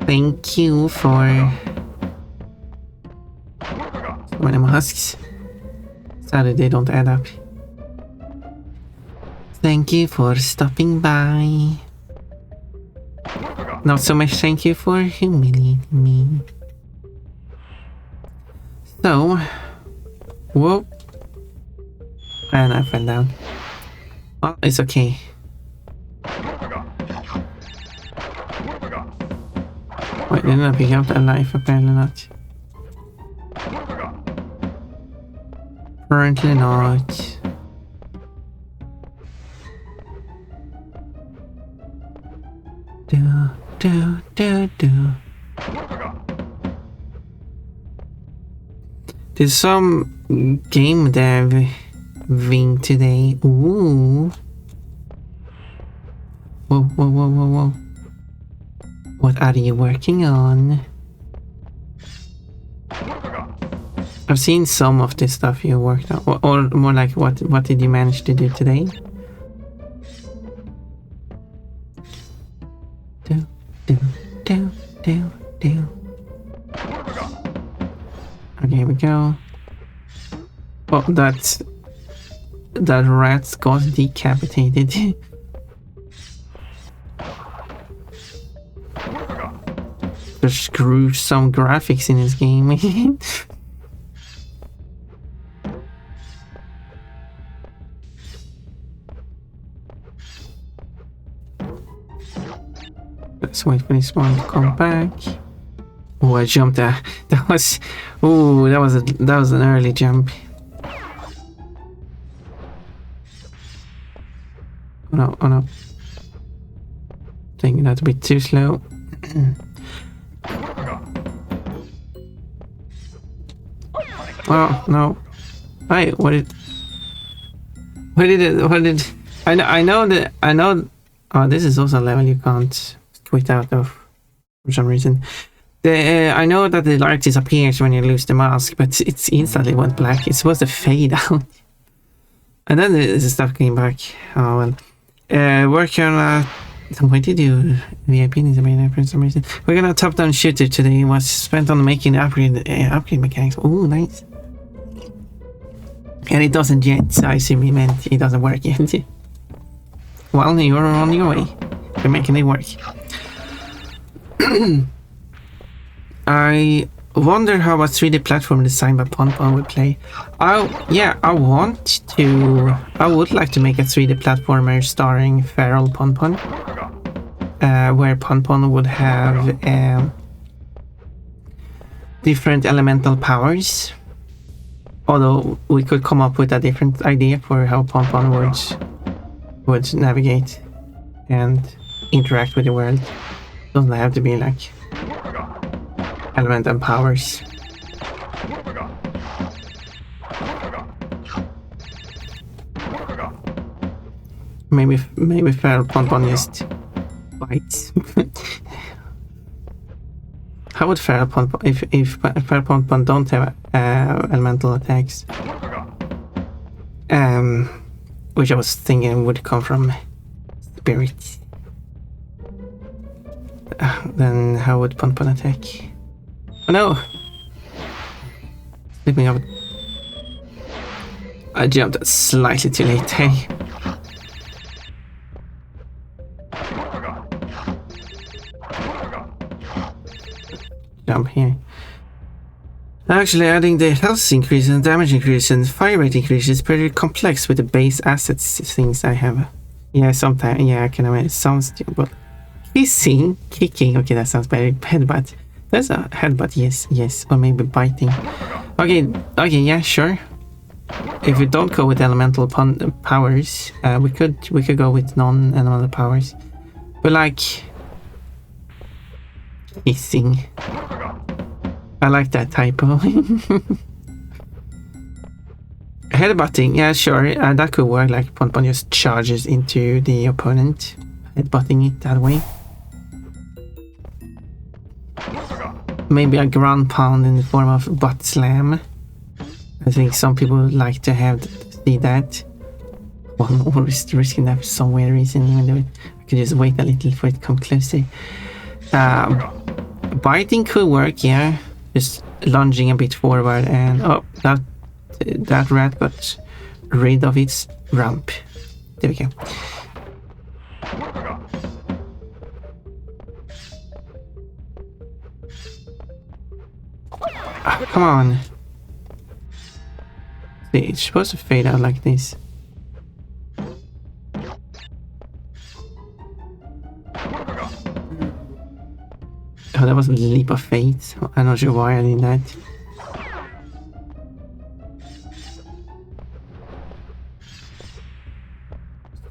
Thank you for so many masks. Sadly they don't add up. Thank you for stopping by. Not so much thank you for humiliating me. So, whoa, and I fell down. Oh, it's okay. Wait, didn't I pick up that life? Apparently not. Apparently not. Do. There's some game dev thing today. Ooh. Whoa. What are you working on? I've seen some of this stuff you worked on. Or more like, what did you manage to do today? Do. Okay, here we go. Oh, that rat got decapitated. There's gruesome graphics in this game. Let's wait for this one to come back. Oh, I jumped there. That was an early jump. Oh no. Thinking that's a bit too slow. Oh no. Hey, what did I know. Oh, this is also a level you can't quit out of for some reason. I know that the light disappears when you lose the mask, but it's instantly went black. It's supposed to fade out. And then the stuff came back. Oh well. Work on why did you VIP needs a main for some reason? We're gonna top-down shooter today. Was spent on making the upgrade mechanics. Oh, nice. And it doesn't yet, so I assume he meant it doesn't work yet. Well, you're on your way. You're making it work. I wonder how a 3D platform designed by Ponpon would play. I would like to make a 3D platformer starring feral Ponpon. Where Ponpon would have different elemental powers. Although we could come up with a different idea for how Ponpon would navigate and interact with the world. Doesn't have to be like elemental powers. Maybe feral Ponpon just bites. How would feral Ponpon if feral Ponpon don't have elemental attacks? Which I was thinking would come from spirits. Then how would Ponpon attack? Oh no! Sleeping up. I jumped slightly too late, hey? Jump here. Actually, adding the health increase and damage increase and fire rate increase is pretty complex with the base assets things I have. Yeah, sometimes. Yeah, I can imagine. It sounds stupid. Kicking. Okay, that sounds bad. Headbutt. That's a headbutt. Yes. Or maybe biting. Okay. Yeah, sure. If we don't go with elemental powers, we could go with non-elemental powers. But like hissing. I like that typo. Headbutting, yeah, sure, that could work. Like Ponpon just charges into the opponent, headbutting it that way. Maybe a ground pound in the form of butt slam. I think some people like to see that. Well, I'm always risking that for some weird reason, even though I could just wait a little for it to come closer. Biting could work, yeah. Just lunging a bit forward, and oh, that rat got rid of its rump. There we go. Come on. See, it's supposed to fade out like this. Oh, that was a leap of faith. I'm not sure why I did that.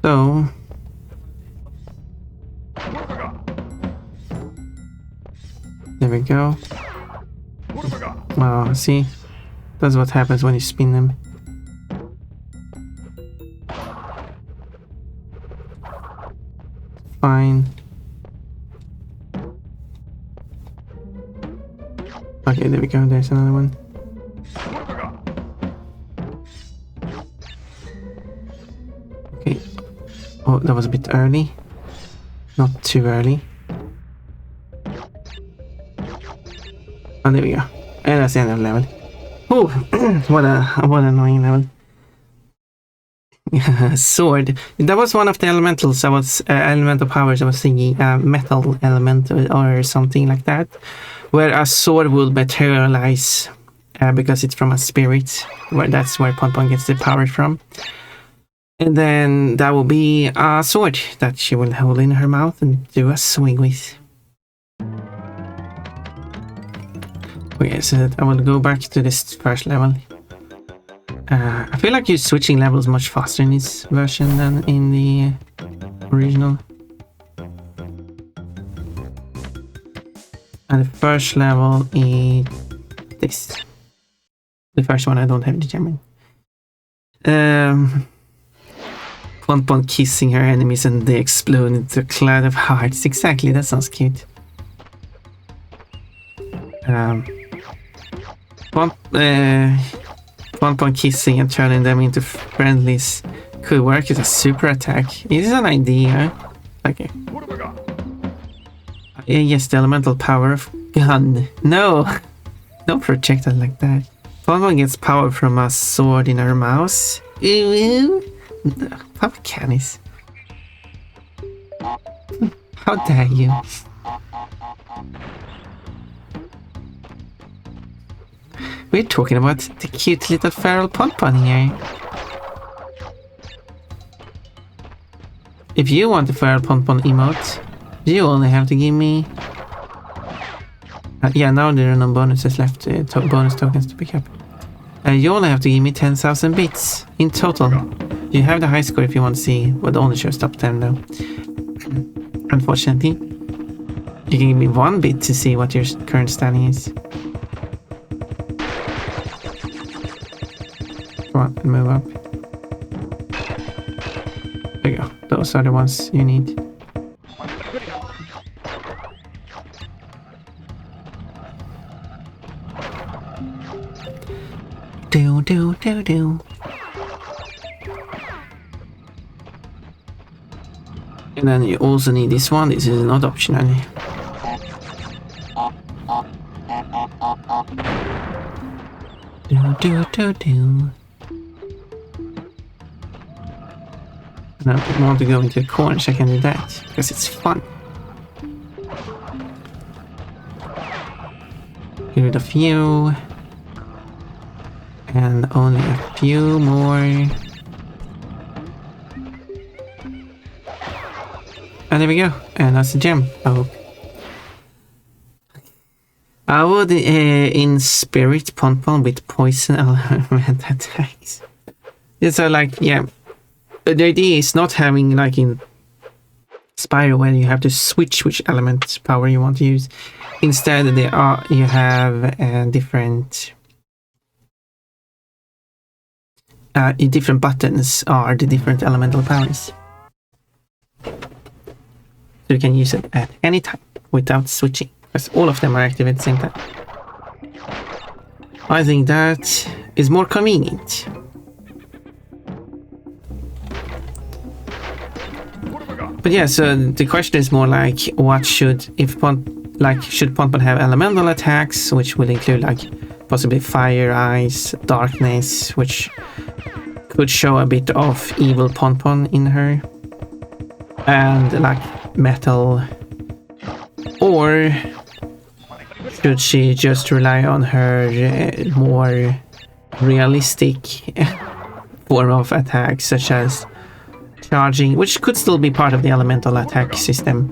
So... there we go. Oh, see? That's what happens when you spin them. Fine. Okay, there we go. There's another one. Okay. Oh, that was a bit early. Not too early. Oh, there we go. And that's the end of the level. Oh, what an annoying level. Sword. That was one of the elementals. I was elemental powers. I was thinking metal element or something like that, where a sword will materialize because it's from a spirit. That's where Pon gets the power from. And then that will be a sword that she will hold in her mouth and do a swing with. Okay, so I will go back to this first level. I feel like you're switching levels much faster in this version than in the original. And the first level is this. The first one I don't have the gem in. Pon kissing her enemies and they explode into a cloud of hearts. Exactly, that sounds cute. Pon kissing and turning them into friendlies could work as a super attack. It is an idea. Okay. Yes, the elemental power of gun. No! Don't projectile like that. Pon gets power from a sword in her mouth. How can it? How dare you? We're talking about the cute little feral Pon here. If you want the feral Pon emote, you only have to give me... yeah, now there are no bonuses left, bonus tokens to pick up. You only have to give me 10,000 bits in total. You have the high score if you want to see, but only shows top 10 though. Unfortunately, you can give me 1 bit to see what your current standing is. Come on, move up. There you go. Those are the ones you need. Do. And then you also need this one. This is not optional. Do. And I want to go into the corner so I can do that, because it's fun. Get rid of you. And only a few more. And there we go. And that's the gem, I hope. I would in spirit Pon with poison element attacks. It's like, yeah. The idea is not having like in Spyro where you have to switch which element power you want to use. Instead, you have different buttons are the different elemental powers. So you can use it at any time without switching, because all of them are active at the same time. I think that is more convenient. But yeah, so the question is more like, what should should Pon have elemental attacks, which will include like possibly fire, ice, darkness, which could show a bit of evil Pon in her, and like metal, or should she just rely on her more realistic form of attack, such as charging, which could still be part of the elemental attack system,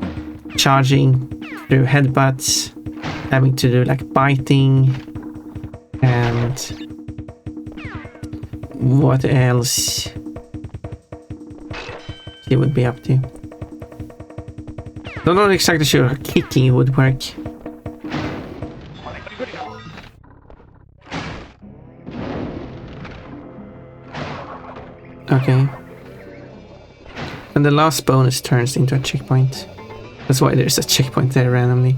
charging through headbutts, having to do like biting and what else he would be up to. I'm not exactly sure how kicking would work. Okay. And the last bonus turns into a checkpoint. That's why there's a checkpoint there randomly.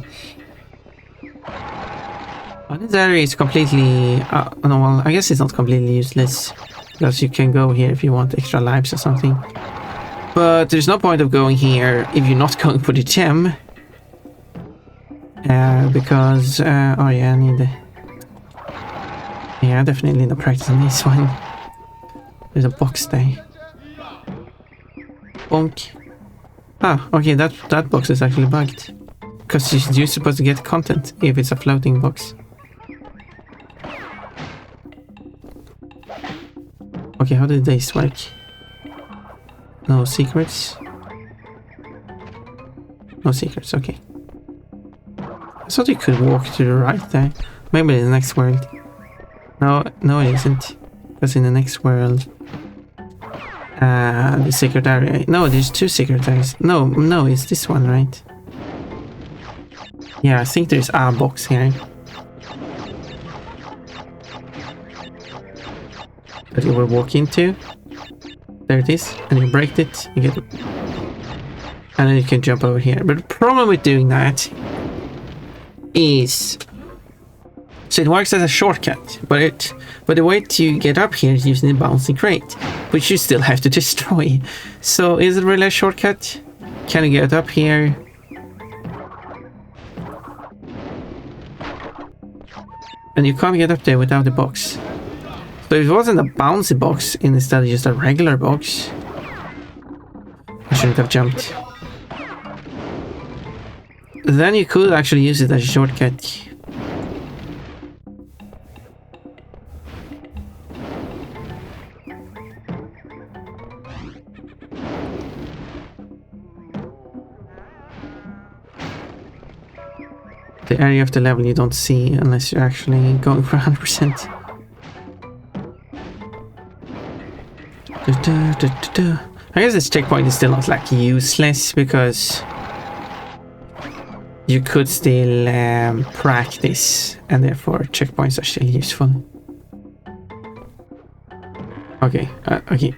Oh, this area is completely... no, well, I guess it's not completely useless. Because you can go here if you want extra lives or something. But there's no point of going here if you're not going for the gem. Because... oh yeah, I need the... Yeah, I definitely need to practice on this one. There's a box there. Bonk. Ah, okay, that box is actually bugged. Because you're supposed to get content if it's a floating box. Okay, how did this work? No secrets? No secrets, okay. I thought you could walk to the right there. Maybe in the next world. No, it isn't. Because in the next world... the secret area. No, there's two secret areas. No, it's this one, right? Yeah, I think there's a box here. That you will walk into. There it is. And you break it. You get it. And then you can jump over here. But the problem with doing that is... So it works as a shortcut, but the way to get up here is using the bouncing crate, which you still have to destroy. So is it really a shortcut? Can you get up here? And you can't get up there without the box. So if it wasn't a bouncy box, instead of just a regular box, I shouldn't have jumped. Then you could actually use it as a shortcut. The area of the level you don't see unless you're actually going for 100%. I guess this checkpoint is still not like useless because you could still practice and therefore checkpoints are still useful. Okay, okay.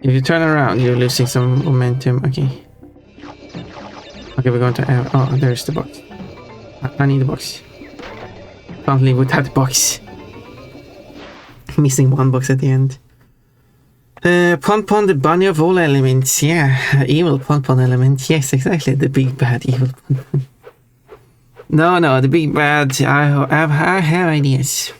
If you turn around, you're losing some momentum. Okay. Okay, we're going to... oh, there's the box. I need the box. Can't leave without the box. Missing one box at the end. Pon, the bunny of all elements. Yeah, evil Pon element. Yes, exactly. The big bad evil Pon. No, the big bad. I have ideas.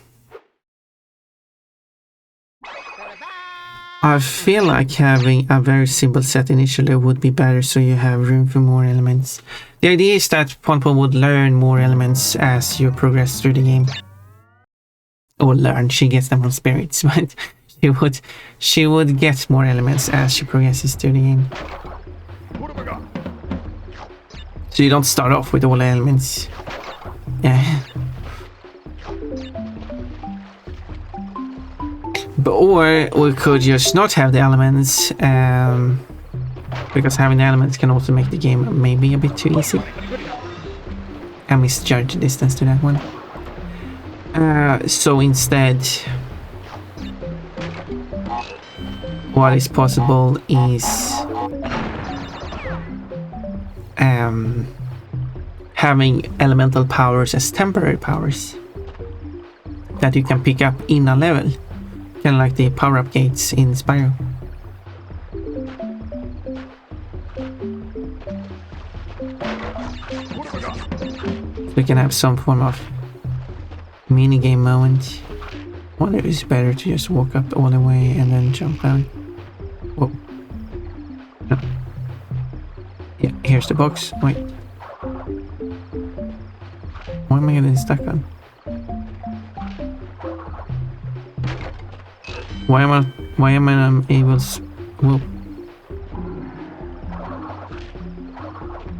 I feel like having a very simple set initially would be better so you have room for more elements. The idea is that Pon would learn more elements as you progress through the game. Or learn, she gets them from spirits, but she would get more elements as she progresses through the game. So you don't start off with all the elements. Yeah. Or we could just not have the elements, because having the elements can also make the game maybe a bit too easy. I misjudged the distance to that one. So instead, what is possible is having elemental powers as temporary powers that you can pick up in a level. Kind of like the power-up gates in Spyro. So we can have some form of mini-game moment. I wonder if it's better to just walk up all the way and then jump down. Whoa. No. Yeah, here's the box. Wait. Why am I getting stuck on? Why am I unable to... Whoa.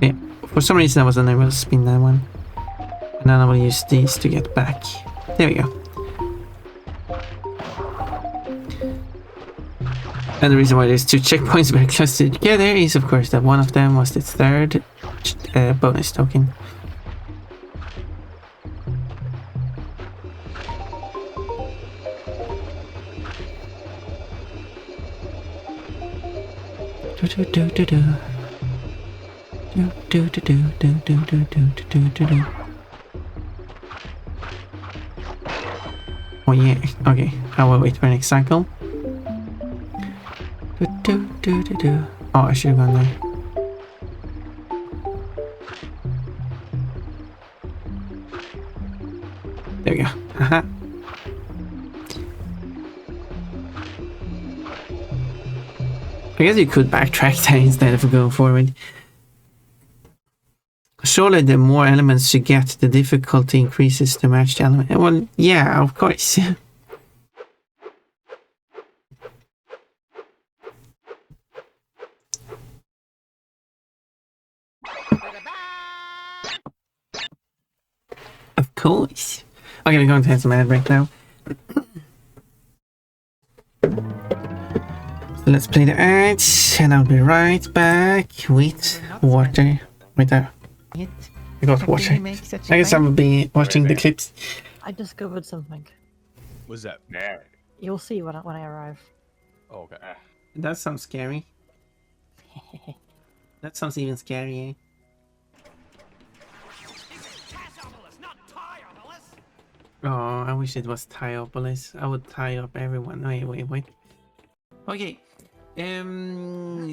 Yeah, for some reason I was unable to spin that one. And then I will use these to get back. There we go. And the reason why there's 2 checkpoints very clustered together is of course that one of them was the 3rd bonus token. Oh yeah, okay, I will wait for the next cycle. Oh, I should have gone there. There we go. Haha. I guess you could backtrack that instead of going forward. Surely the more elements you get, the difficulty increases to match the element. Well, yeah, of course. Of course. Okay, we're going to have some ad break now. So let's play the ads, and I'll be right back with water. Wait there. I got water. I guess I will be watching the clips. I discovered something. What's that? Yeah. You'll see when I arrive. Oh, okay. That sounds scary. That sounds even scary, eh? Oh, I wish it was Tiopolis. I would tie up everyone. Wait. Okay.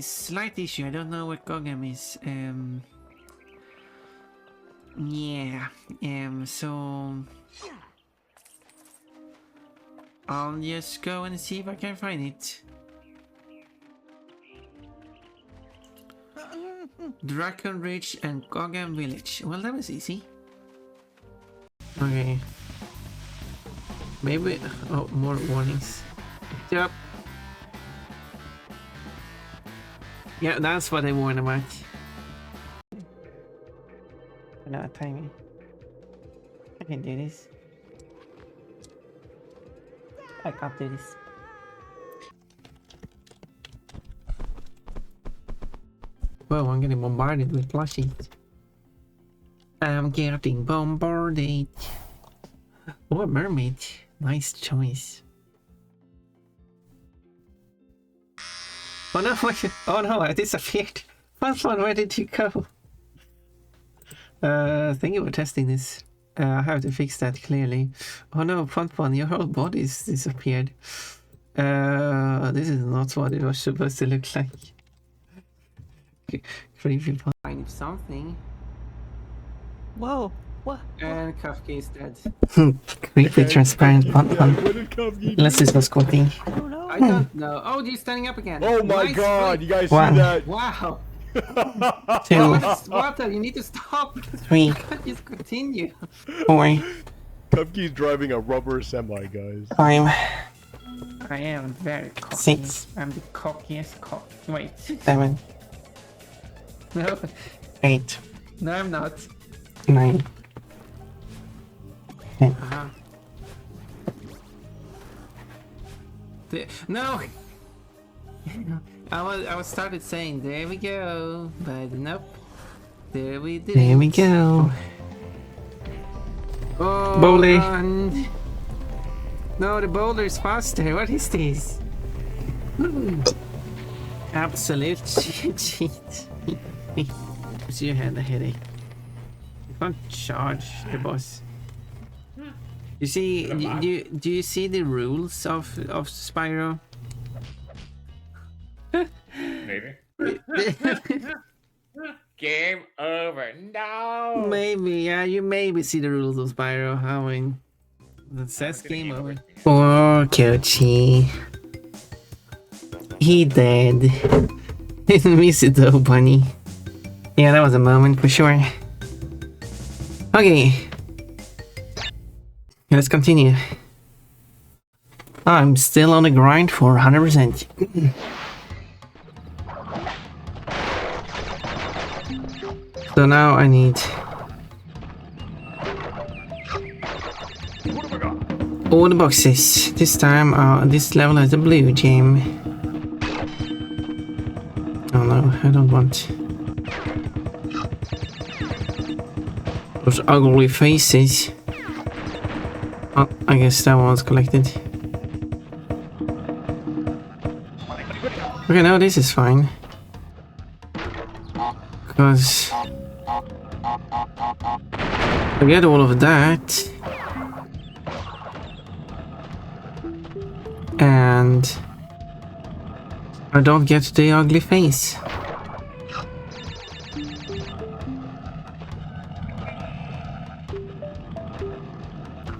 Slight issue. I don't know what Gogam is. Yeah. So I'll just go and see if I can find it. Dragon Ridge and Gogam Village. Well, that was easy. Okay. Maybe. Oh, more warnings. Yep. Yeah, that's what I warned about. No, timing. I can do this. I can't do this. Whoa, I'm getting bombarded with plushies. I'm getting bombarded. Oh, a mermaid. Nice choice. Oh no, oh no, I disappeared. Fun, where did you go? Thank you for testing this. I have to fix that clearly. Oh no, Fun, your whole body's disappeared. This is not what it was supposed to look like. Creepy find something. Whoa, what? And Kafka is dead. Creepy transparent Fun. What did Kafka do? Unless this was squatting. I don't know. I don't know. Oh, you're standing up again. Oh my Nice god, break. you guys Wow. see that? Wow. 2, Water, you need to stop. 3, You can't just continue. 4, Kafka's driving a rubber semi, guys. 5, I am very cocky. 6, I'm the cockiest cock. Wait. 7, No. 8, No, I'm not. 9, 10. Uh-huh. No! I was started saying, there we go, but nope. There we did. There we go. Oh, Bowley. run. No, the boulder's faster. What is this? Absolute cheat. So you had a headache. You can't charge the boss. You see, do you see the rules of Spyro? Maybe. Game over. No. Maybe, yeah, you maybe see the rules of Spyro. I mean, it says game over. Poor Kochi. He dead. Didn't miss it though, bunny. Yeah, that was a moment for sure. Okay. Let's continue. I'm still on the grind for 100%. So now I need All the boxes. This time, this level has a blue gem. Oh no, I don't want those ugly faces. Oh, I guess that one's collected. Okay, now this is fine. Because I get all of that. And I don't get the ugly face.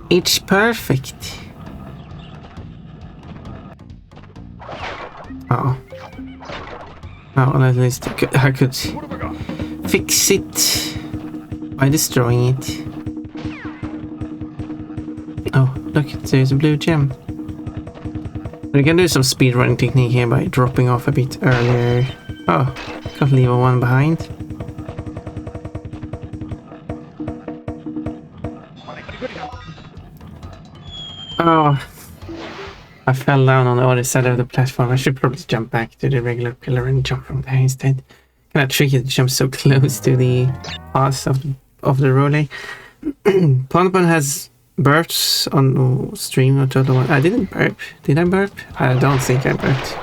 It's perfect. Oh. Oh, at least I could fix it by destroying it. Oh, look, there's a blue gem. We can do some speedrunning technique here by dropping off a bit earlier. Oh, can't leave one behind. Oh, I fell down on the other side of the platform. I should probably jump back to the regular pillar and jump from there instead. Kinda tricky to jump so close to the pass of the relay. Ponpon has burps on stream or total one. I didn't burp. Did I burp? I don't think I burped.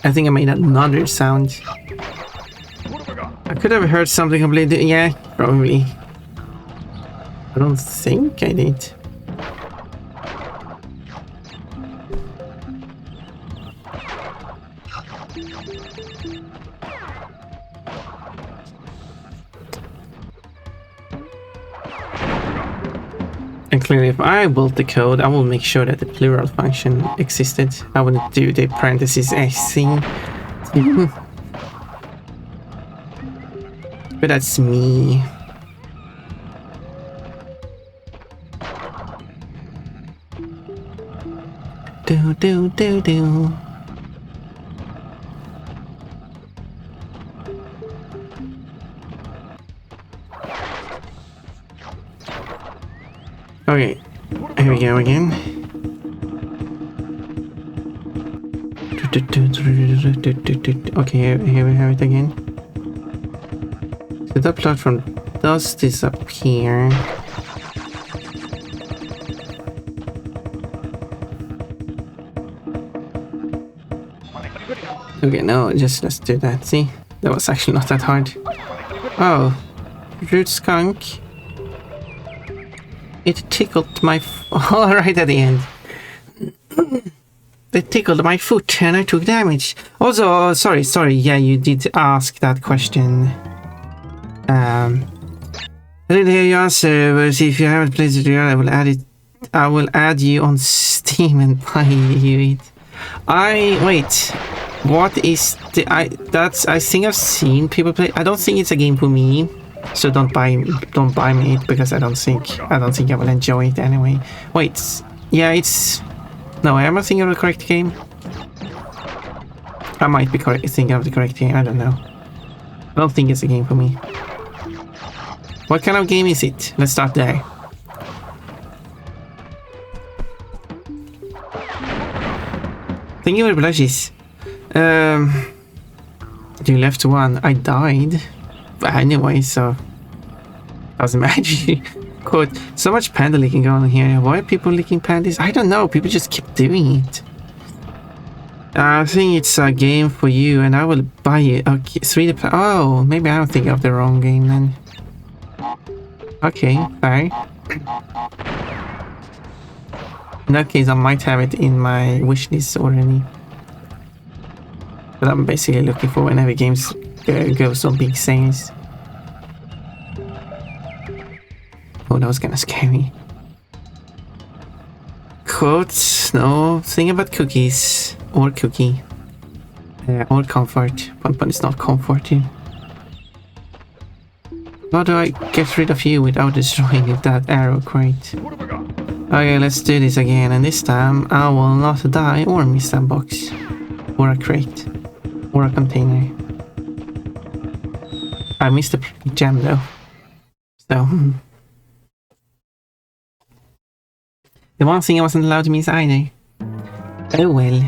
I think I made another sound. I could have heard something completely. Yeah, probably. I don't think I did. And clearly, if I built the code, I will make sure that the plural function existed. I wouldn't do the parentheses S thing. But that's me. Do. Okay, here we go again. Okay, here we have it again. So that platform does disappear. Okay, no, let's do that. See, that was actually not that hard. Oh, root skunk. It tickled my all right at the end. It tickled my foot and I took damage. Also, sorry. Yeah, you did ask that question. I didn't hear your answer, but if you haven't played it, I will add it. I will add you on Steam and buy you it. Wait. What is the I think I've seen people play. I don't think it's a game for me. So don't buy me it because I don't think I will enjoy it anyway. Wait, yeah, it's no. Am I thinking of the correct game? I might be thinking of the correct game. I don't know. I don't think it's a game for me. What kind of game is it? Let's start there. Thank you for the blushes. You left one. I died. But anyway, so doesn't matter. Quote, so much panda licking going on here. Why are people licking pandas? I don't know. People just keep doing it. I think it's a game for you, and I will buy it. Okay, 3D. Oh, maybe I'm thinking of the wrong game then. Okay, sorry. In that case, I might have it in my wishlist already. But I'm basically looking for whenever games goes on big sales. Oh, that was kinda scary. Quotes, no, thing about cookies. Or cookie. Or comfort. But it's not comforting. How do I get rid of you without destroying that arrow crate? Okay, let's do this again, and this time I will not die or miss a box. Or a crate. Or a container. I missed the gem though. So The one thing I wasn't allowed to miss either. Oh well.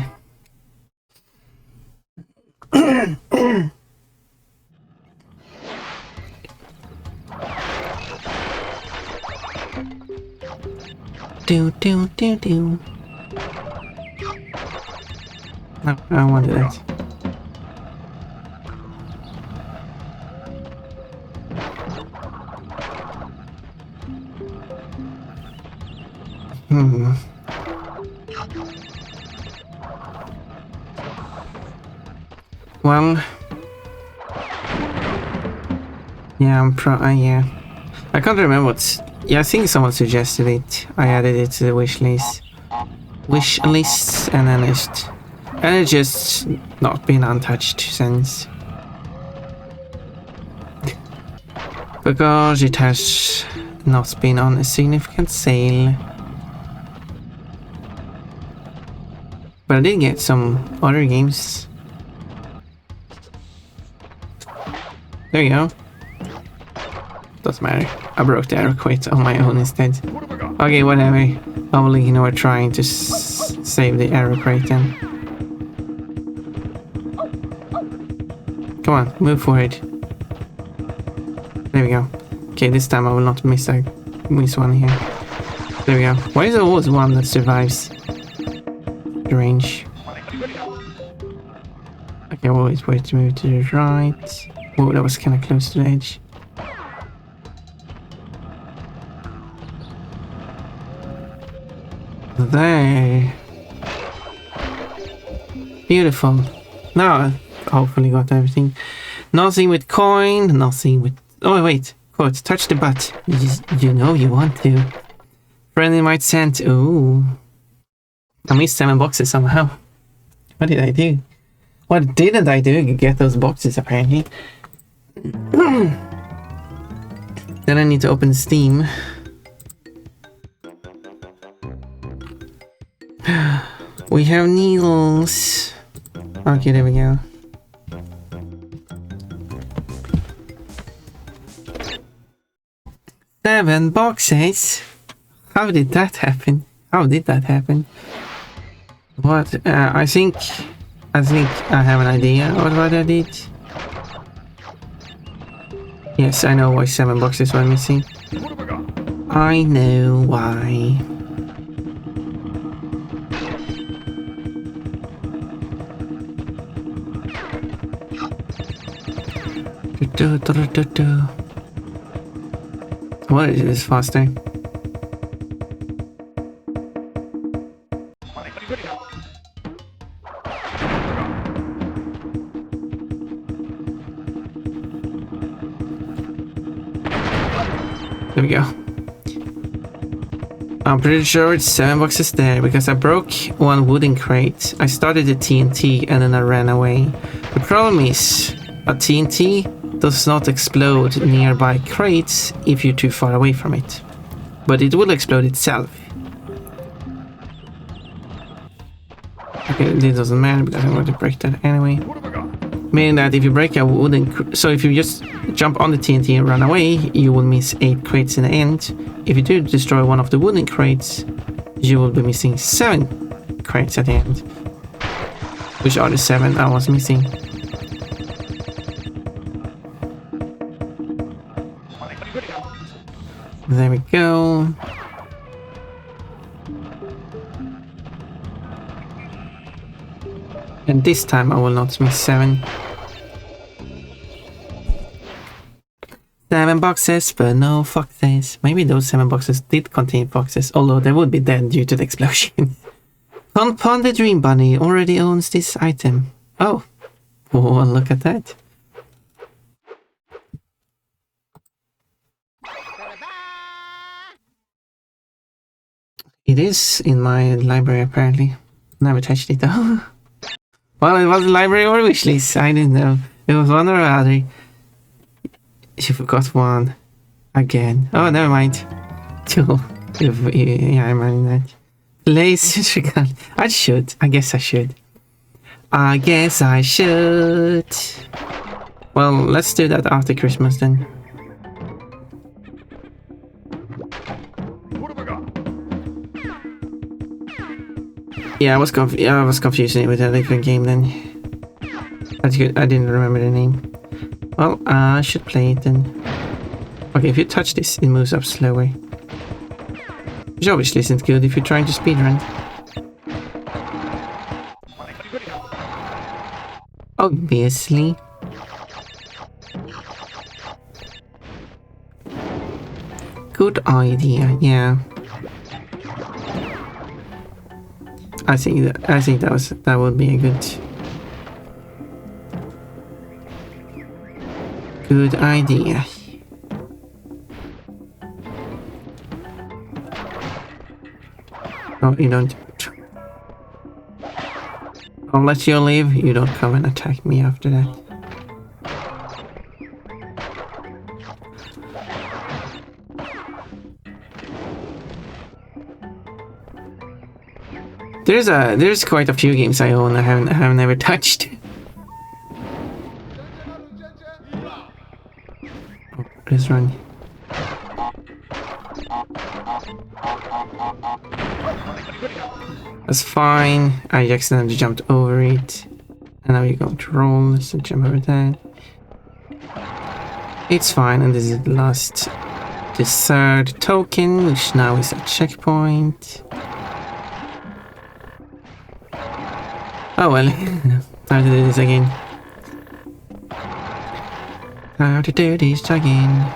Do. No, I don't want to do that. Well, yeah, yeah. I can't remember what's. Yeah, I think someone suggested it. I added it to the wish list. And then it's just not been untouched since. Because it has not been on a significant sale. But I did get some other games. There you go. Doesn't matter. I broke the arrow quit on my own instead. Okay, whatever. Hopefully, you know, we're trying to save the arrow crate then. Come on, move forward. There we go. Okay, this time I will not miss one here. There we go. Why is there always one that survives the range? Okay, always wait to move to the right. Oh, that was kind of close to the edge. There. Beautiful. Now, hopefully got everything. Nothing with coin, nothing with... Oh, wait. Quote, touch the butt. You know you want to. Friendly might send... Ooh. I missed 7 boxes somehow. What did I do? What didn't I do to get those boxes, apparently? Then I need to open Steam. We have needles. Okay, there we go. Seven boxes. How did that happen? What? I think I have an idea of what I did. Yes, I know why 7 boxes were missing. I know why. What is this faster? There we go. I'm pretty sure it's 7 boxes there because I broke one wooden crate. I started the TNT and then I ran away. The problem is a TNT does not explode nearby crates if you're too far away from it. But it will explode itself. Okay, it doesn't matter because I'm going to break that anyway. Meaning that if you break a wooden... So if you just jump on the TNT and run away, you will miss 8 crates in the end. If you do destroy one of the wooden crates, you will be missing 7 crates at the end. Which are the 7 I was missing. There we go. And this time I will not miss 7. 7 boxes, but no foxes. Maybe those 7 boxes did contain foxes, although they would be dead due to the explosion. Pon the Dream Bunny already owns this item. Oh, look at that. It is in my library apparently. Never touched it though. Well, it was a library or wishlist. I didn't know. It was one or other. You forgot one. Again. Oh, never mind. 2. Yeah, I'm running that. Place. I should. I guess I should. Well, let's do that after Christmas then. Yeah, I was confusing it with a different game then. That's good. I didn't remember the name. Well, I should play it then. Okay, if you touch this, it moves up slower. Which obviously isn't good if you're trying to speedrun. Obviously. Good idea, yeah. I think that would be a good idea. Oh, you don't. I'll let you leave. You don't come and attack me after that. There's quite a few games I own I haven't never touched. Oh, let's run. That's fine. I accidentally jumped over it. And now you're going to roll, so jump over that. It's fine, and this is the third token, which now is a checkpoint. Oh well, time to do this again. Time to do this again.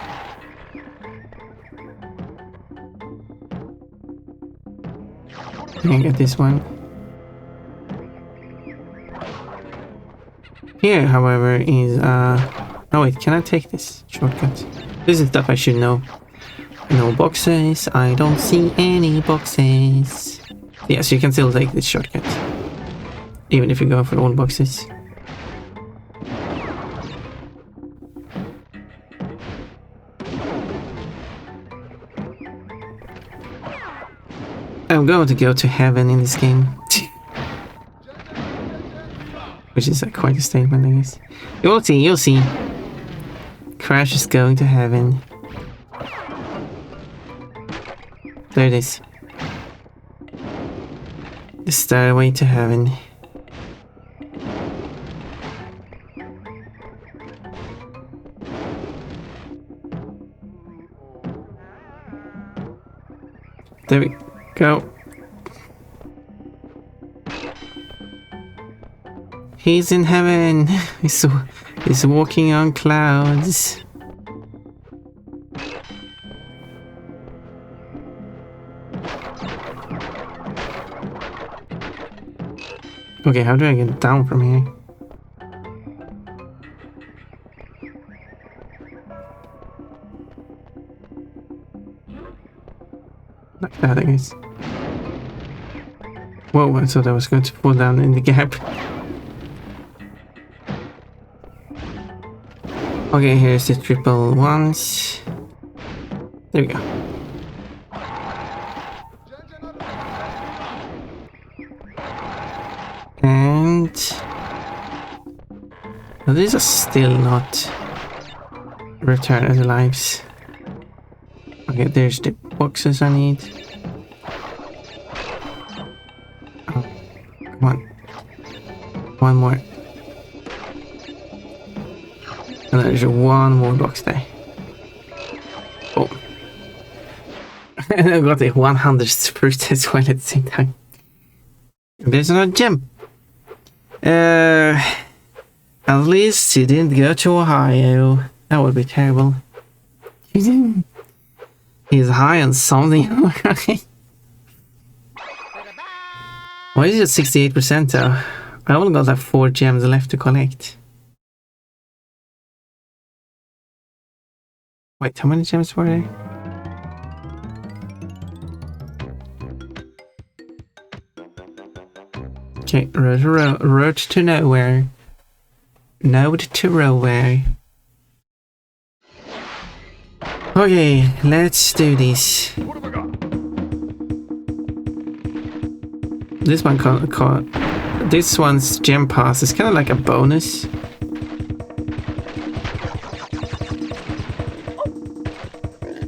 I can get this one. Here, however, is oh wait, can I take this shortcut? This is stuff I should know. No boxes. I don't see any boxes. Yes, you can still take this shortcut, even if you go for all boxes. I'm going to go to heaven in this game. Which is quite a statement, I guess. You'll see. Crash is going to heaven. There it is. The stairway to heaven. There we go. He's in heaven. He's walking on clouds. Okay, how do I get down from here? Like that, I guess. Whoa, I thought I was going to fall down in the gap. Okay, here's the triple ones. There we go. And well, these are still not return as lives. Okay, there's the boxes I need. Oh, come on. One more. And there's one more box there. Oh. And I got the 100th fruit as well at the same time. There's another gem. At least he didn't go to Ohio. That would be terrible. He's high on something. Why is it 68% though? I only got like 4 gems left to collect. Wait, how many gems were there? Okay, road to nowhere. Node to nowhere. Okay, let's do this. This one this one's gem pass is kind of like a bonus.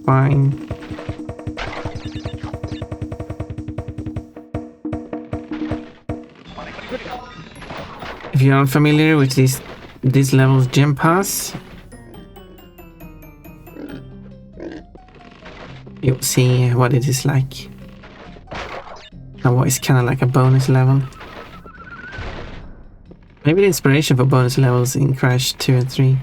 Fine. you're unfamiliar with this level's gem pass, you'll see what it is like. And what is kind of like a bonus level. Maybe the inspiration for bonus levels in Crash 2 and 3.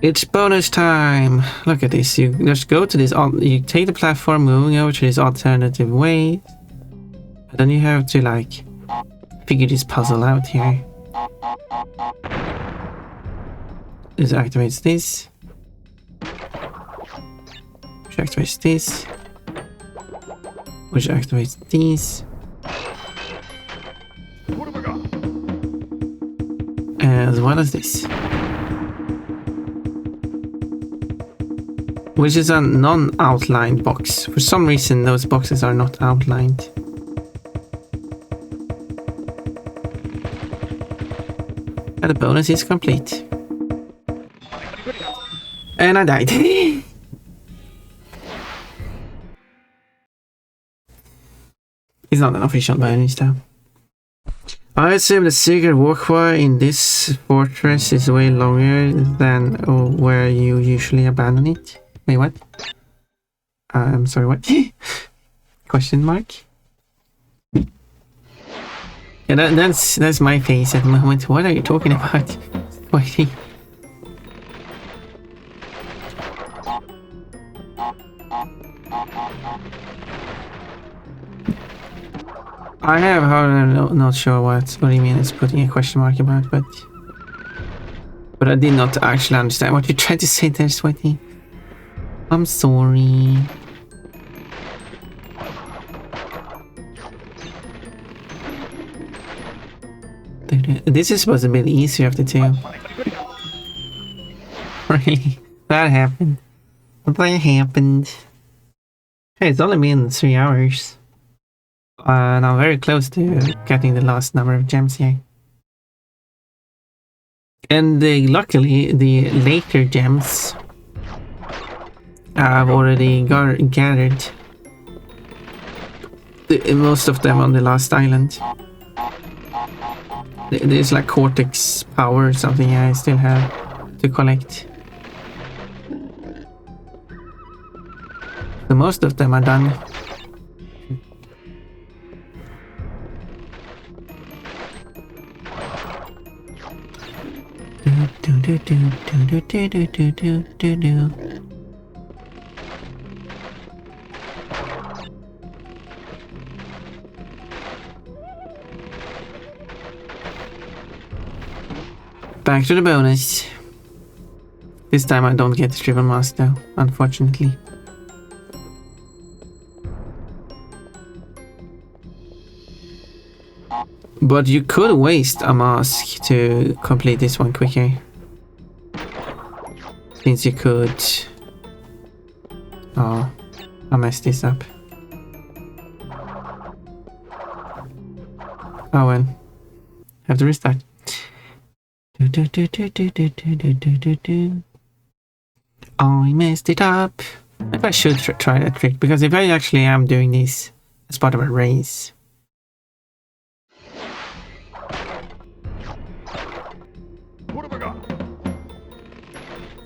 It's bonus time! Look at this, you just go to this, you take the platform moving over to this alternative way. And then you have to like, figure this puzzle out here. This activates this. Which activates this. Which activates these. As well as this. Which is a non-outlined box. For some reason those boxes are not outlined. And the bonus is complete. And I died. It's not an official bonus though. I assume the secret walkway in this fortress is way longer than where you usually abandon it. Wait, what? I'm sorry, what? Question mark? Yeah, that's my face at the moment. What are you talking about? Wait. I have, however, I'm not sure what do you mean it's putting a question mark about, but I did not actually understand what you tried to say there, Sweaty. I'm sorry. This is supposed to be the easier of the two. Really? That happened. That happened. Hey, it's only been 3 hours. And I'm very close to getting the last number of gems here. And luckily, the later gems I've already gathered. Most of them on the last island. There's like Cortex power or something I still have to collect. So most of them are done. Back to the bonus. This time I don't get the triple mask though, unfortunately. But you could waste a mask to complete this one quicker. Since you could... Oh, I messed this up. Oh well. Have to restart. I messed it up. Maybe I should try that trick, because if I actually am doing this as part of a race...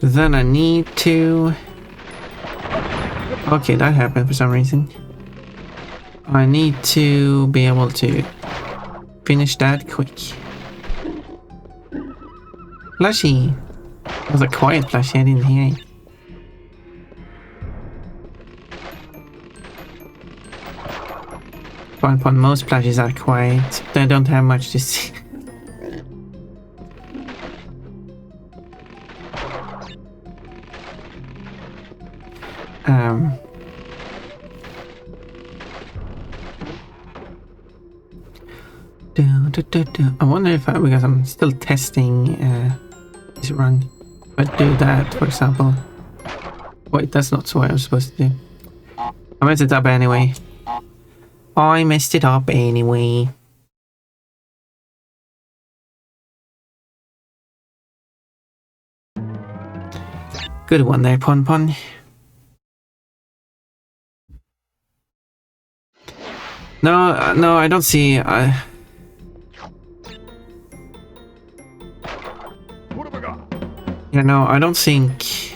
Then I need to... Okay, that happened for some reason. I need to be able to finish that quick. Plushie! It was a quiet plushie, I didn't hear it. Upon most plushies are quiet. They don't have much to see. I wonder if because I'm still testing this run, but do that, for example. Wait, that's not what I was supposed to do. I messed it up anyway. I messed it up anyway. Good one there, Pon Pon. No, no, I don't see. What have I got? Yeah, no, I don't think.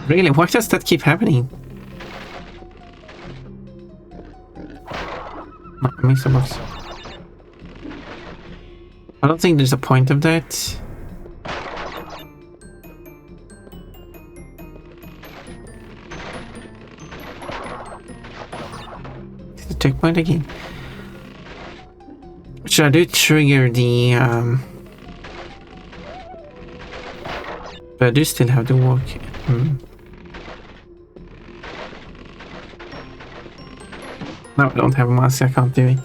Really, why does that keep happening? Oh, I missed a box. I don't think there's a point of that. The checkpoint again. Should I do trigger the but I do still have to walk. No, I don't have a mask, I can't do it.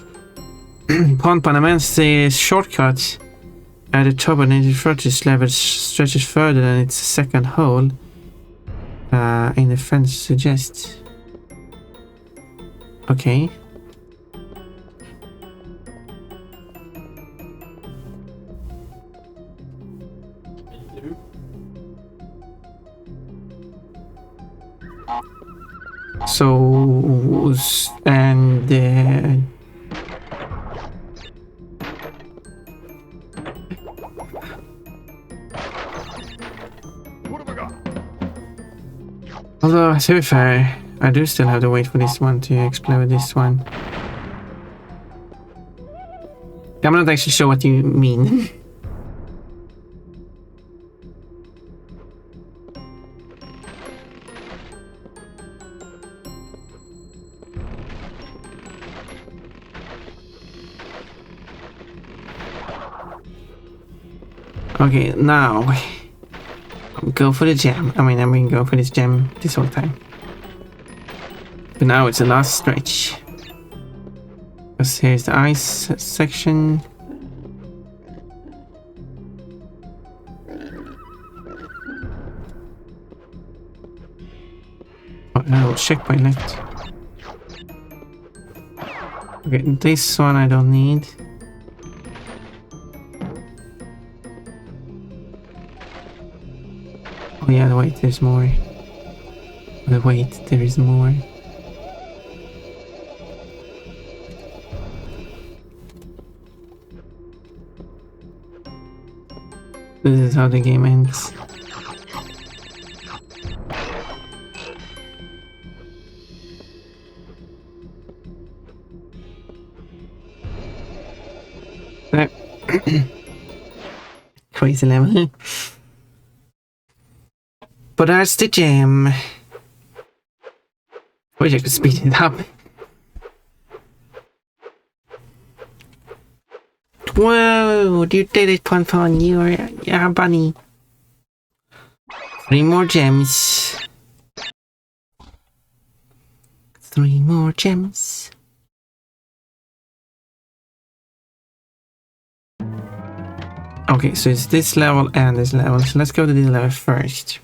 Panamans shortcut at the top of the furthest level stretches further than its second hole in the fence suggests. Okay. So, and What have I got? although, to be fair, I do still have to wait for this one to explode this one. I'm not actually sure what you mean. Okay, now go for the gem. I mean, go for this gem this whole time. But now it's the last stretch. Because here's the ice section. Oh, no, checkpoint left. Okay, this one I don't need. Oh yeah, wait, there's more. Wait, there is more. This is how the game ends. There. Crazy level. But that's the gem. Wish I could speed it up. Whoa, you did it, Pon. You're a bunny. 3 more gems. 3 more gems. Okay, so it's this level and this level. So let's go to this level first.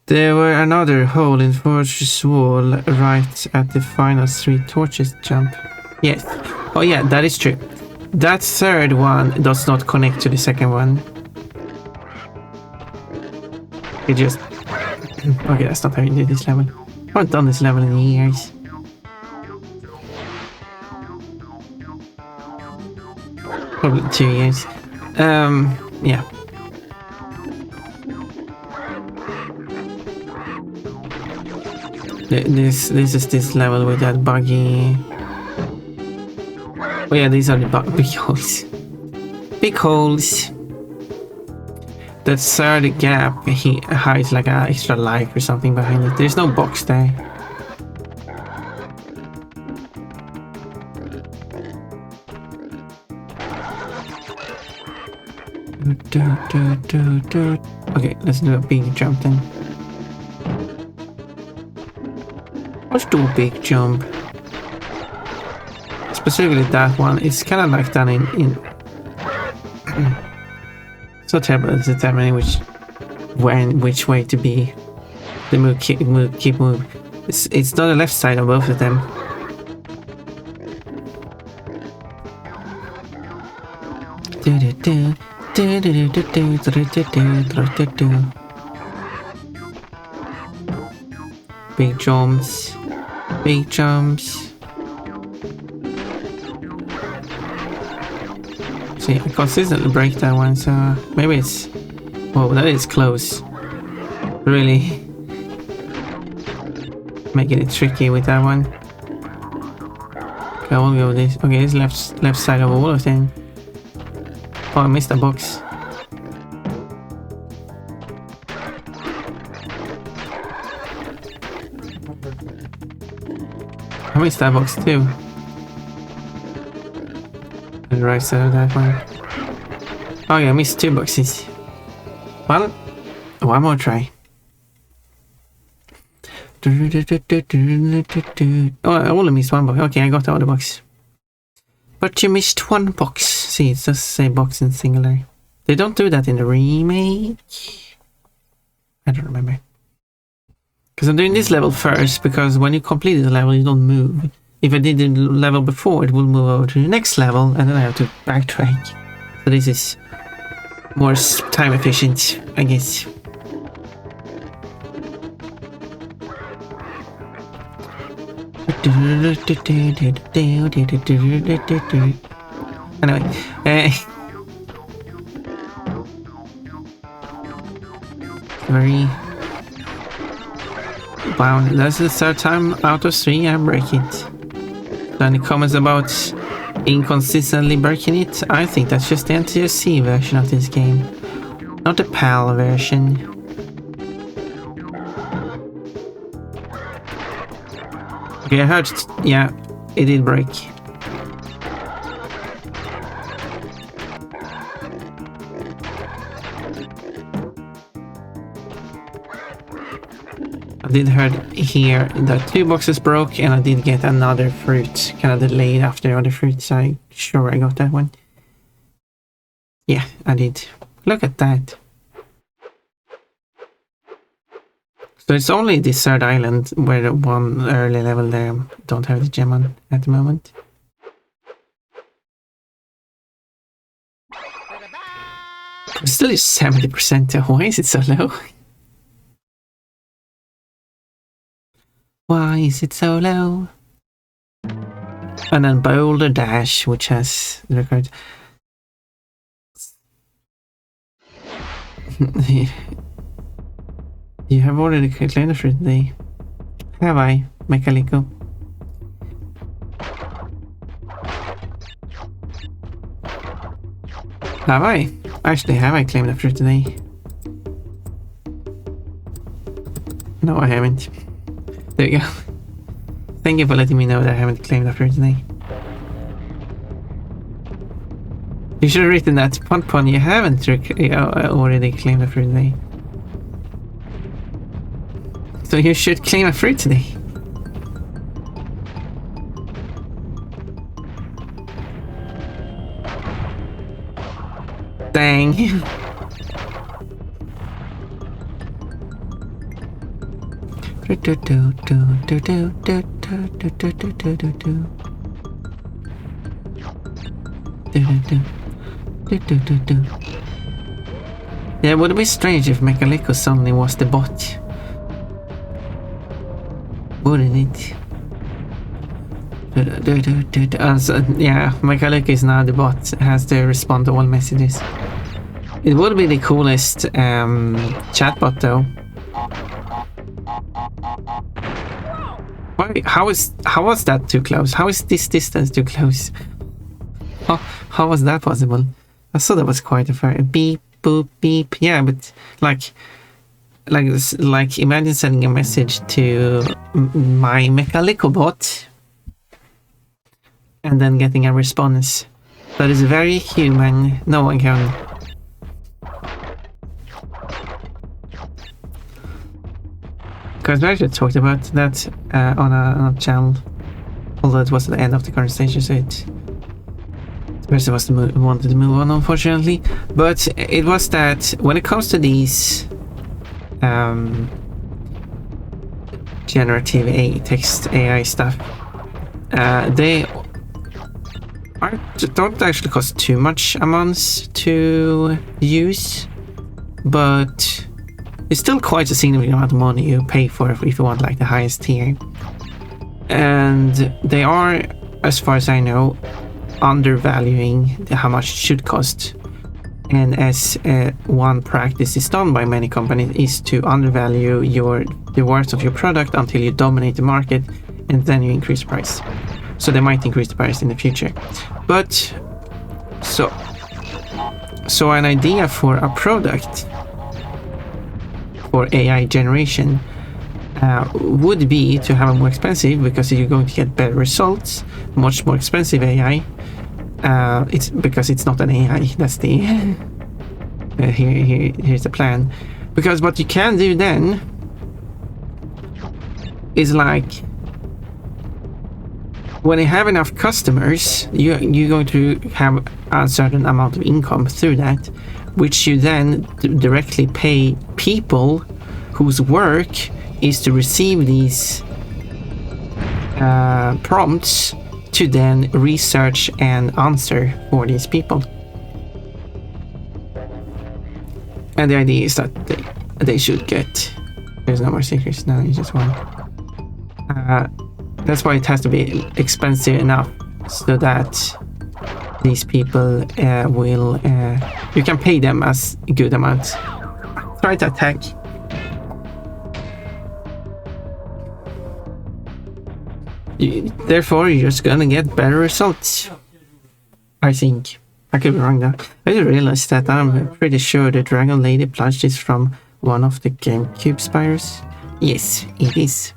There were another hole in Forge's wall right at the final 3 torches jump. Yes. Oh yeah, that is true. That third one does not connect to the second one. It just... Okay, that's not how you do this level. I haven't done this level in years. Probably 2 years. Yeah. This is this level with that buggy. Oh yeah, these are the big holes. Big holes. That third gap, he hides like an extra life or something behind it. There's no box there. Okay, let's do a big jump then. Let's do a big jump. Specifically that one, it's kind of like done in so terrible at determining which way to be. The move, keep move. It's not the left side on both of them. Big jumps. Big jumps. See, I consistently break that one, so maybe it's... Whoa, that is close. Really making it tricky with that one. Okay, I will go with this. Okay, it's left side of all of them. Oh, I missed a box. I missed that box too. And the right side of that one. Oh yeah, I missed 2 boxes. Well, one more try. Oh, I only missed 1 box. Okay, I got the other box. But you missed 1 box. See, it does say box in singular. They don't do that in the remake. I don't remember. Because I'm doing this level first, because when you complete the level, you don't move. If I did the level before, it will move over to the next level, and then I have to backtrack. So this is more time efficient, I guess. Anyway, very... Wow, that's the 3rd time out of 3 I break it. Any comments about inconsistently breaking it? I think that's just the NTSC version of this game, not the PAL version. Okay, I heard, yeah, it did break. I did hear that 2 boxes broke, and I did get another fruit kind of delayed after the other fruit, so I'm sure I got that one. Yeah, I did. Look at that. So it's only this 3rd island where the one early level there don't have the gem on at the moment. It still is 70%. Why is it so low? Why is it so low? And then Boulder Dash, which has the record. You have already claimed the fruit today. Have I, Mechalico? Have I? Actually, have I claimed the fruit today? No, I haven't. There you go. Thank you for letting me know that I haven't claimed the fruit today. You should have written that. Pun, you haven't already claimed the fruit today. So you should claim a fruit today. Dang. Yeah, it would be strange if Mechalico suddenly was the bot. Wouldn't it? So, yeah, Mechalico is now the bot, has to respond to all messages. It would be the coolest chatbot though. Why, how was that too close? How is this distance too close? How was that possible? I saw that was quite a fair beep boop beep. Yeah, but like imagine sending a message to my Mechalico bot and then getting a response. That is very human. No one can. Because we actually talked about that on a channel, although it was at the end of the conversation, so the person wanted to move on, unfortunately. But it was that when it comes to these generative text AI stuff, they don't actually cost too much a month to use, but it's still quite a significant amount of money you pay for if you want like the highest tier. and they are, as far as I know, undervaluing how much it should cost. And as one practice is done by many companies is to undervalue the worth of your product until you dominate the market, and then you increase the price. So they might increase the price in the future. But so an idea for a product for AI generation would be to have it more expensive, because you're going to get better results. Much more expensive AI. It's because it's not an AI. That's the here's the plan. Because what you can do then is, like, when you have enough customers, you're going to have a certain amount of income through that, which you then directly pay people whose work is to receive these prompts to then research and answer for these people. And the idea is that they should get... There's no more secrets now, you just won. That's why it has to be expensive enough so that these people will... you can pay them as a good amount. Try to attack. Therefore, you're just gonna get better results. I think. I could be wrong though. I just realized that I'm pretty sure the Dragon Lady plush is from one of the GameCube spires. Yes, it is.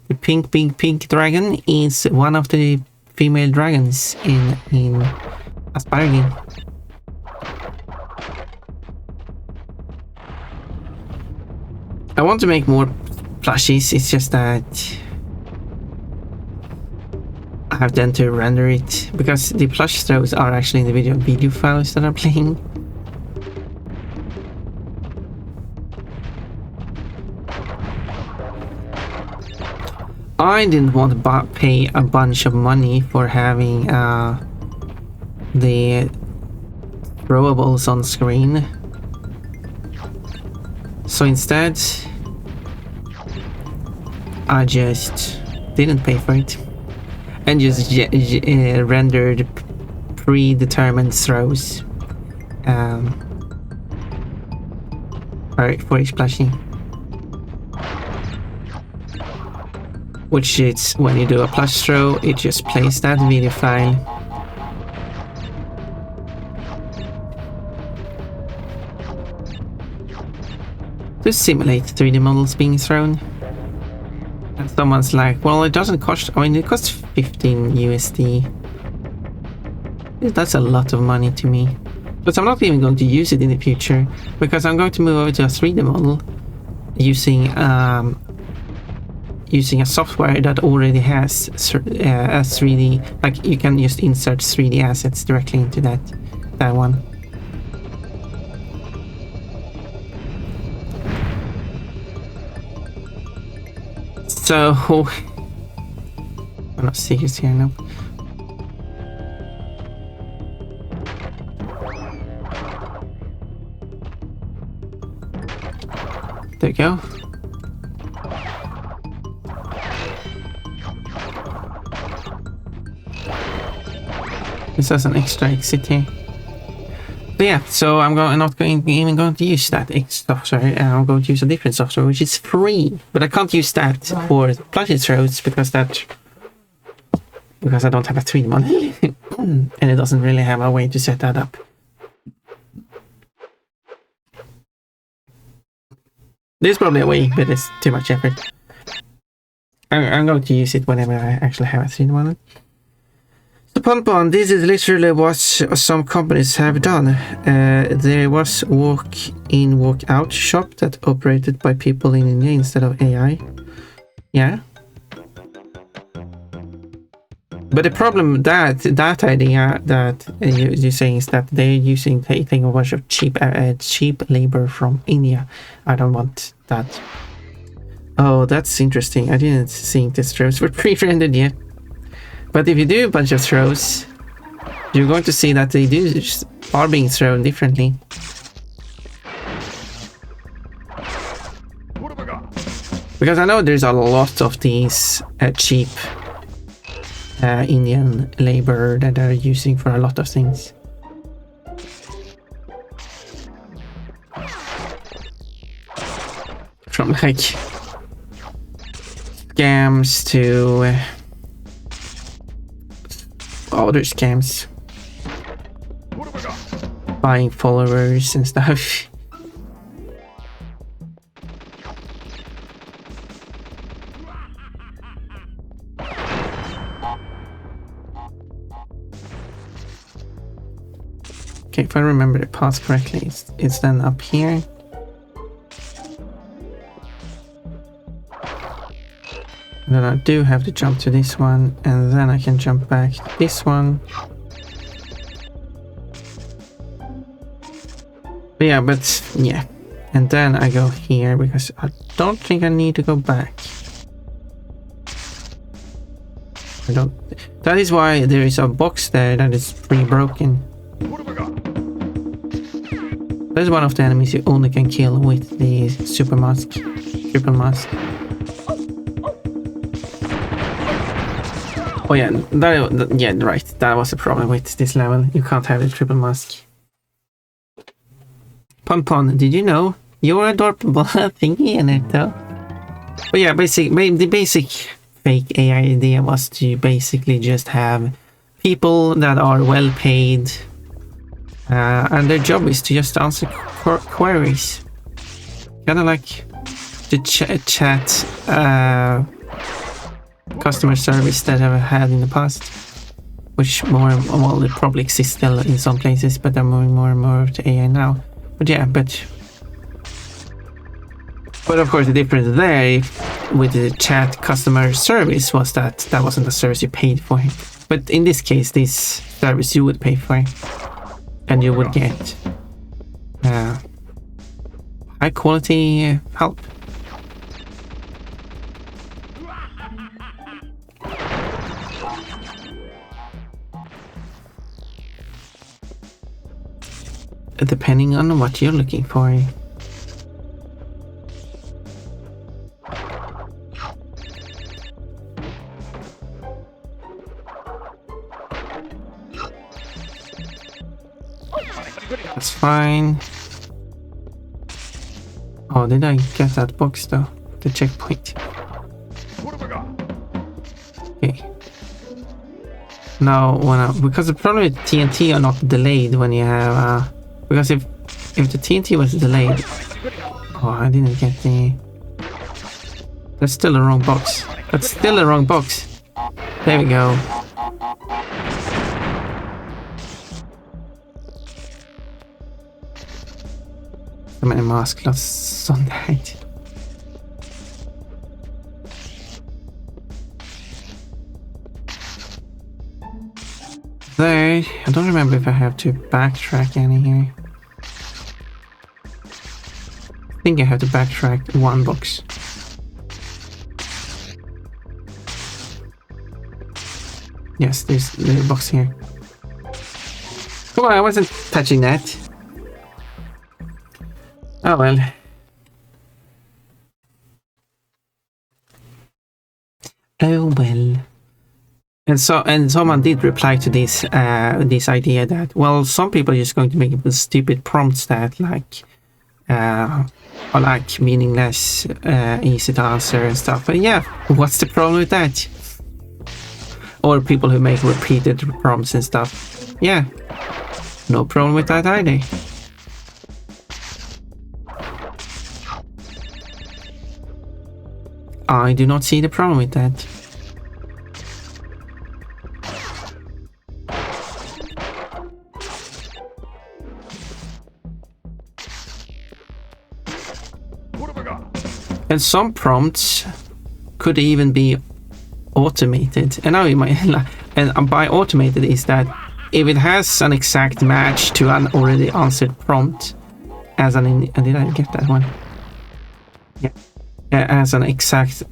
The big pink dragon is one of the female dragons in a Spire game. I want to make more plushies, it's just that I have then to render it, because the plush throws are actually in the video files that I'm playing. I didn't want to pay a bunch of money for having the throwables on screen, so instead I just didn't pay for it and just rendered predetermined throws for each plushie. Which it's when you do a plush throw, it just plays that video file. To simulate 3D models being thrown. And someone's like, well, it doesn't cost, I mean, it costs 15 USD. That's a lot of money to me. But I'm not even going to use it in the future, because I'm going to move over to a 3D model using a software that already has a 3D, like you can just insert 3D assets directly into that one. So, I'm not serious here now. There you go. This has an extra exit here. But yeah, so I'm not even going to use that software. I'm going to use a different software which is free, but I can't use that for plushie throws because I don't have a 3D model and it doesn't really have a way to set that up. There's probably a way, but it's too much effort. I'm going to use it whenever I actually have a 3D model. So Pon, this is literally what some companies have done. There was walk-in, walk-out shop that operated by people in India instead of AI. Yeah. But the problem that idea that you're saying is that they're taking a bunch of cheap labor from India. I don't want that. Oh, that's interesting. I didn't think the throws were pre-rendered yet. But if you do a bunch of throws, you're going to see that they are being thrown differently. What have I got? Because I know there's a lot of these cheap Indian labor that they're using for a lot of things. From like scams to other scams. Buying followers and stuff. Okay, if I remember the path correctly, it's then up here. And then I do have to jump to this one, and then I can jump back to this one. But yeah. And then I go here because I don't think I need to go back. I don't. That is why there is a box there that is pre-broken. That is one of the enemies you only can kill with the super mask, triple mask. Oh yeah, yeah, right. That was the problem with this level. You can't have the triple mask. Pon, did you know you're adorable thingy in it though? But yeah, the basic fake AI idea was to basically just have people that are well paid, and their job is to just answer queries, kind of like the chat customer service that I've had in the past, which well, it probably exists still in some places, but they're moving more and more to AI now. But yeah, but of course the difference there with the chat customer service was that wasn't a service you paid for. But in this case, this service you would pay for, and you would get high quality help. Depending on what you're looking for. That's fine. Oh, did I get that box though? The checkpoint. Okay. Now, because the problem with TNT are not delayed when you have because if the TNT was delayed, oh, I didn't get the. That's still the wrong box. That's still the wrong box. There we go. So many mask lots on that. There, I don't remember if I have to backtrack any here. I think I have to backtrack one box. Yes, there's the box here. Come on, I wasn't touching that. Oh well. Oh well. And someone did reply to this this idea that, well, some people are just going to make up stupid prompts that are like meaningless, easy to answer and stuff. But yeah, what's the problem with that? Or people who make repeated prompts and stuff. Yeah, no problem with that either. I do not see the problem with that. And some prompts could even be automated. And now you might, and by automated is that if it has an exact match to an already answered prompt, did I get that one? Yeah. As an exact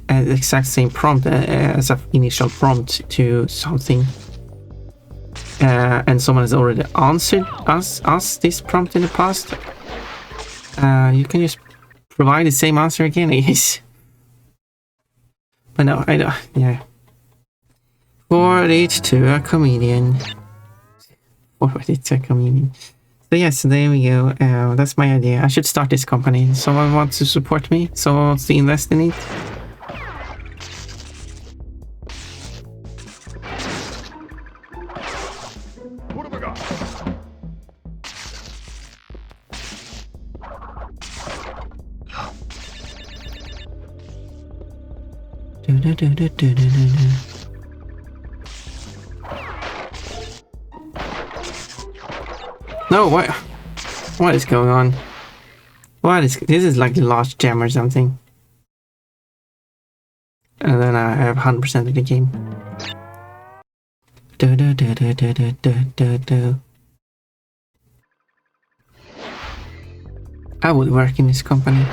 same prompt as an initial prompt to something, and someone has already answered us this prompt in the past, you can just provide the same answer again, I guess. But no, I don't. Yeah. Forward it to a comedian. Forward it to a comedian. So yes, there we go. That's my idea. I should start this company. Someone wants to support me? Someone wants to invest in it? What have I got? No, what? What is going on? What is this? Is like the last gem or something? And then I have 100% of the game. I would work in this company.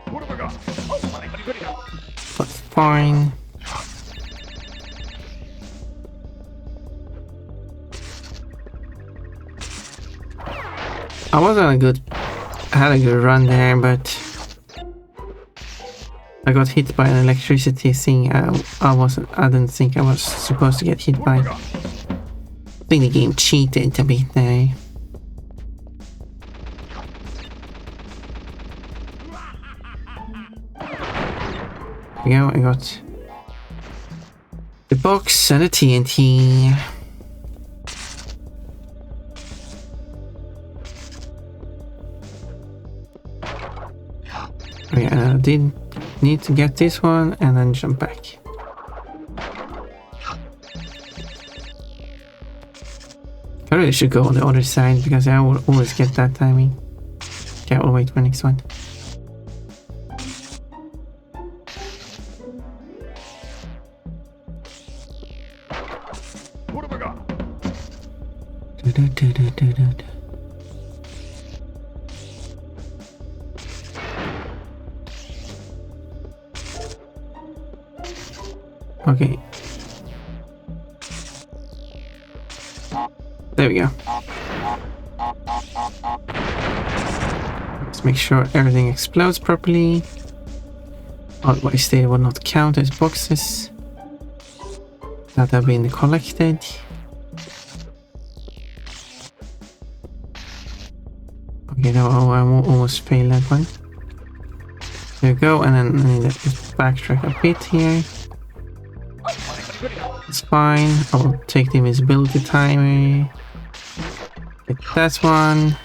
What have I got? Oh, my goodness. That's fine. I was on a good, had a good run there, but I got hit by an electricity thing. I didn't think I was supposed to get hit by. I think the game cheated a bit there. There we go, I got the box and the TNT. Oh yeah, I did need to get this one and then jump back. I really should go on the other side because I will always get that timing. Okay, I'll wait for next one. What have I got? Okay. There we go. Let's make sure everything explodes properly. Otherwise they will not count as boxes that have been collected. Okay, no, I almost failed that one. There we go, and then I need to backtrack a bit here. It's fine. I'll take the invisibility timer. Get that one.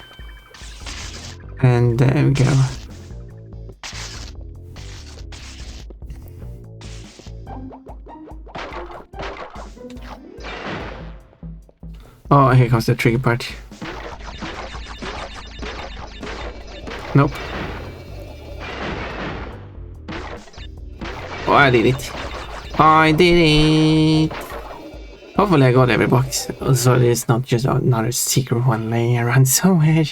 And there we go. Oh, here comes the tricky part. Nope. Oh, I did it. I did it! Hopefully I got every box, so it's not just another secret one laying around somewhere.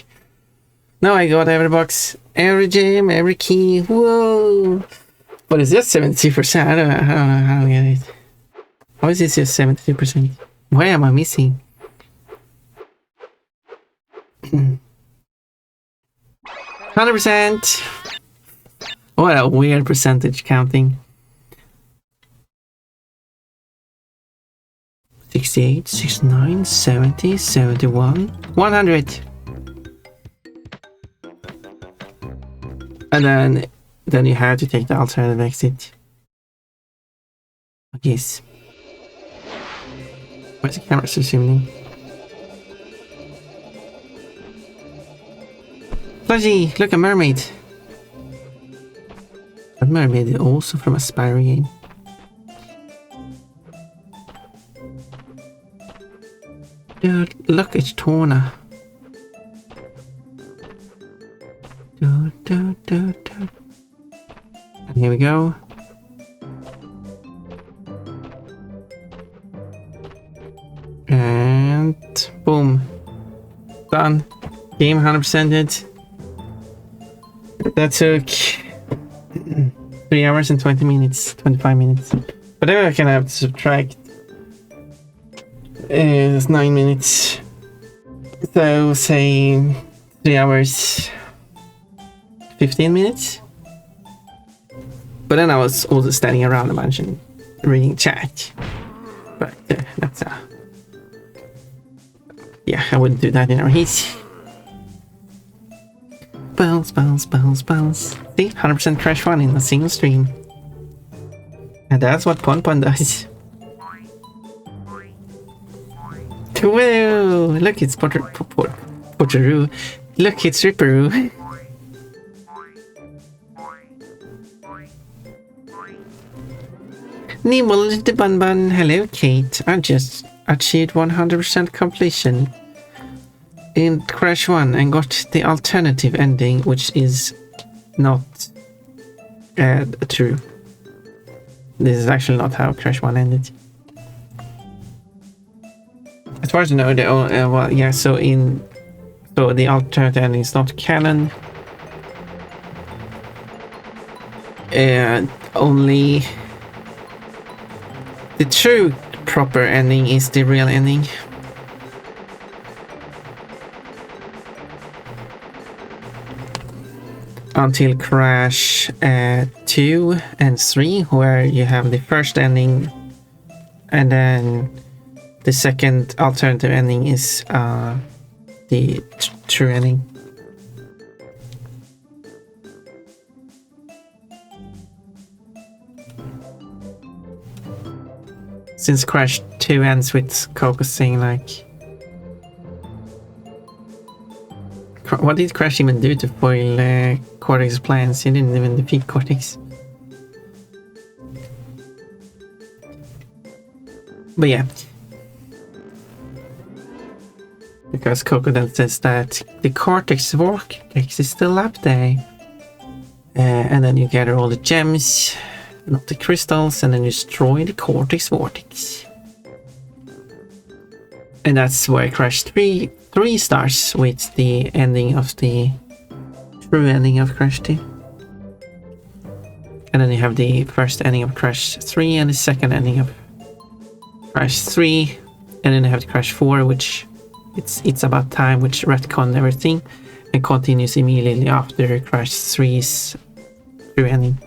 No, I got every box, every gem, every key, whoa! But it's just 72%, I don't know how to get it. How is this just 72%? Why am I missing? 100%! What a weird percentage counting. 68, 69, 70, 71, 100. And then you have to take the alternative exit. Yes. Where's the camera zooming? Flashy, look, a mermaid. That mermaid is also from a Spyro game. Dude, look, it's Torna. And here we go. And boom. Done. Game 100%ed. That took 3 hours and 20 minutes, 25 minutes. But then I can have to subtract. It's 9 minutes. So say 3 hours 15 minutes. But then I was also standing around a bunch and reading chat. But that's yeah, I wouldn't do that in our heat. Bounce, bounce, bounce, bounce. See, 100% crash 1 in a single stream. And that's what Pon Pon does. Whoa! Look, it's Potteroo. Look, it's Ripperoo. Nibble the Bun Bun. Hello, Kate. I just achieved 100% completion in Crash 1 and got the alternative ending, which is not true. This is actually not how Crash 1 ended. As far as I know, well, yeah, so the alternate ending is not canon. Only the true proper ending is the real ending. Until Crash 2 and 3, where you have the first ending and then the second alternative ending is the true ending. Since Crash 2 ends with Coco saying like... What did Crash even do to foil Cortex's plans? He didn't even defeat Cortex. But yeah. Because Coco then says that the Cortex vortex is still up there. And then you gather all the gems, not the crystals, and then destroy the Cortex vortex. And that's where Crash 3 starts, with the ending of the true ending of Crash 2. And then you have the first ending of Crash 3 and the second ending of Crash 3. And then you have the Crash 4, which it's about time, which retcon everything and continues immediately after Crash 3's true ending.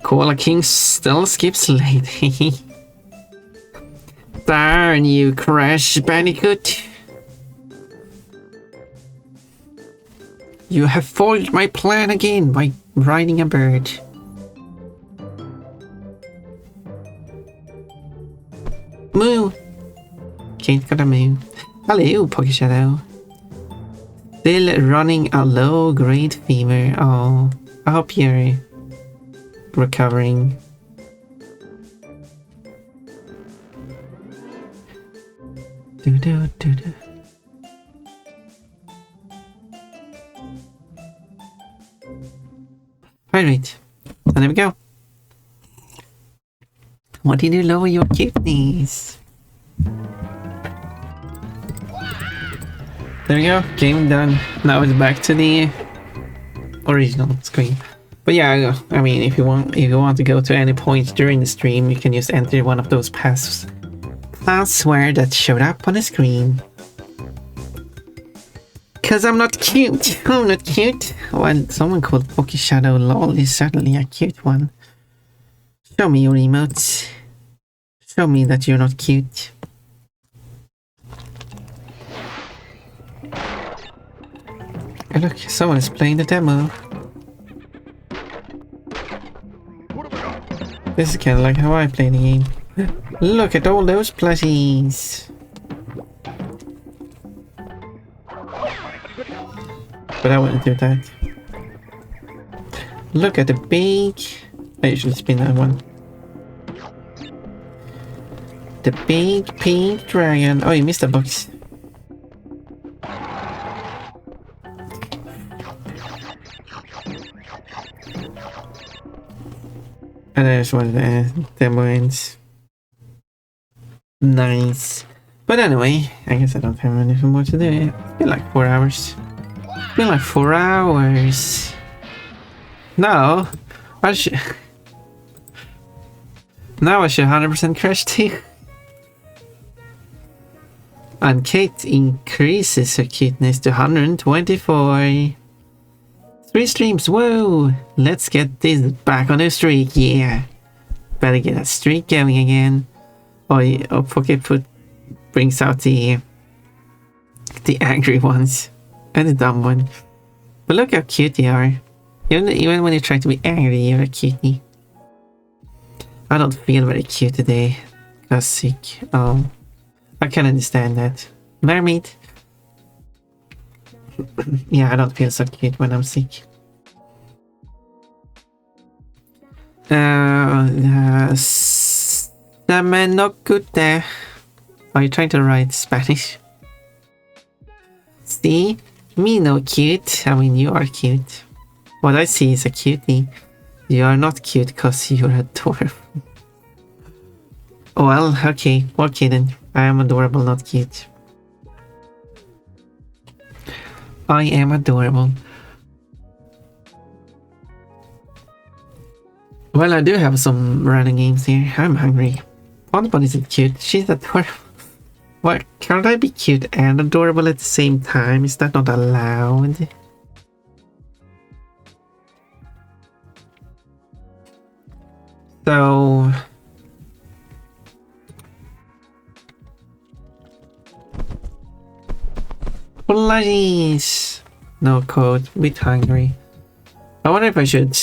Koala King still skips lady. Darn you, Crash Bandicoot. You have foiled my plan again by riding a bird. Moo! Can't gotta moo. Hello, Pocket Shadow. Still running a low-grade fever. Oh, I hope you're recovering. Do. Right. And there we go. What did you lower your kidneys? There we go. Game done. Now it's back to the original screen. But yeah, I mean, if you want to go to any point during the stream, you can just enter one of those passwords that showed up on the screen. Cause I'm not cute. I'm not cute. Well, someone called Pocky Shadow LOL is certainly a cute one. Show me your emotes. Show me that you're not cute. Hey, look, someone is playing the demo. This is kind of like how I play the game. Look at all those plushies. But I wouldn't do that. Look at the big... I usually spin that one. The big pink dragon. Oh, you missed a box. And there's one of the demo ends. Nice. But anyway, I guess I don't have anything more to do. It's been like 4 hours. It's been like 4 hours. No, Now I should 100% crash too. And Kate increases her cuteness to 124. 3 streams, whoa! Let's get this back on the streak, yeah. Better get that streak going again. Oh, Pocket Foot brings out the angry ones. And the dumb one. But look how cute they are. Even when you try to be angry, you're a cutie. I don't feel very cute today. Got sick. Oh, I can understand that. Mermaid. Yeah, I don't feel so cute when I'm sick. Not good there. Are you trying to write Spanish? See? Me no cute. I mean, you are cute. What I see is a cutie. You are not cute because you're adorable. Well, okay then. I am adorable, not cute. I am adorable. Well, I do have some random games here. I'm hungry. Bonbon isn't cute. She's adorable. What? Can't I be cute and adorable at the same time? Is that not allowed? So... Bloodies! No code. Bit hungry. I wonder if I should...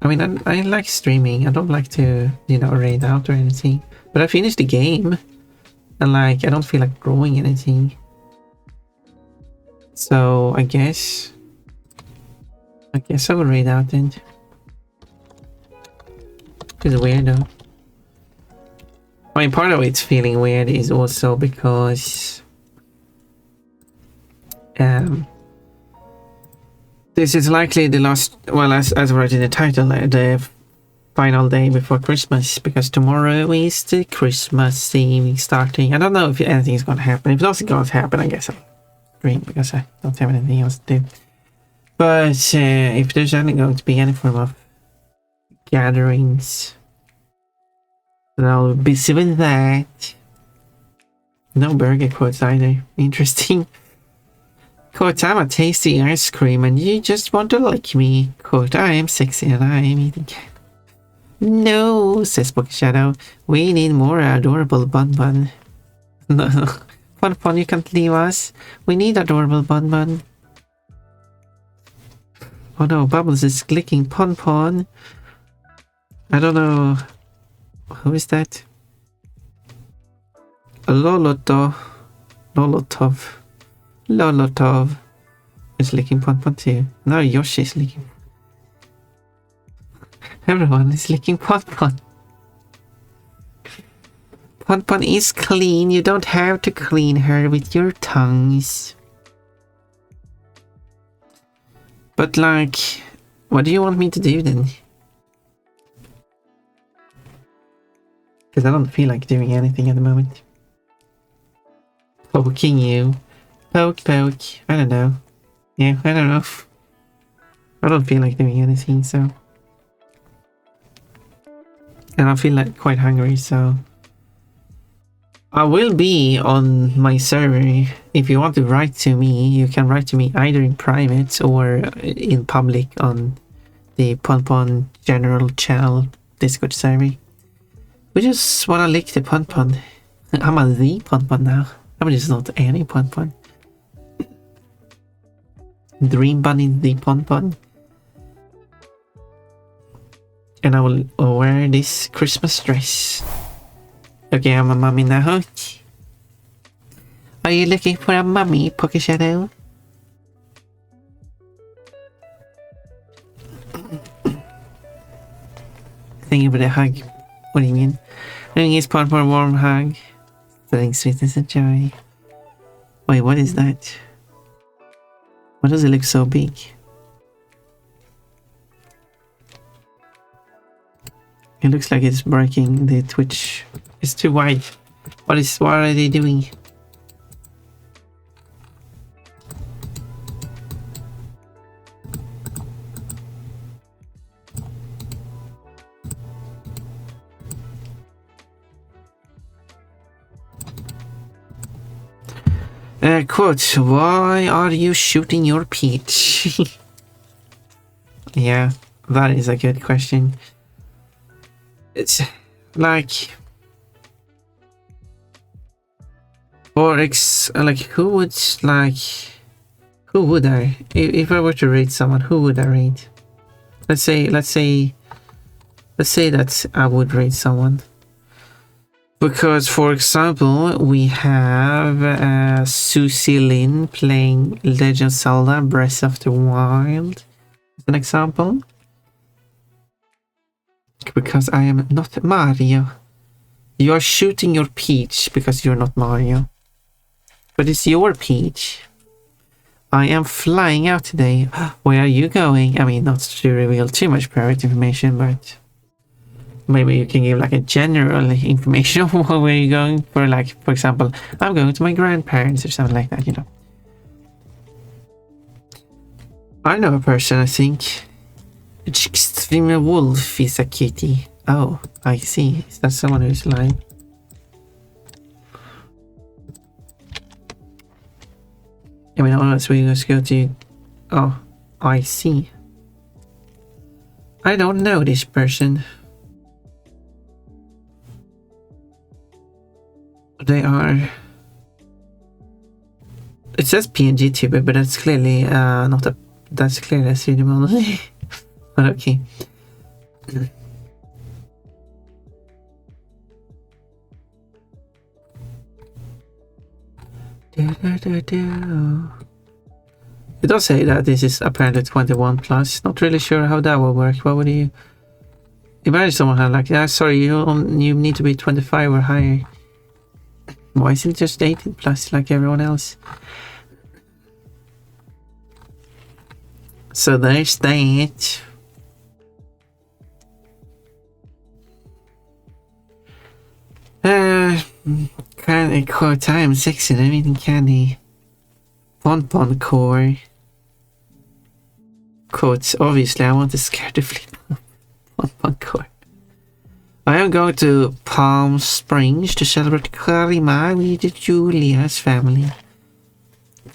I mean, I like streaming. I don't like to, you know, raid out or anything. But I finished the game. And like, I don't feel like growing anything. So, I guess I will raid out then. It's weird though. I mean, part of it's feeling weird is also because... this is likely the last, well, as I wrote in the title, the final day before Christmas, because tomorrow is the Christmas Eve starting. I don't know if anything is going to happen. If nothing's going to happen, I guess I'll stream because I don't have anything else to do. But if there's only going to be any form of gatherings, then I'll be busy with that. No burger quotes either. Interesting. Quote, I'm a tasty ice cream and you just want to lick me. Quote, I am sexy and I am eating cat. No, says Pocket Shadow. We need more adorable Bun Bun. No, Pon Pon, you can't leave us. We need adorable Bun Bun. Oh no, Bubbles is clicking Pon Pon. I don't know. Who is that? Lolotov. Lolotov is licking Pon Pon too. Now Yoshi is licking. Everyone is licking Pon Pon. Pon Pon is clean. You don't have to clean her with your tongues. But like, what do you want me to do then? Because I don't feel like doing anything at the moment. Poking you. Poke. I don't know. Yeah, I don't know. I don't feel like doing anything, so... And I feel like quite hungry, so... I will be on my server. If you want to write to me, you can write to me either in private or in public on the Pon Pon general channel Discord server. We just wanna lick the Pon Pon. I'm a the Pon Pon now. I'm just not any Pon Pon. Dream Bunny the Pon Pon. And I will wear this Christmas dress. Okay, I'm a mummy now. Are you looking for a mummy, Pocket Shadow? Thank you for the hug. What do you mean? Doing his Pon Pon warm hug. Feeling sweetness and joy. Wait, what is that? Why does it look so big? It looks like it's breaking the Twitch. It's too wide. What are they doing? Quote, why are you shooting your peach? Yeah, that is a good question. It's like... who would I? If I were to rate someone, who would I rate? Let's say that I would rate someone. Because, for example, we have Susie Lin playing Legend of Zelda Breath of the Wild as an example. Because I am not Mario. You are shooting your peach because you're not Mario. But it's your peach. I am flying out today. Where are you going? I mean, not to reveal too much private information, but maybe you can give like a general information of where you're going. For example, I'm going to my grandparents or something like that, you know. I know a person, I think. Extreme Wolf is a kitty. Oh, I see. Is that someone who's alive? I mean, unless we just go to... Oh, I see. I don't know this person. They are... It says PNG tuber, but that's clearly not a... That's clearly a 3D model. But okay. It does say that this is apparently 21 plus. Not really sure how that will work. What would you imagine? Someone had like, yeah, sorry, you need to be 25 or higher. Why isn't it just 18 plus like everyone else? So there's that. Candy core time 6 and everything candy. Pon core. Quotes, obviously I want to scare the flip. Pon core. I am going to Palm Springs to celebrate Karima with Julia's family.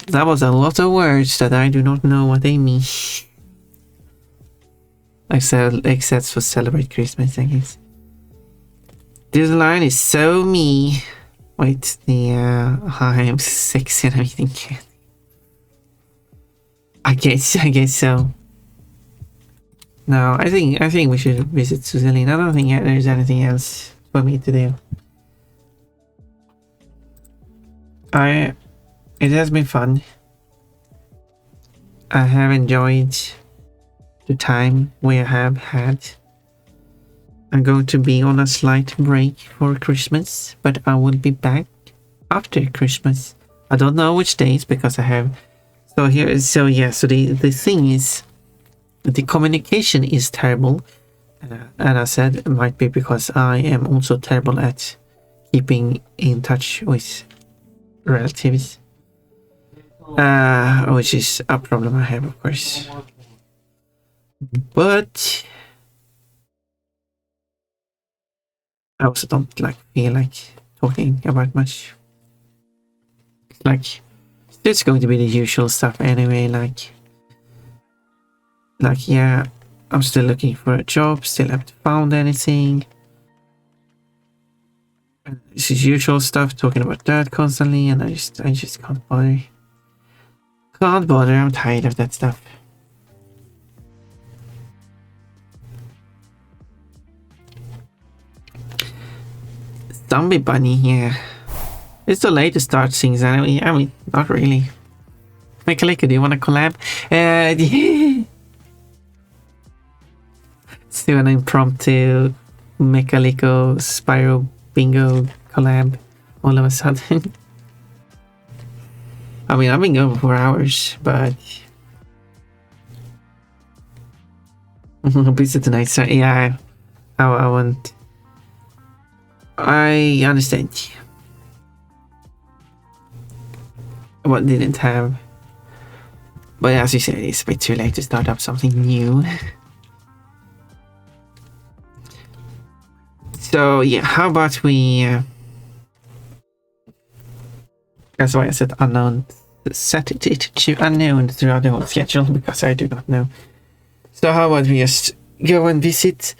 That was a lot of words that I do not know what they mean. Except for celebrate Christmas, I guess. This line is so me. Wait, I'm sexy and everything. I guess so. No, I think we should visit Suzanne. I don't think there's anything else for me to do. It has been fun. I have enjoyed the time we have had. I'm going to be on a slight break for Christmas, but I will be back after Christmas. I don't know which days because I have... So the thing is, the communication is terrible. And I said it might be because I am also terrible at keeping in touch with relatives. Which is a problem I have, of course. But I also don't feel like talking about much. It's going to be the usual stuff anyway. Yeah, I'm still looking for a job. Still haven't found anything. And this is usual stuff. Talking about that constantly, and I just can't bother. Can't bother. I'm tired of that stuff. Zombie Bunny, yeah. It's too late to start things anyway. I mean, not really. Mekalika, do you want to collab? Let's do an impromptu Mekaliko Spyro Bingo collab all of a sudden. I mean, I've been going for hours, but... busy tonight, so yeah, I want... I understand. What didn't have. But as you said, it's a bit too late to start up something new. So yeah, how about we That's why I said unknown. Set it to unknown throughout the whole schedule because I do not know. So how about we just go and visit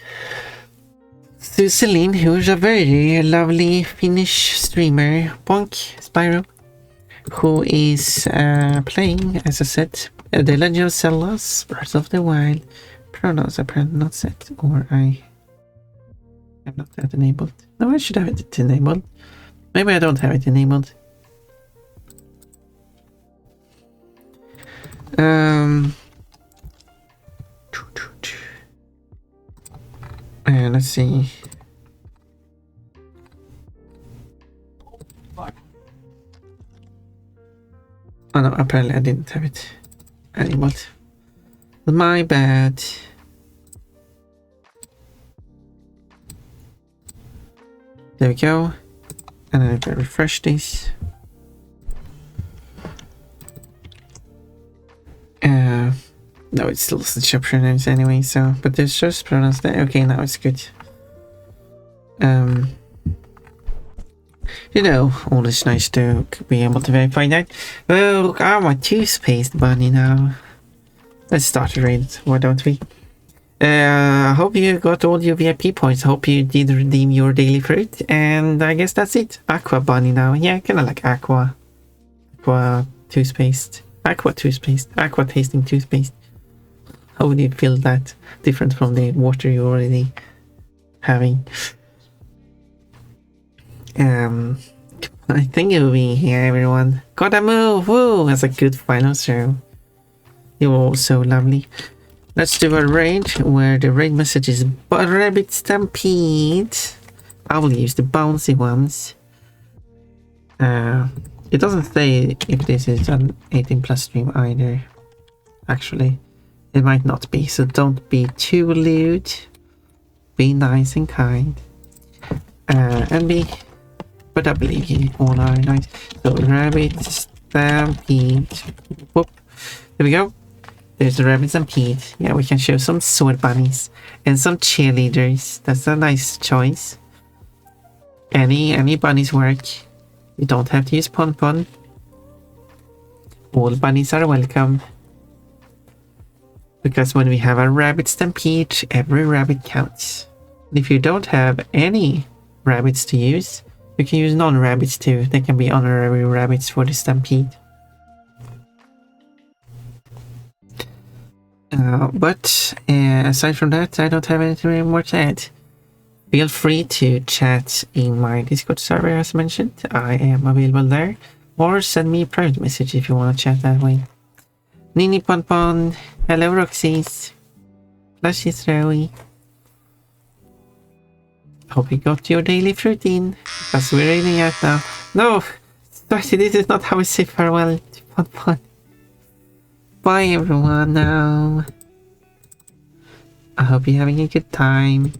Celine, who's a very lovely Finnish streamer, Bonk Spyro, who is playing, as I said, The Legend of Zelda: Breath of the Wild. Pronouns apparently not set, or I have not that enabled. No, I should have it enabled. Maybe I don't have it enabled. Let's see. Oh no, apparently I didn't have it enabled. My bad. There we go. And then if I refresh this. No, it still doesn't show pronouns anyway, so, but there's just pronouns there. Okay, now it's good. You know, always nice to be able to verify that. Well, I'm a toothpaste bunny now. Let's start a raid, why don't we? I hope you got all your VIP points. Hope you did redeem your daily fruit, and I guess that's it. Aqua bunny now. Yeah, kind of like aqua toothpaste. Aqua toothpaste. Aqua tasting toothpaste. How would you feel that different from the water you're already having? I think it will be here, everyone. Gotta move! Woo! That's a good final show. You were all so lovely. Let's do a raid where the raid message is Rabbit Stampede. I will use the bouncy ones. It doesn't say if this is an 18+ stream either. Actually, it might not be, so don't be too lewd. Be nice and kind. But I believe you all are nice. So, Rabbit Stampede. Whoop. There we go. There's the Rabbit Stampede. Yeah, we can show some sword bunnies and some cheerleaders. That's a nice choice. Any bunnies work. You don't have to use Pon. All bunnies are welcome. Because when we have a Rabbit Stampede, every rabbit counts. And if you don't have any rabbits to use, you can use non-rabbits too. They can be honorary rabbits for the Stampede. But aside from that, I don't have anything more to add. Feel free to chat in my Discord server as mentioned. I am available there. Or send me a private message if you want to chat that way. Nini Pon. Hello Roxy's. Flashy Throwy. Hope you got your daily fruit in. Because we're reading out now. No! Starty, this is not how we say farewell to Pon. Bye everyone now. I hope you're having a good time.